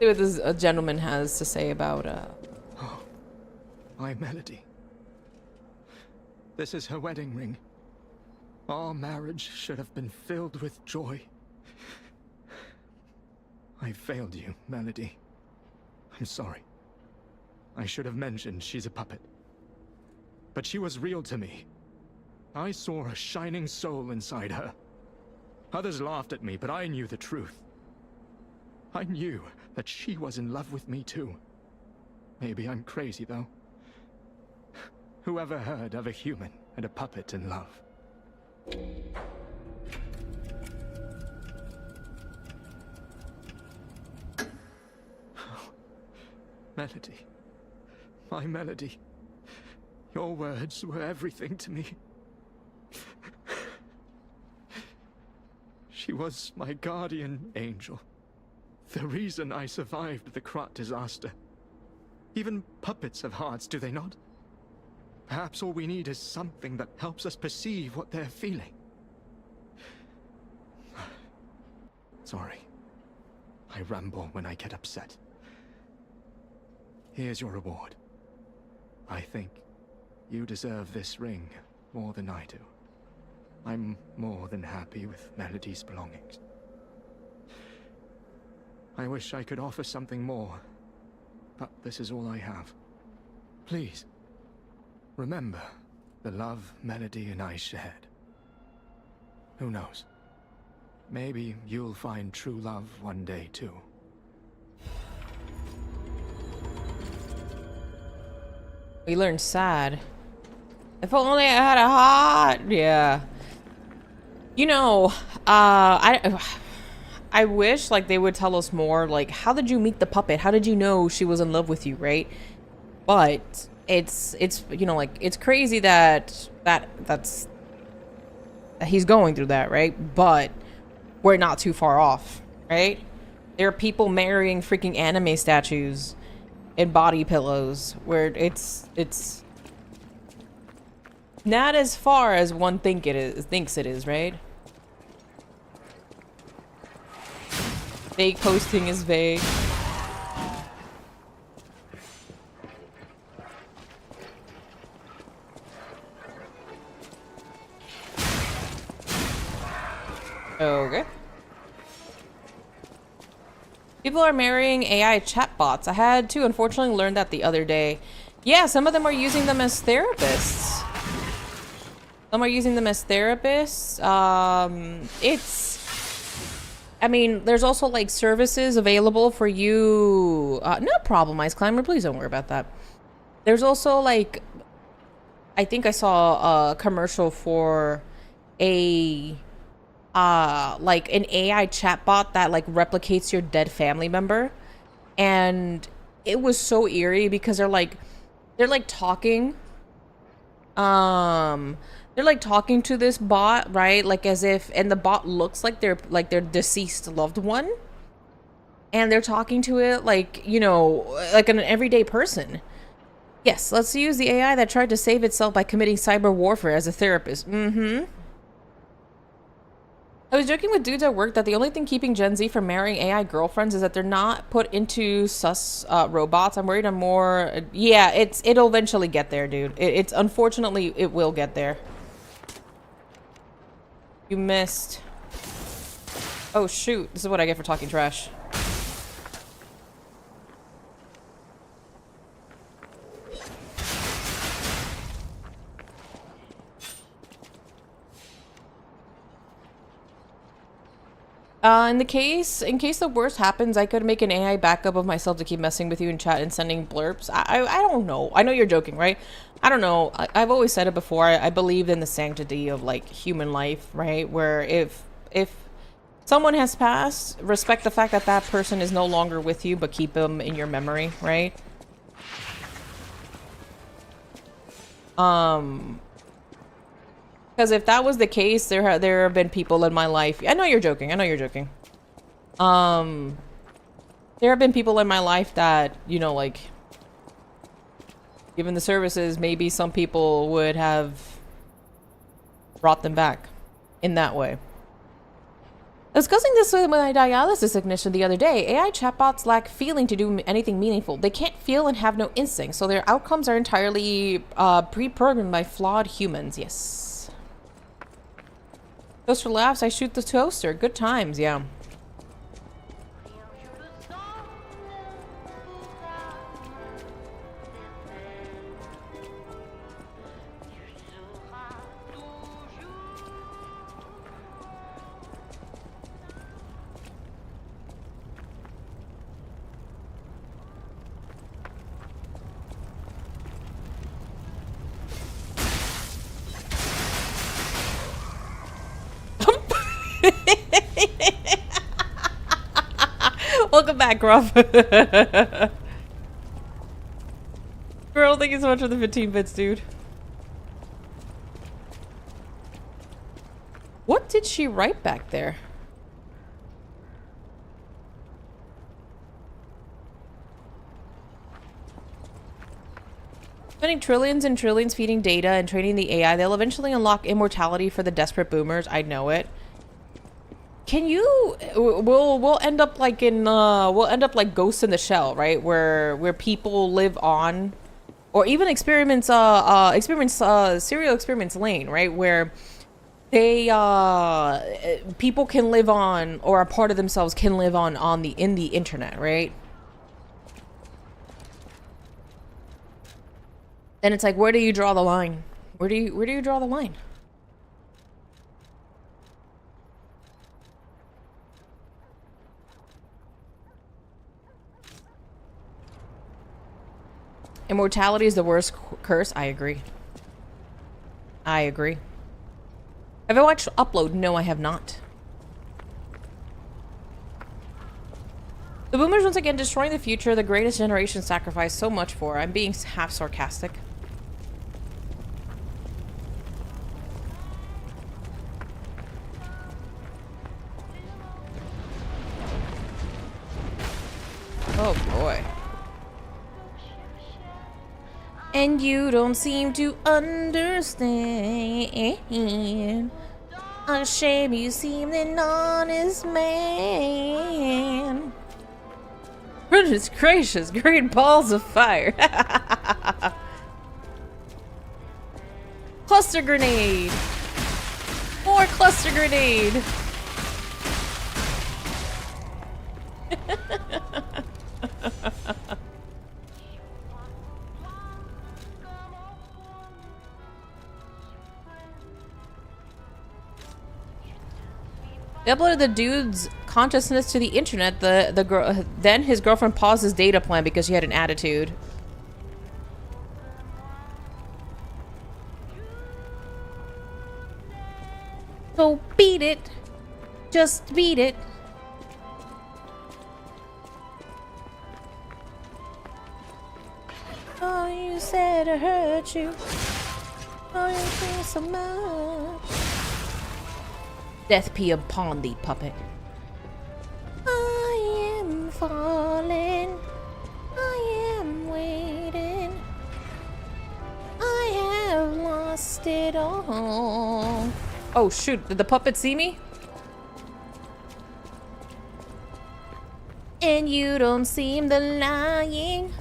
what this gentleman has to say about, Oh, my Melody. This is her wedding ring. Our marriage should have been filled with joy. I failed you, Melody. I'm sorry. I should have mentioned she's a puppet. But she was real to me. I saw a shining soul inside her. Others laughed at me, but I knew the truth. I knew that she was in love with me too. Maybe I'm crazy, though. Whoever heard of a human and a puppet in love? Oh, Melody. My Melody. Your words were everything to me. She was my guardian angel. The reason I survived the Krat disaster. Even puppets have hearts, do they not? Perhaps all we need is something that helps us perceive what they're feeling. Sorry. I ramble when I get upset. Here's your reward. I think you deserve this ring more than I do. I'm more than happy with Melody's belongings. I wish I could offer something more, but this is all I have. Please, remember the love Melody and I shared. Who knows? Maybe you'll find true love one day too. We learned sad. If only I had a heart. Yeah. You know, I wish like they would tell us more. Like, how did you meet the puppet? How did you know she was in love with you, right? But it's you know, like, it's crazy that he's going through that, right? But we're not too far off, right? There are people marrying freaking anime statues and body pillows where it's not as far as one thinks it is, right? Vague posting is vague. Okay. People are marrying AI chatbots. I had to unfortunately learn that the other day. Yeah, some of them are using them as therapists. Some are using them as therapists. I mean, there's also like services available for you. No problem, Ice Climber. Please don't worry about that. There's also like, I think I saw a commercial for a like an AI chatbot that like replicates your dead family member, and it was so eerie because they're like talking to this bot, right? Like as if, and the bot looks like they're their deceased loved one, and they're talking to it like, you know, like an everyday person. Yes, let's use the AI that tried to save itself by committing cyber warfare as a therapist. I was joking with dudes at work that the only thing keeping Gen Z from marrying AI girlfriends is that they're not put into sus robots. I'm worried I'm more... Yeah, it'll eventually get there, dude. It's unfortunately, it will get there. You missed. Oh, shoot. This is what I get for talking trash. In case the worst happens, I could make an AI backup of myself to keep messing with you in chat and sending blurbs. I don't know. I know you're joking, right? I don't know. I've always said it before. I believe in the sanctity of like human life, right? Where if someone has passed, respect the fact that that person is no longer with you, but keep them in your memory, right? Because if that was the case, there have been people in my life. I know you're joking. I know you're joking. There have been people in my life that, you know, like, given the services, maybe some people would have brought them back in that way. Discussing this with my dialysis technician the other day, AI chatbots lack feeling to do anything meaningful. They can't feel and have no instinct, so their outcomes are entirely pre-programmed by flawed humans. Yes. Toaster laughs, I shoot the toaster. Good times, yeah. Welcome back, Gruff. Girl, thank you so much for the 15 bits, dude. What did she write back there? Spending trillions and trillions feeding data and training the AI, they'll eventually unlock immortality for the desperate boomers. I know it. Can you... We'll end up like in... we'll end up like Ghost in the Shell, right? Where people live on... Or even experiments... Serial Experiments Lane, right? Where they... people can live on... Or a part of themselves can live on in the internet, right? And it's like, where do you draw the line? Where do you draw the line? Immortality is the worst curse. I agree. I agree. Have I watched Upload? No, I have not. The boomers once again destroying the future, the greatest generation sacrificed so much for. I'm being half sarcastic. Oh boy. And you don't seem to understand. A shame you seem an honest man. Goodness gracious, great balls of fire. Cluster grenade. More cluster grenade. They uploaded the dude's consciousness to the internet. The girl, then his girlfriend paused his data plan because she had an attitude. So beat it. Just beat it. Oh, you said I hurt you. Oh, you feel so much. Death be upon thee, puppet. I am falling. I am waiting. I have lost it all. Oh shoot, did the puppet see me? And you don't seem the lying.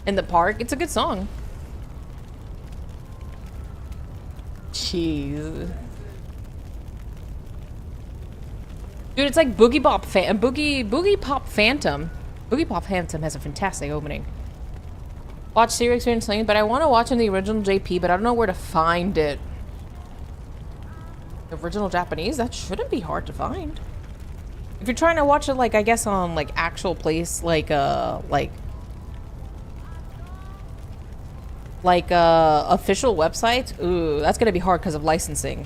In the park, it's a good song. Jeez. Dude, it's like Boogie Pop Phantom. Boogie Pop Phantom. Boogie Pop Phantom has a fantastic opening. Watch Serial Experience Lane, but I want to watch in the original JP, but I don't know where to find it. The original Japanese? That shouldn't be hard to find. If you're trying to watch it, like, I guess on, like, actual place, like official websites, ooh, that's gonna be hard because of licensing.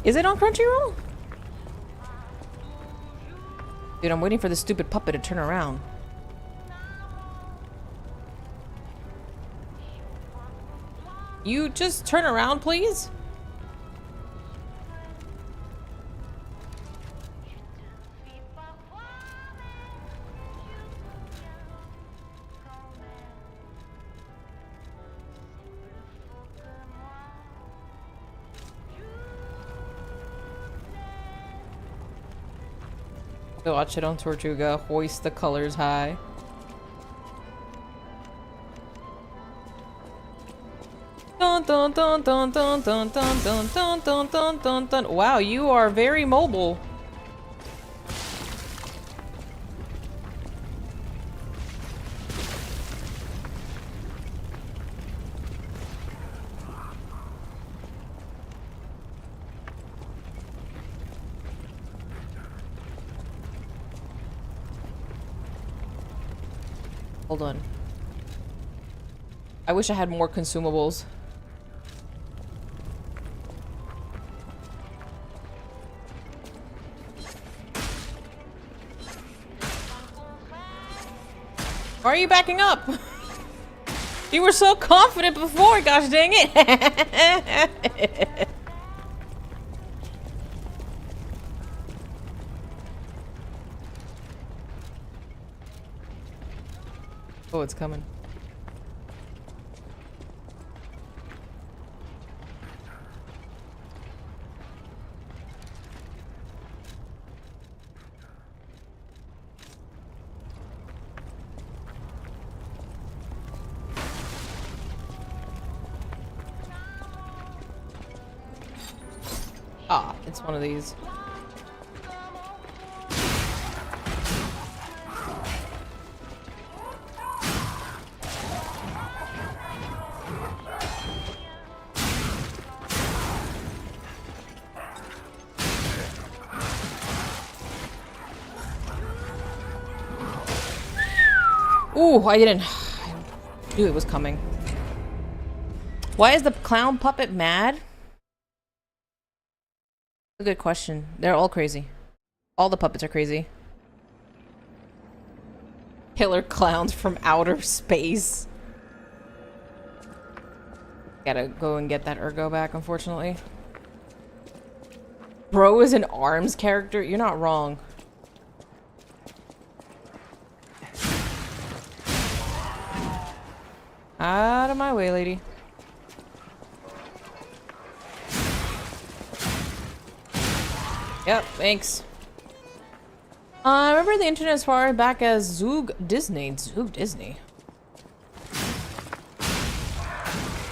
Is it on Crunchyroll? Dude, I'm waiting for this stupid puppet to turn around. You just turn around, please? Watch it on Tortuga. Hoist the colors high. Dun dun dun dun dun dun dun dun dun dun dun dun dun. Wow, you are very mobile. Hold on. I wish I had more consumables. Why are you backing up? You were so confident before, gosh dang it. Oh, it's coming. Ah, it's one of these. Ooh, I knew it was coming. Why is the clown puppet mad? A good question. They're all crazy. All the puppets are crazy. Killer clowns from outer space. Gotta go and get that Ergo back, unfortunately. Bro is an ARMS character? You're not wrong. Out of my way, lady. Yep, thanks. I remember the internet as far back as Zoog Disney. Zoog Disney.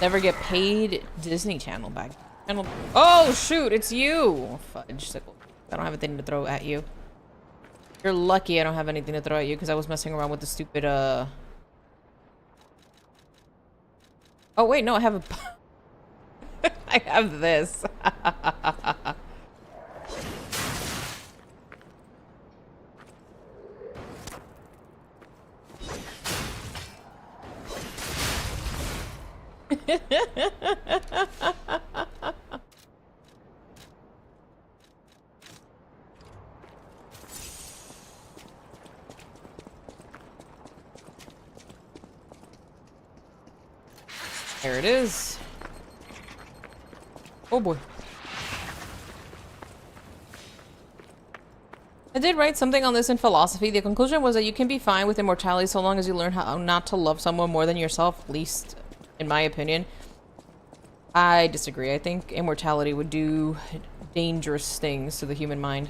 Never get paid Disney Channel back. Oh shoot, it's you! Fudge sickle. I don't have anything to throw at you. You're lucky I don't have anything to throw at you because I was messing around with the stupid Oh wait, no, I have a I have this. There it is. Oh boy. I did write something on this in philosophy. The conclusion was that you can be fine with immortality so long as you learn how not to love someone more than yourself, at least in my opinion. I disagree. I think immortality would do dangerous things to the human mind.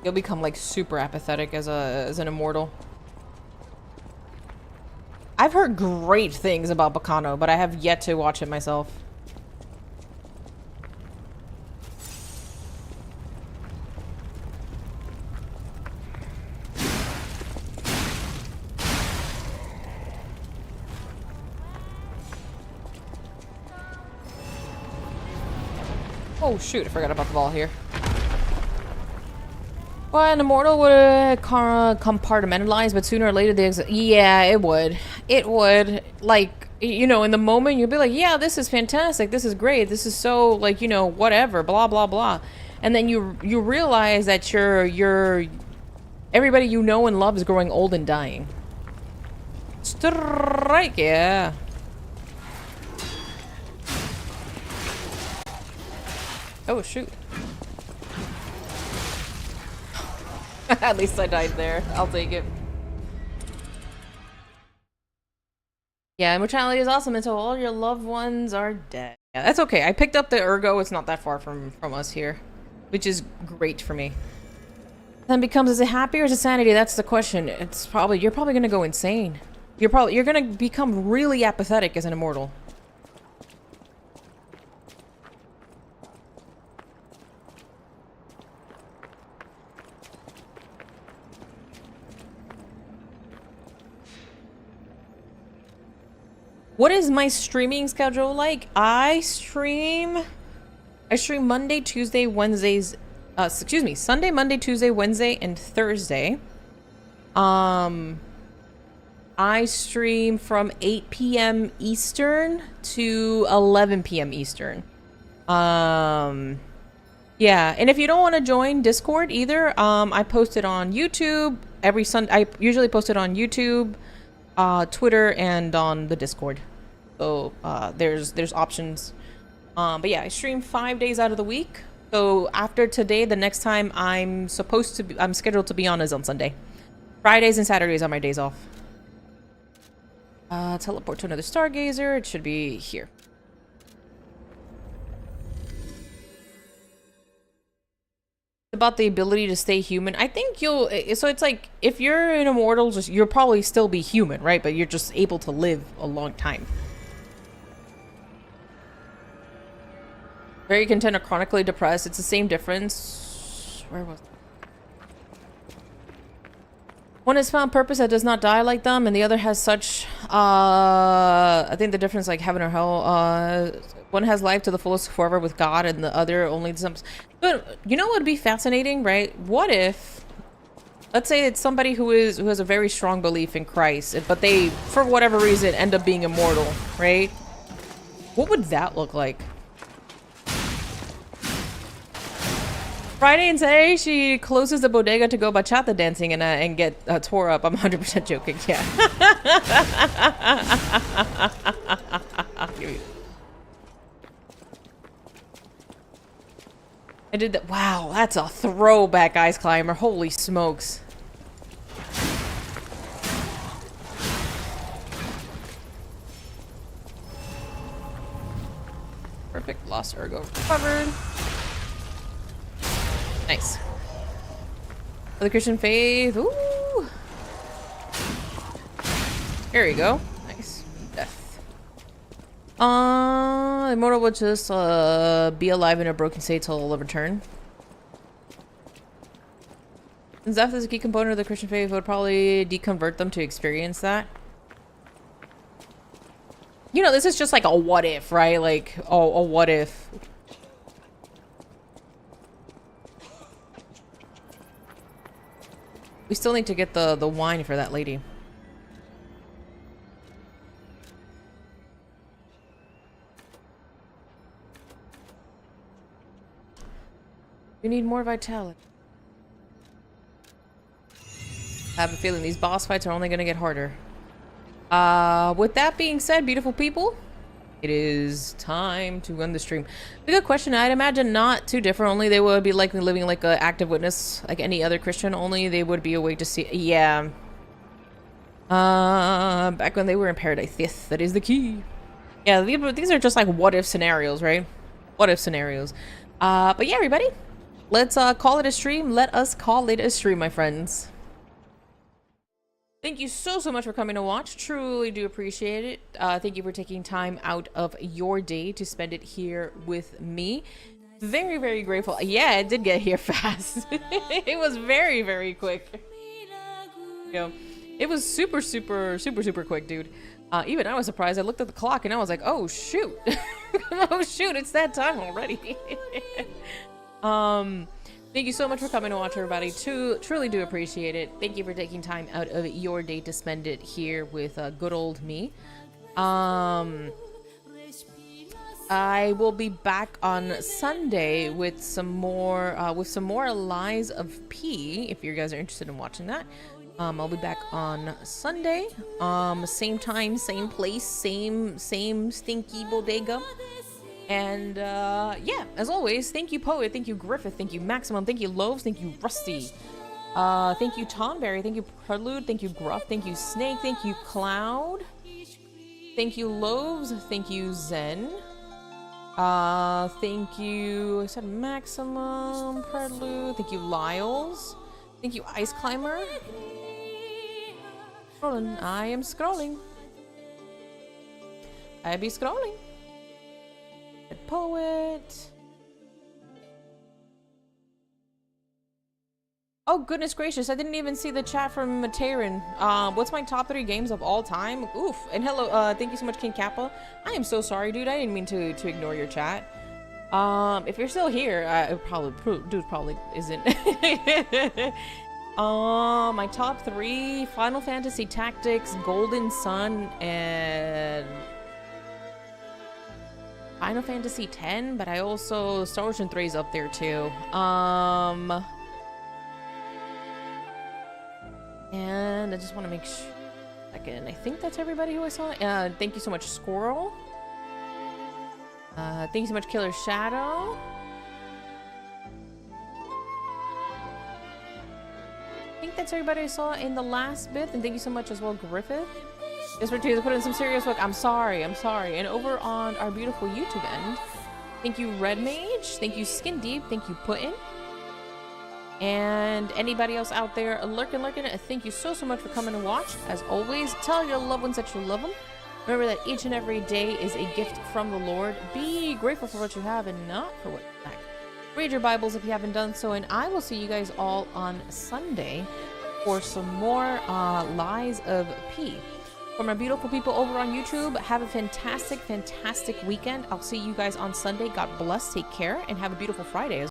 You'll become like super apathetic as an immortal. I've heard great things about Bacano, but I have yet to watch it myself. Oh shoot, I forgot about the ball here. Well, an immortal would compartmentalize, but sooner or later yeah, it would. It would. Like, you know, in the moment, you'll be like, yeah, this is fantastic. This is great. This is so, like, you know, whatever, blah, blah, blah. And then you realize that everybody you know and love is growing old and dying. Strike, yeah. Oh, shoot. At least I died there. I'll take it. Yeah, immortality is awesome until all your loved ones are dead. Yeah, that's okay. I picked up the ergo. It's not that far from us here, which is great for me. Then becomes, is it happy or is it sanity? That's the question. It's probably, you're probably gonna go insane. You're gonna become really apathetic as an immortal. What is my streaming schedule like? I stream Monday, Tuesday, Wednesdays, Sunday, Monday, Tuesday, Wednesday, and Thursday. I stream from 8 p.m. Eastern to 11 p.m. Eastern. Yeah, and if you don't want to join Discord either, I post it on YouTube every Sunday. I usually post it on YouTube, Twitter, and on the Discord. So there's options. But yeah, I stream 5 days out of the week. So after today, the next time I'm scheduled to be on is on Sunday. Fridays and Saturdays are my days off. Teleport to another Stargazer. It should be here. About the ability to stay human. I think so it's like, if you're an immortal, you'll probably still be human, right? But you're just able to live a long time. Very content or chronically depressed. It's the same difference. Where was it? One has found purpose that does not die like them, and the other has such, I think the difference, like heaven or hell, one has life to the fullest forever with God, and the other only some. But you know what would be fascinating, right? What if, let's say it's somebody who has a very strong belief in Christ, but they, for whatever reason, end up being immortal, right? What would that look like? Friday and Saturday, she closes the bodega to go bachata dancing and get tore up. I'm 100% joking. Yeah. I did that. Wow, that's a throwback Ice Climber. Holy smokes. Perfect. Lost ergo recovered. Nice. For the Christian faith. Ooh. There you go. Nice. Death. Immortal would just be alive in a broken state till it'll return. Since death is a key component of the Christian faith, it would probably deconvert them to experience that. You know, this is just like a what if, right? Like, a what if. We still need to get the wine for that lady. We need more vitality. I have a feeling these boss fights are only going to get harder. With that being said, beautiful people, it is time to end the stream. A good question. I'd imagine not too different. Only they would be likely living like an active witness, like any other Christian. Only they would be awake to see. Yeah. Back when they were in paradise. Yes, that is the key. Yeah, these are just like what if scenarios, right? What if scenarios. But yeah, everybody, let's call it a stream. Let us call it a stream, my friends. Thank you so much for coming to watch. Truly do appreciate it. Thank you for taking time out of your day to spend it here with me. Very, very grateful. Yeah, it did get here fast. It was very, very quick. Yo, it was super, super, super, super quick, dude. Even I was surprised. I looked at the clock and I was like, oh shoot. Oh shoot, it's that time already. Thank you so much for coming to watch, everybody. Truly do appreciate it. Thank you for taking time out of your day to spend it here with good old me. I will be back on Sunday with some more Lies of P. If you guys are interested in watching that, I'll be back on Sunday. Same time, same place, same stinky bodega. And yeah, as always, thank you Poet, thank you Griffith, thank you Maximum, thank you Loaves, thank you Rusty, thank you Tonberry, thank you Prelude, thank you Gruff, thank you Snake, thank you Cloud, thank you Loaves, thank you Zen, thank you, I said Maximum, Prelude, thank you Lyles, thank you Ice Climber. Scrolling, I am scrolling. I be scrolling. Poet. Oh goodness gracious, I didn't even see the chat from Materin. What's my top 3 games of all time? Oof. And hello, thank you so much King Kappa. I am so sorry, dude. I didn't mean to ignore your chat. If you're still here, dude probably isn't. My top 3: Final Fantasy Tactics, Golden Sun, and Final Fantasy X, but I also Star Ocean 3 is up there too. And I just want to make sure. Again, I think that's everybody who I saw. Thank you so much, Squirrel. Thank you so much, Killer Shadow. I think that's everybody I saw in the last bit, and thank you so much as well, Griffith. Just for to put in some serious work. I'm sorry. And over on our beautiful YouTube end, thank you Red Mage, thank you Skin Deep, thank you Putin, and anybody else out there lurking. Thank you so much for coming to watch. As always, tell your loved ones that you love them. Remember that each and every day is a gift from the Lord. Be grateful for what you have and not for what you lack. Read your Bibles if you haven't done so, and I will see you guys all on Sunday for some more Lies of P. From our beautiful people over on YouTube, have a fantastic, fantastic weekend. I'll see you guys on Sunday. God bless, take care, and have a beautiful Friday.